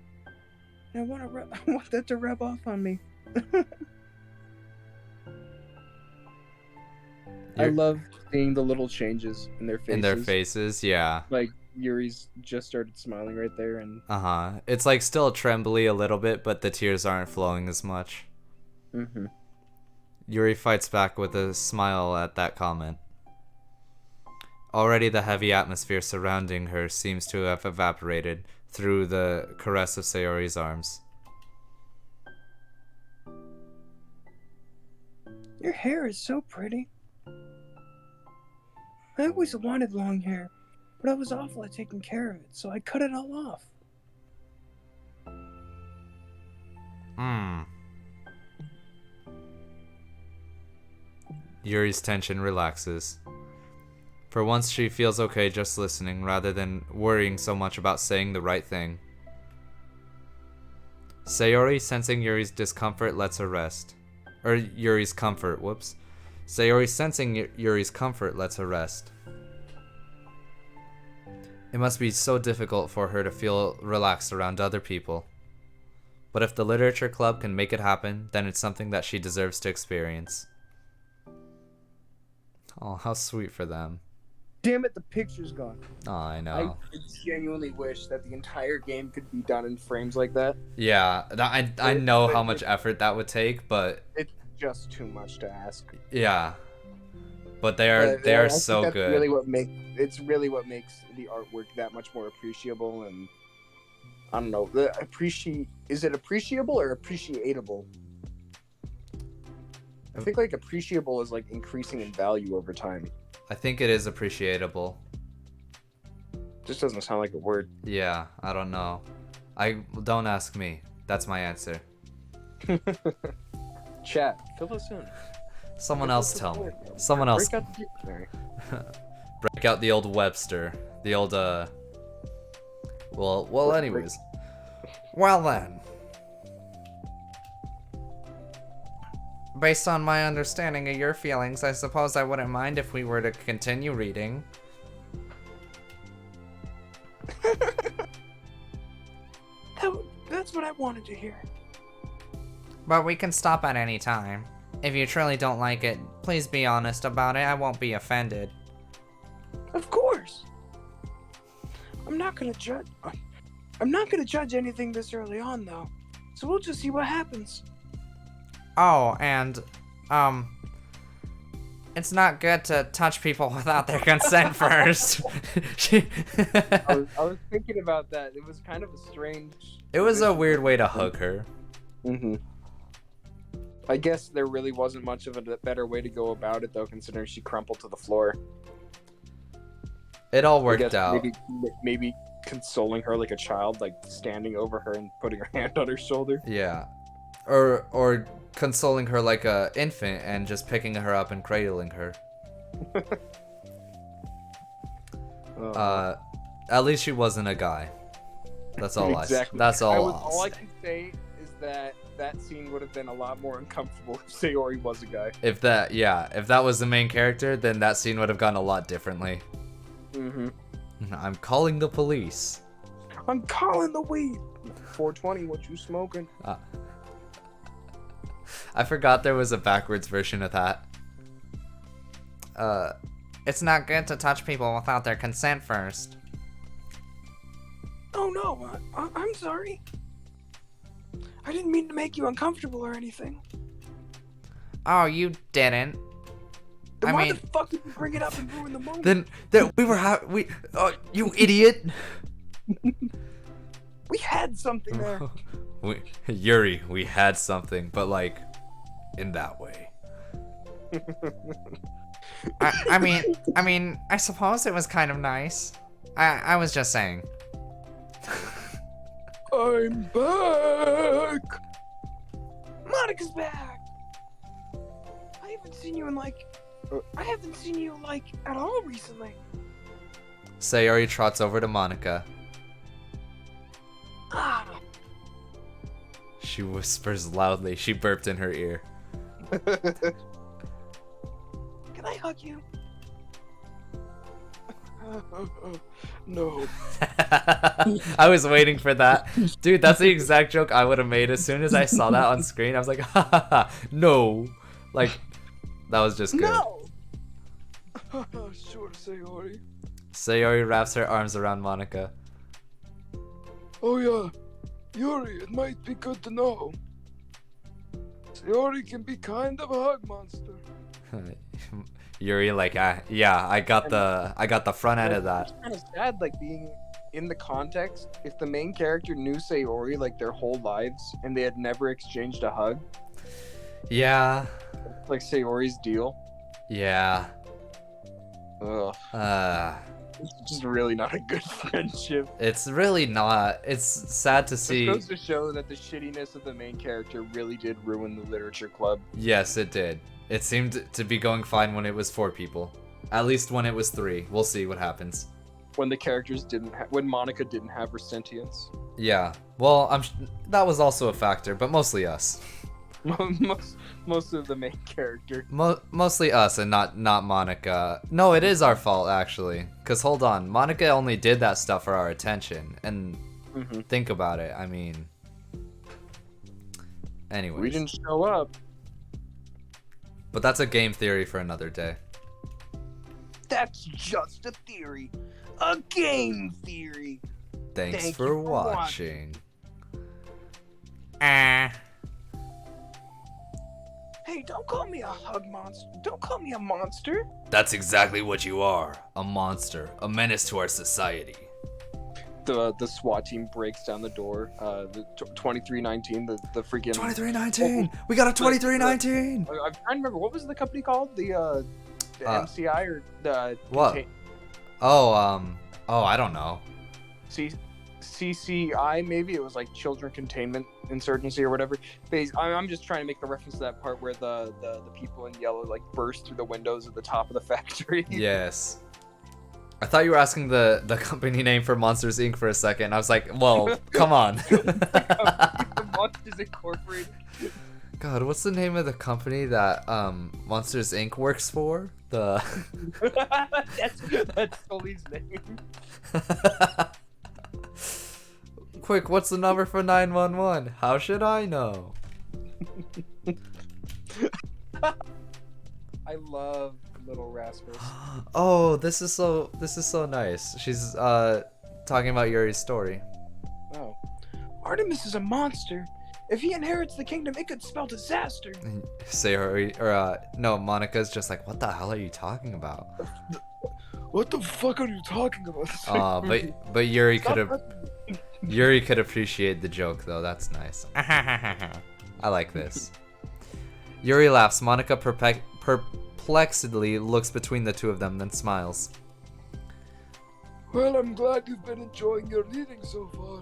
And I want that to rub off on me. I love seeing the little changes in their faces. In their faces, yeah. Like Yuri's just started smiling right there, and It's like still trembly a little bit, but the tears aren't flowing as much. Yuri fights back with a smile at that comment. Already the heavy atmosphere surrounding her seems to have evaporated through the caress of Sayori's arms. Your hair is so pretty. I always wanted long hair, but I was awful at taking care of it, so I cut it all off. Yuri's tension relaxes. For once she feels okay just listening rather than worrying so much about saying the right thing. Sayori, sensing Yuri's discomfort, lets her rest. Yuri's comfort, whoops. Sayori, sensing Yuri's comfort, lets her rest. It must be so difficult for her to feel relaxed around other people. But if the literature club can make it happen, then it's something that she deserves to experience. Oh, how sweet for them. damn it, the picture's gone. Oh, I know. I genuinely wish that the entire game could be done in frames like that. Yeah, I know how much effort that would take, but It's just too much to ask. yeah. But they are so that's good. It's really what makes the artwork that much more appreciable, and I don't know. Is it appreciable or appreciatable? I think like appreciable is like increasing in value over time. I think it is appreciable. Just doesn't sound like a word. Yeah, I don't know. Don't ask me. That's my answer. Chat, fill us in. Someone else tell me. Someone else Break out the dictionary. break out the old Webster. The old well anyways. Well then. Based on my understanding of your feelings, I suppose I wouldn't mind if we were to continue reading. That's what I wanted to hear. But we can stop at any time. If you truly don't like it, please be honest about it. I won't be offended. Of course. I'm not gonna judge anything this early on, though. So we'll just see what happens. Oh, and, it's not good to touch people without their consent first. I was thinking about that. It was kind of a strange. It was a weird way to hug her. Mm-hmm. I guess there really wasn't much of a better way to go about it, though, considering she crumpled to the floor. It all I worked guess out. Maybe consoling her like a child, like standing over her and putting her hand on her shoulder. Yeah. Or consoling her like a infant and just picking her up and cradling her. At least she wasn't a guy. That's all exactly. That's all. All I can say is that scene would have been a lot more uncomfortable if Sayori was a guy. If that was the main character, then that scene would have gone a lot differently. Mm-hmm. I'm calling the police. I'm calling the weed. 420, what you smoking? I forgot there was a backwards version of that. It's not good to touch people without their consent first. Oh no, I'm sorry. I didn't mean to make you uncomfortable or anything. Oh, you didn't. Then I why mean, the fuck did you bring it up and ruin the moment? then we were you idiot. We had something there. Yuri, we had something, but like, in that way. I mean, I suppose it was kind of nice. I was just saying. I'm back. Monica's back. I haven't seen you at all recently. Sayori trots over to Monica. Ah. She whispers loudly. She burped in her ear. Can I hug you? No. I was waiting for that. Dude, that's the exact joke I would have made as soon as I saw that on screen. I was like, ha ha ha, no. Like, that was just good. No. Sure, Sayori. Sayori wraps her arms around Monica. Oh yeah, Yuri, it might be good to know. Sayori can be kind of a hug monster. Yuri like, yeah, I got the front end of that. It's kind of sad, like being in the context. If the main character knew Sayori like their whole lives and they had never exchanged a hug, Yeah. like Sayori's deal. Yeah. Ugh, it's just really not a good friendship. It's really not. It's sad to It see. goes to show that the shittiness of the main character really did ruin the literature club. Yes, it did. It seemed to be going fine when it was 4 people. At least when it was 3. We'll see what happens. When the characters when Monica didn't have her sentience. Yeah. Well, that was also a factor, but mostly us. most of the main character. Mostly us and not Monica. No, it is our fault actually. Cause hold on, Monica only did that stuff for our attention. And think about it. I mean, anyways. We didn't show up. But that's a game theory for another day. That's just a theory. A game theory. Thanks Thank for you for watching. Hey, don't call me a hug monster. Don't call me a monster. That's exactly what you are. A monster. A menace to our society. The SWAT team breaks down the door. The 2319. The freaking 2319! We got a 2319! I'm trying to remember, what was the company called? The MCI or the What? Oh, I don't know. CCI, maybe it was like Children Containment Insurgency or whatever. I'm just trying to make the reference to that part where the people in yellow like burst through the windows at the top of the factory. Yes. I thought you were asking the company name for Monsters Inc. for a second. I was like, well, come on. The Monsters Incorporated. God, what's the name of the company that Monsters Inc. works for? That's Sully's name. Quick, what's the number for 911? How should I know? I love Little Rascals. Oh, this is so nice. She's talking about Yuri's story. Oh. Artemis is a monster. If he inherits the kingdom, it could spell disaster. No, Monica's just like, what the hell are you talking about? What the fuck are you talking about? But Yuri could appreciate the joke though. That's nice. I like this. Yuri laughs. Monica perplexedly looks between the two of them, then smiles. Well, I'm glad you've been enjoying your reading so far.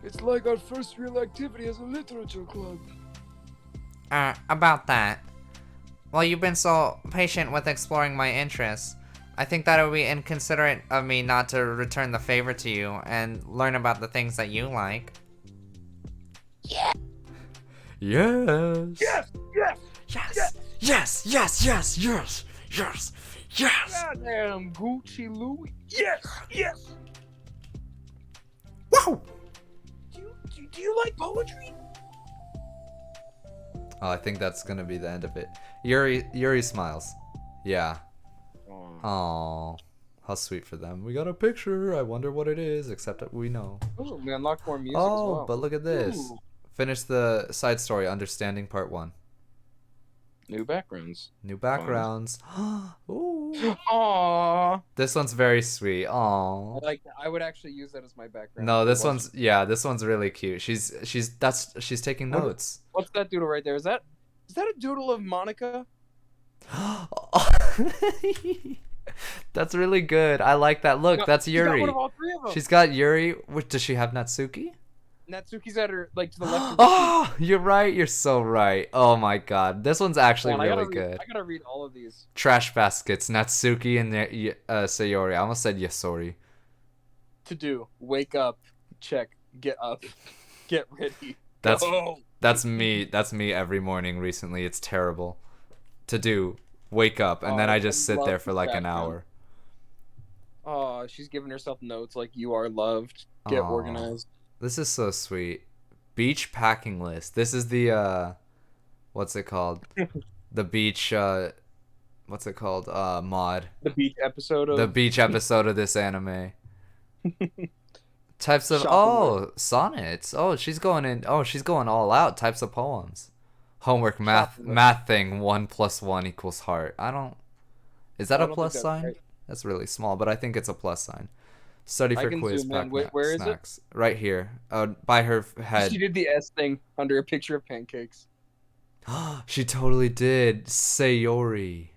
It's like our first real activity as a literature club. About that. Well, you've been so patient with exploring my interests. I think that it would be inconsiderate of me not to return the favor to you and learn about the things that you like. Yes. Yes! Yes! Yes. Yes. Yes. Yes. Yes. Yes. Yes. Goddamn Gucci Louie. Yes! Yes! Wow. Do you like poetry? Oh, I think that's gonna be the end of it. Yuri smiles. Yeah. Aww. How sweet for them. We got a picture. I wonder what it is, except that we know. Oh, we unlocked more music as Oh, well. but look at this. Ooh. Finish the side story, Understanding Part 1. New backgrounds. New backgrounds. Ooh. Aww. This one's very sweet. Aww. I would actually use that as my background. No, if it this wasn't- this one's really cute. She's taking What- notes. What's that doodle right there? Is that a doodle of Monica? That's really good. I like that. Look, No, that's she's got Yuri. one of all three of them. She's got Yuri. Does she have Natsuki? Natsuki's at her to the left. Of the Oh, you're right. You're so right. Oh my god, this one's actually Hold on, really good. I gotta read all of these. Trash baskets, Natsuki and Sayori. I almost said Yasori. To do. Wake up. Check. Get up. Get ready. That's Go. that's me. That's me every morning recently. It's terrible. To do. Wake up, and then Oh, I just sit love there for this like an background. hour. Oh, she's giving herself notes like you are loved. Get Aw. organized. This is so sweet. Beach packing list. This is the what's it called? The beach what's it called? Mod. The beach episode of The beach episode of this anime. Types of Shopping sonnets. She's going all out. Types of poems. Homework Shopping list. math thing 1 + 1 = heart. Is that I a don't plus think that's sign? right. That's really small, but I think it's a plus sign. Study I for can quiz zoom pack in. Where is it? snacks. Right here. By her head. She did the S thing under a picture of pancakes. She totally did. Sayori.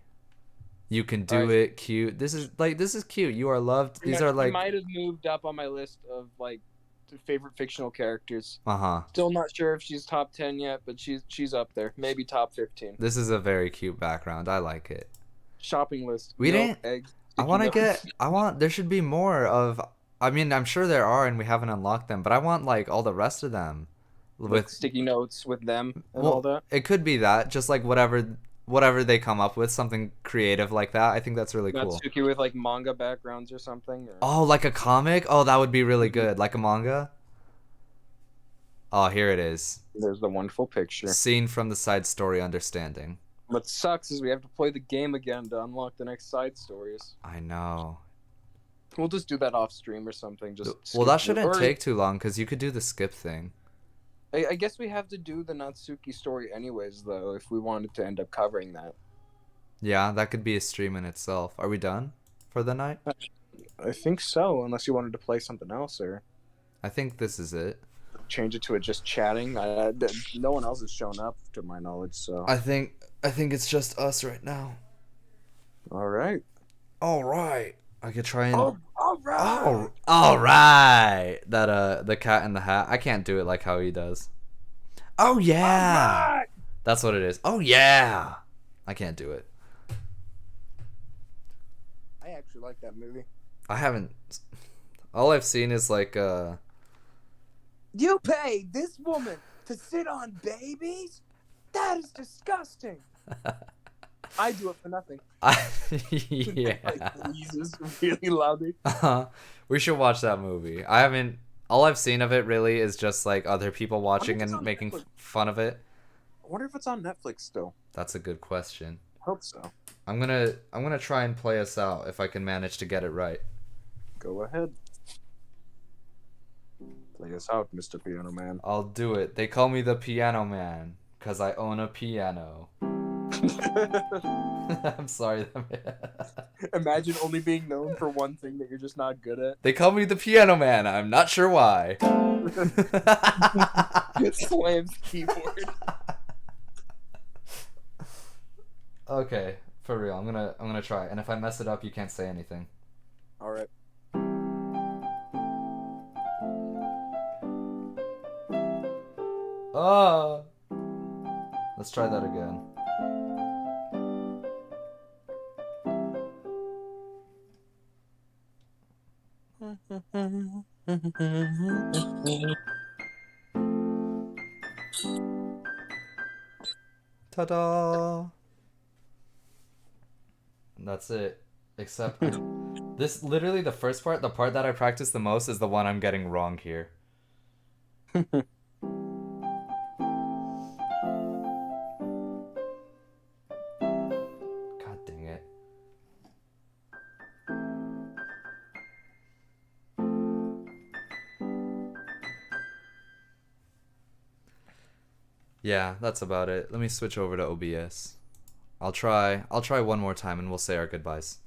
You can do Alright. it. Cute. This is cute. You are loved. These She are like might have moved up on my list of like favorite fictional characters. uh-huh. Still not sure if she's top 10 yet, but she's up there. Maybe top 15. This is a very cute background. I like it. Shopping list. We Milk, didn't- eggs. I sticky want to notes. get there should be more of I mean, I'm sure there are and we haven't unlocked them, but I want like all the rest of them with with sticky notes with them and well, all that. It could be that, just like whatever they come up with, something creative like that. I think that's really cool. Natsuki with like manga backgrounds or something. Or... Oh, like a comic? Oh, that would be really good. Like a manga? Oh, here it is. There's the wonderful picture. Scene from the side story understanding. What sucks is we have to play the game again to unlock the next side stories. I know. We'll just do that off stream or something. Just Well, skip that through- shouldn't or- take too long because you could do the skip thing. I guess we have to do the Natsuki story anyways, though, if we wanted to end up covering that. Yeah, that could be a stream in itself. Are we done for the night? I think so, unless you wanted to play something else or I think this is it. change it to it just chatting. No one else has shown up, to my knowledge. So, I think it's just us right now. all right. All right. I could try and all right. Oh, all right. That the cat in the hat. I can't do it like how he does. Oh yeah. All right. That's what it is. Oh yeah. I can't do it. I actually like that movie. I haven't. All I've seen is like You pay this woman to sit on babies? That is disgusting. I do it for nothing. yeah. Like, Jesus, really loudly. We should watch that movie. I haven't. All I've seen of it really is just like other people watching it's and on making Netflix. fun of it. I wonder if it's on Netflix still. That's a good question. Hope so. I'm gonna try and play us out if I can manage to get it right. Go ahead. Play us out, Mr. Piano Man. I'll do it. They call me the Piano Man because I own a piano. I'm sorry. Imagine only being known for one thing that you're just not good at. They call me the Piano Man. I'm not sure why. Slams keyboard. Okay, for real. I'm gonna try. And if I mess it up, you can't say anything. All right. Ah. Let's try that again. Ta-da! That's it. Except this literally the first part, the part that I practice the most is the one I'm getting wrong here. God dang it. Yeah, that's about it. Let me switch over to OBS. I'll try one more time and we'll say our goodbyes.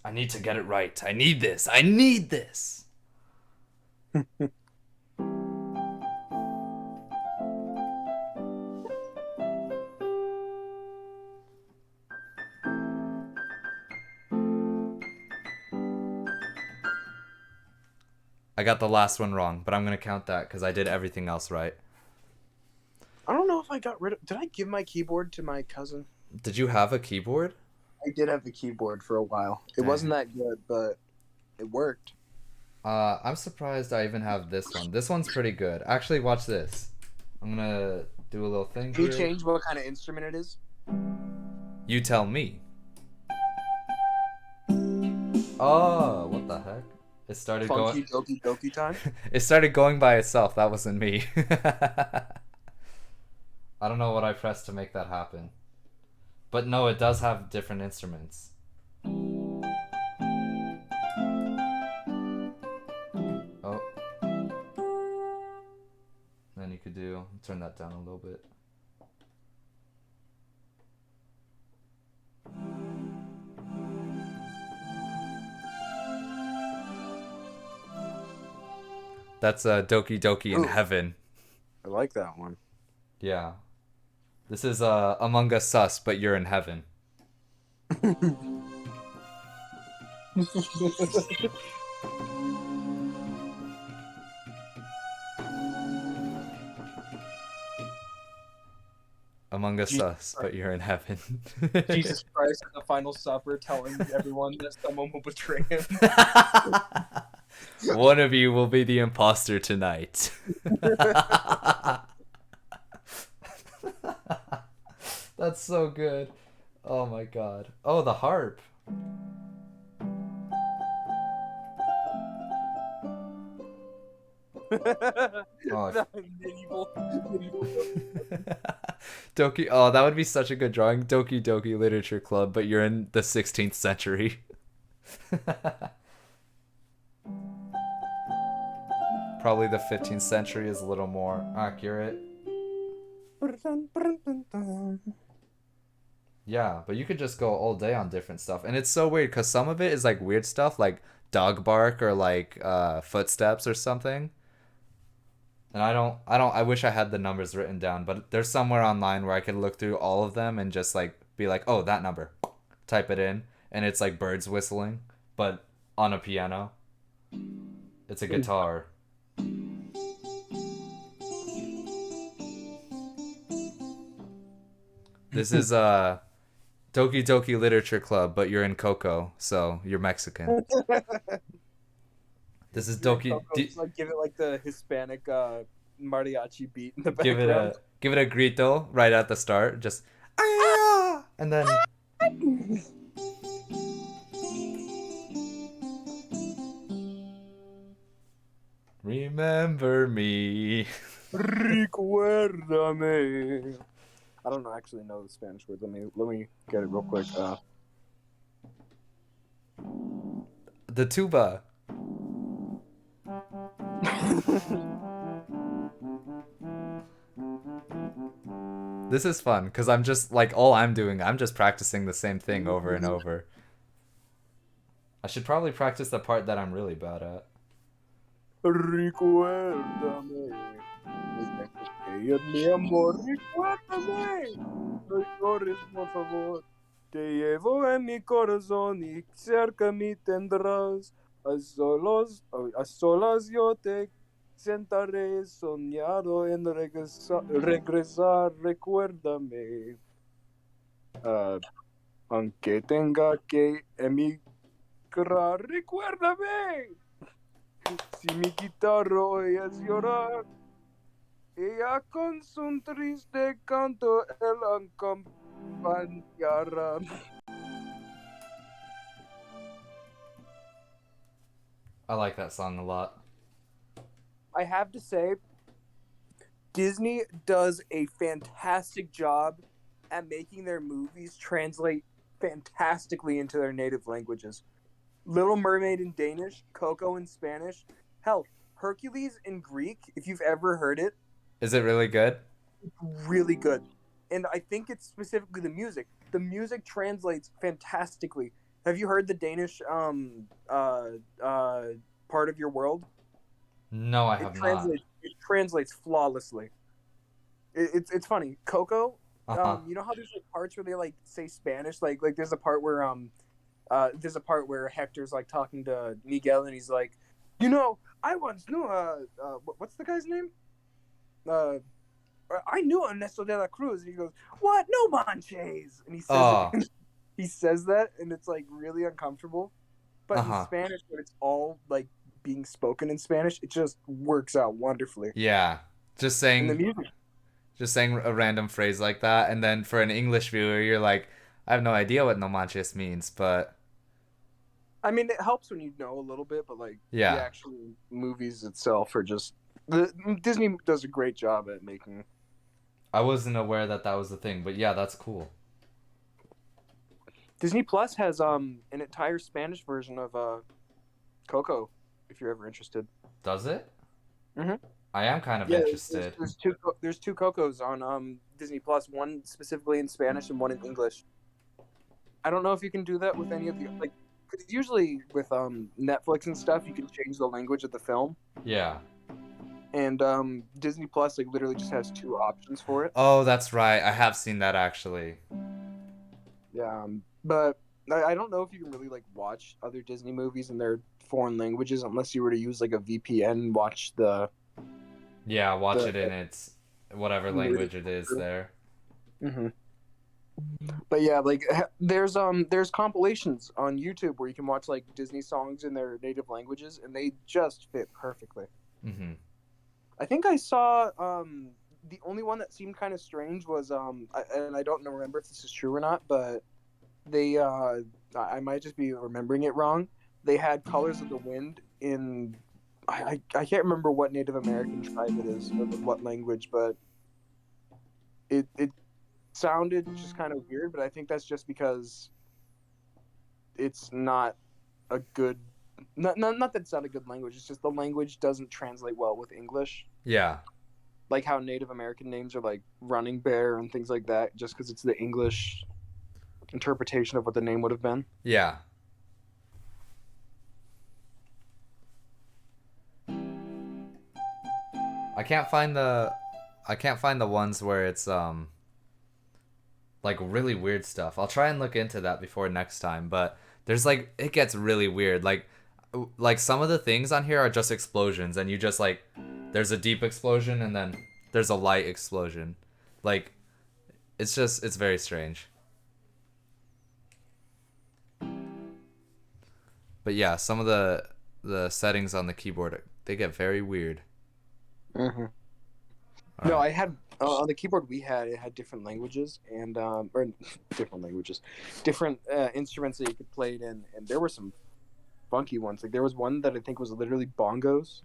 I need to get it right. I need this. I got the last one wrong, but I'm gonna count that because I did everything else right. I don't know if I got rid of. Did I give my keyboard to my cousin? Did you have a keyboard? I did have a keyboard for a while. It Dang. wasn't that good, but it worked. I'm surprised I even have this one. This one's pretty good. Actually, watch this. I'm gonna do a little thing Can you here. change what kind of instrument it is? You tell me. Oh, what the heck? It started Funky going. dokey dokey time. It started going by itself. That wasn't me. I don't know what I pressed to make that happen. But no, it does have different instruments. Oh. Then you could turn that down a little bit. That's Doki Doki in Ooh. Heaven. I like that one. Yeah. This is Among Us Sus, but you're in heaven. Among Us Sus, but you're in heaven. Jesus Christ at the final supper telling everyone that someone will betray him. One of you will be the imposter tonight. That's so good. Oh my god. Oh, the harp. Oh. medieval. Doki. Oh, that would be such a good drawing. Doki Doki Literature Club, but you're in the 16th century. Probably the 15th century is a little more accurate. Yeah, but you could just go all day on different stuff. And it's so weird because some of it is like weird stuff like dog bark or like footsteps or something. And I wish I had the numbers written down, but there's somewhere online where I could look through all of them and just like be like, oh, that number. Type it in. And it's like birds whistling, but on a piano. It's a guitar. This is Doki Doki Literature Club, but you're in Coco, so you're Mexican. This is Doki. Like give it like the Hispanic mariachi beat in the background. Give it a grito right at the start, just ah! And then remember me. Recuérdame. I don't actually know the Spanish word. Let me get it real quick. The tuba. This is fun because I'm just like I'm just practicing the same thing over and over. I should probably practice the part that I'm really bad at. Recuérdame. Mi amor, recuérdame. No llores, por favor. Te llevo en mi corazón y cerca me tendrás. A solas yo te sentaré soñado en regresar, recuérdame. Aunque tenga que emigrar, recuérdame. Si mi guitarra oyes llorar, ella con su triste canto el acompañará. I like that song a lot. I have to say, Disney does a fantastic job at making their movies translate fantastically into their native languages. Little Mermaid in Danish, Coco in Spanish. Hell, Hercules in Greek, if you've ever heard it. Is it really good? Really good. and I think it's specifically the music. The music translates fantastically. Have you heard the Danish part of your world? No, I have not. It translates flawlessly. It's funny. Coco, Uh-huh. you know how there's like parts where they like say Spanish, like there's a part where Hector's like talking to Miguel and he's like, you know, I once knew what's the guy's name? I knew Ernesto de la Cruz, and he goes, "What? No manches!" And he says Oh. it, he says that, and it's like really uncomfortable. But in Uh-huh. Spanish, when it's all like being spoken in Spanish, it just works out wonderfully. Yeah. Just And the saying music, just saying a random phrase like that, and then for an English viewer, you're like, I have no idea what no manches means, but I mean, it helps when you know a little bit, but like the yeah. actual movies itself are just Disney does a great job at making. I wasn't aware that that was the thing, but yeah, that's cool. Disney Plus has an entire Spanish version of Coco, if you're ever interested. Does it? Mhm. I am kind of Yeah, interested. there's two Cocos on Disney Plus, one specifically in Spanish and one in English. I don't know if you can do that with any of the like, because usually with Netflix and stuff, you can change the language of the film, Yeah. and Disney Plus like literally just has two options for it. Oh, that's right. I have seen that actually. Yeah, but I don't know if you can really like watch other Disney movies in their foreign languages unless you were to use like a VPN and watch the. Yeah, watch The- it in its whatever language it is there. Mm-hmm. But yeah, like there's compilations on YouTube where you can watch like Disney songs in their native languages, and they just fit perfectly. Mm-hmm. I think I saw the only one that seemed kind of strange was and I don't remember if this is true or not, but they I might just be remembering it wrong. They had Colors of the Wind in I can't remember what Native American tribe it is or what language, but it sounded just kind of weird, but I think that's just because it's not a good not that it's not a good language, it's just the language doesn't translate well with English. Yeah. Like how Native American names are like Running Bear and things like that, just because it's the English interpretation of what the name would have been. Yeah. I can't find the ones where it's like really weird stuff. I'll try and look into that before next time, but there's like it gets really weird. Like some of the things on here are just explosions and you just like there's a deep explosion and then there's a light explosion. Like it's very strange. But yeah, some of the settings on the keyboard they get very weird. Mm-hmm. All No, right. I had on the keyboard we had it had different languages and or different languages, different instruments that you could play it in, and there were some funky ones. Like there was one that I think was literally bongos.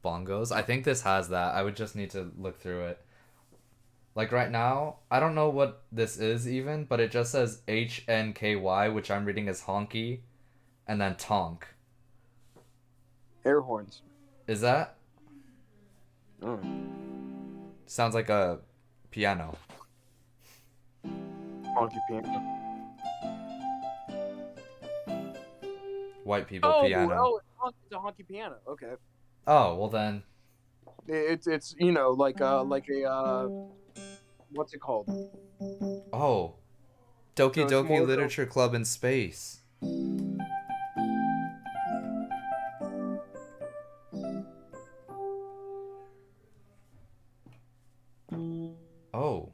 Bongos. I think this has that. I would just need to look through it. Like right now, I don't know what this is even, but it just says HNKY, which I'm reading as honky, and then tonk. Air horns. Is that? Oh. Sounds like a piano. Honky piano. White people piano. It's a honky piano. Okay. Oh, well then. It's you know like a what's it called? Oh. Doki So it's Doki more Literature Club in Space. Oh.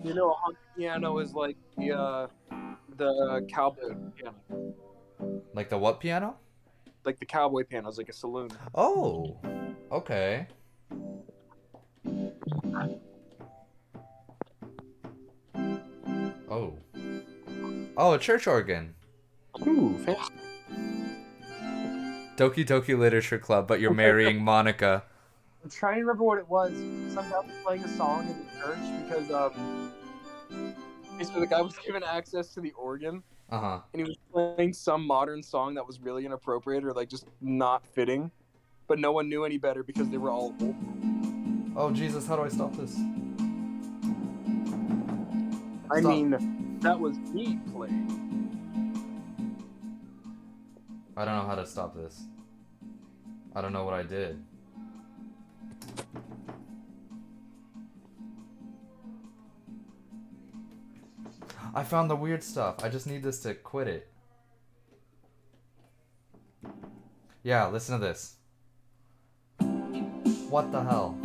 You know, a honky piano is like the cowboy piano. Like the what piano? Like the cowboy piano is like a saloon. Oh. Okay. Oh. Oh, a church organ. Ooh, fancy. Doki Doki Literature Club, but you're marrying Monica. I'm trying to remember what it was. Some guy was playing a song in the church because basically the guy was given access to the organ Uh-huh. and he was playing some modern song that was really inappropriate or like just not fitting, but no one knew any better because they were all old. Oh, Jesus, how do I stop this? I Stop. mean, that was me playing. I don't know how to stop this. I don't know what I did. I found the weird stuff. I just need this to quit it. Yeah, listen to this. What the hell?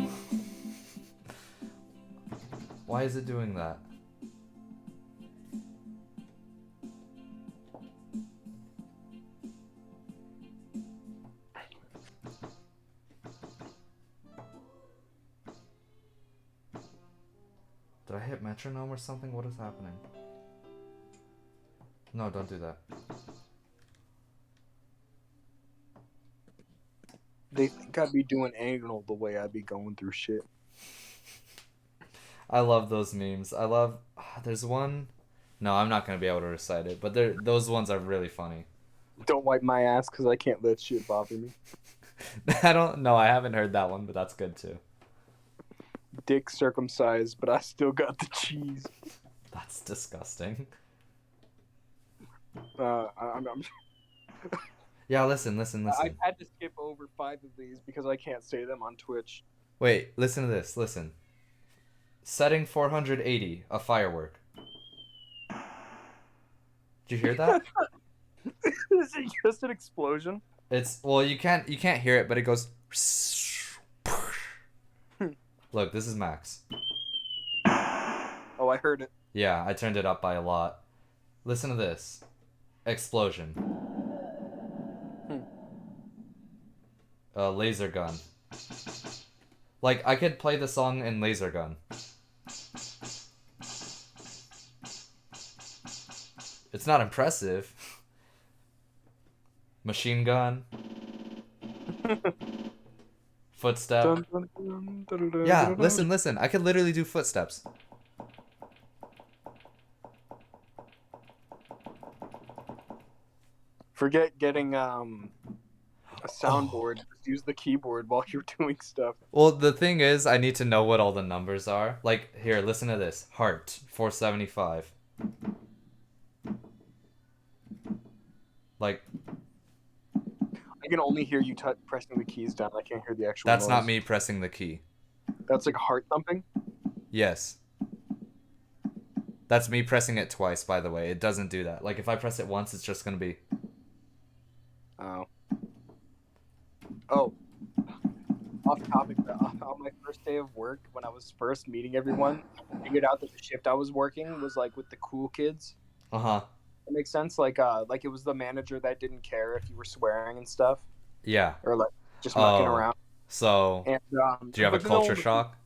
Why is it doing that? Did I hit metronome or something? What is happening? No, don't do that. They think I'd be doing anal the way I'd be going through shit. I love those memes. I love... There's one... No, I'm not going to be able to recite it, but those ones are really funny. Don't wipe my ass because I can't let shit bother me. I don't know. I haven't heard that one, but that's good too. Dick circumcised, but I still got the cheese. That's disgusting. I'm Yeah, listen. I had to skip over 5 of these because I can't say them on Twitch. Wait, listen to this. Listen. Setting 480, a firework. Did you hear that? Is it just an explosion? It's well, you can't hear it, but it goes. Look, this is max. Oh, I heard it. Yeah, I turned it up by a lot. Listen to this. Explosion. Laser gun. Like, I could play the song in laser gun. It's not impressive. Machine gun. Footstep. Yeah, listen. I could literally do footsteps. Forget getting a soundboard. Just use the keyboard while you're doing stuff. Well, the thing is, I need to know what all the numbers are. Like, here, listen to this. Heart, 475. Like, I can only hear you pressing the keys down. I can't hear the actual that's noise. not me pressing the key. That's like heart thumping? Yes. That's me pressing it twice, by the way. It doesn't do that. Like, if I press it once, it's just gonna be... Oh. Oh. Off topic, on my first day of work, when I was first meeting everyone, I figured out that the shift I was working was like with the cool kids. Uh-huh. That makes sense. Like it was the manager that didn't care if you were swearing and stuff, Yeah. or like just mucking Oh. around. So, And do you have a but no culture one- shock?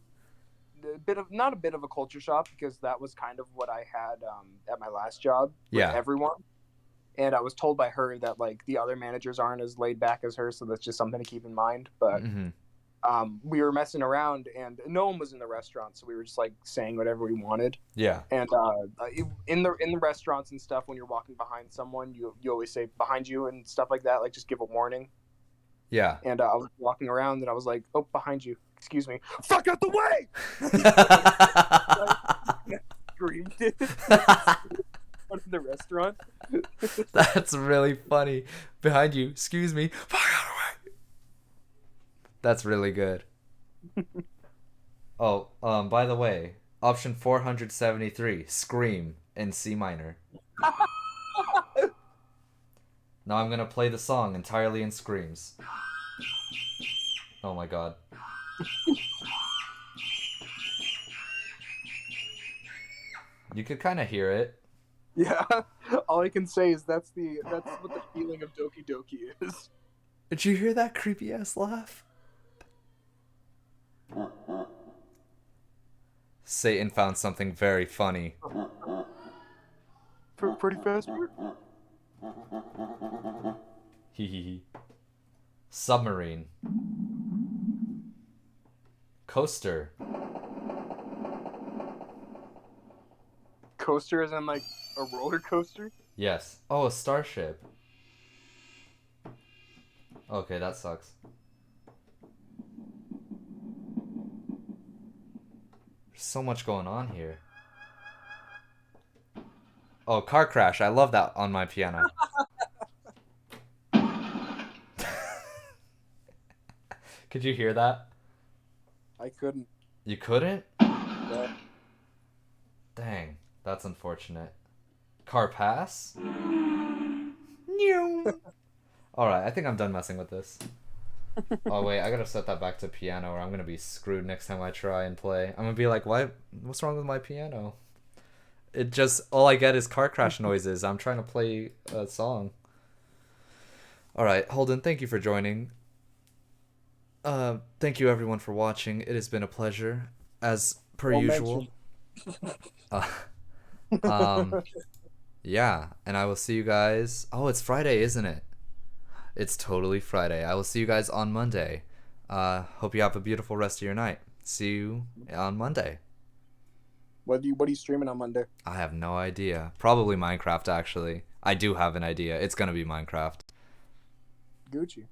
not a bit of a culture shock, because that was kind of what I had at my last job with Yeah. everyone. And I was told by her that like the other managers aren't as laid back as her, so that's just something to keep in mind. But Mm-hmm. we were messing around, and no one was in the restaurant, so we were just like saying whatever we wanted. Yeah. And in the restaurants and stuff, when you're walking behind someone, you always say behind you and stuff like that, like just give a warning. Yeah. And I was walking around, and I was like, oh, behind you, excuse me, fuck out the way. Screamed it in front of the restaurant. That's really funny. Behind you, excuse me. Fuck out of the way. That's really good. Oh, by the way, option 473, Scream in C minor. Now I'm gonna play the song entirely in screams. Oh my god. You could kind of hear it. Yeah, all I can say is that's what the feeling of Doki Doki is. Did you hear that creepy ass laugh? Satan found something very funny. Pretty fast work. Hehehe. Submarine. Coaster. Coaster is in like a roller coaster. Yes. Oh, a starship. Okay, that sucks. There's so much going on here. Oh, car crash. I love that on my piano. Could you hear that? I couldn't. You couldn't? Yeah. Dang, that's unfortunate. Car pass? Alright, I think I'm done messing with this. Oh wait, I gotta set that back to piano or I'm gonna be screwed next time I try and play. I'm gonna be like, what's wrong with my piano? It just, all I get is car crash noises. I'm trying to play a song. Alright, Holden, thank you for joining. Thank you everyone for watching. It has been a pleasure, as per Well usual. Yeah, and I will see you guys. Oh, it's Friday, isn't it? It's totally Friday. I will see you guys on Monday. Hope you have a beautiful rest of your night. See you on Monday. What are you streaming on Monday? I have no idea. Probably Minecraft, actually. I do have an idea. It's gonna be Minecraft. Gucci.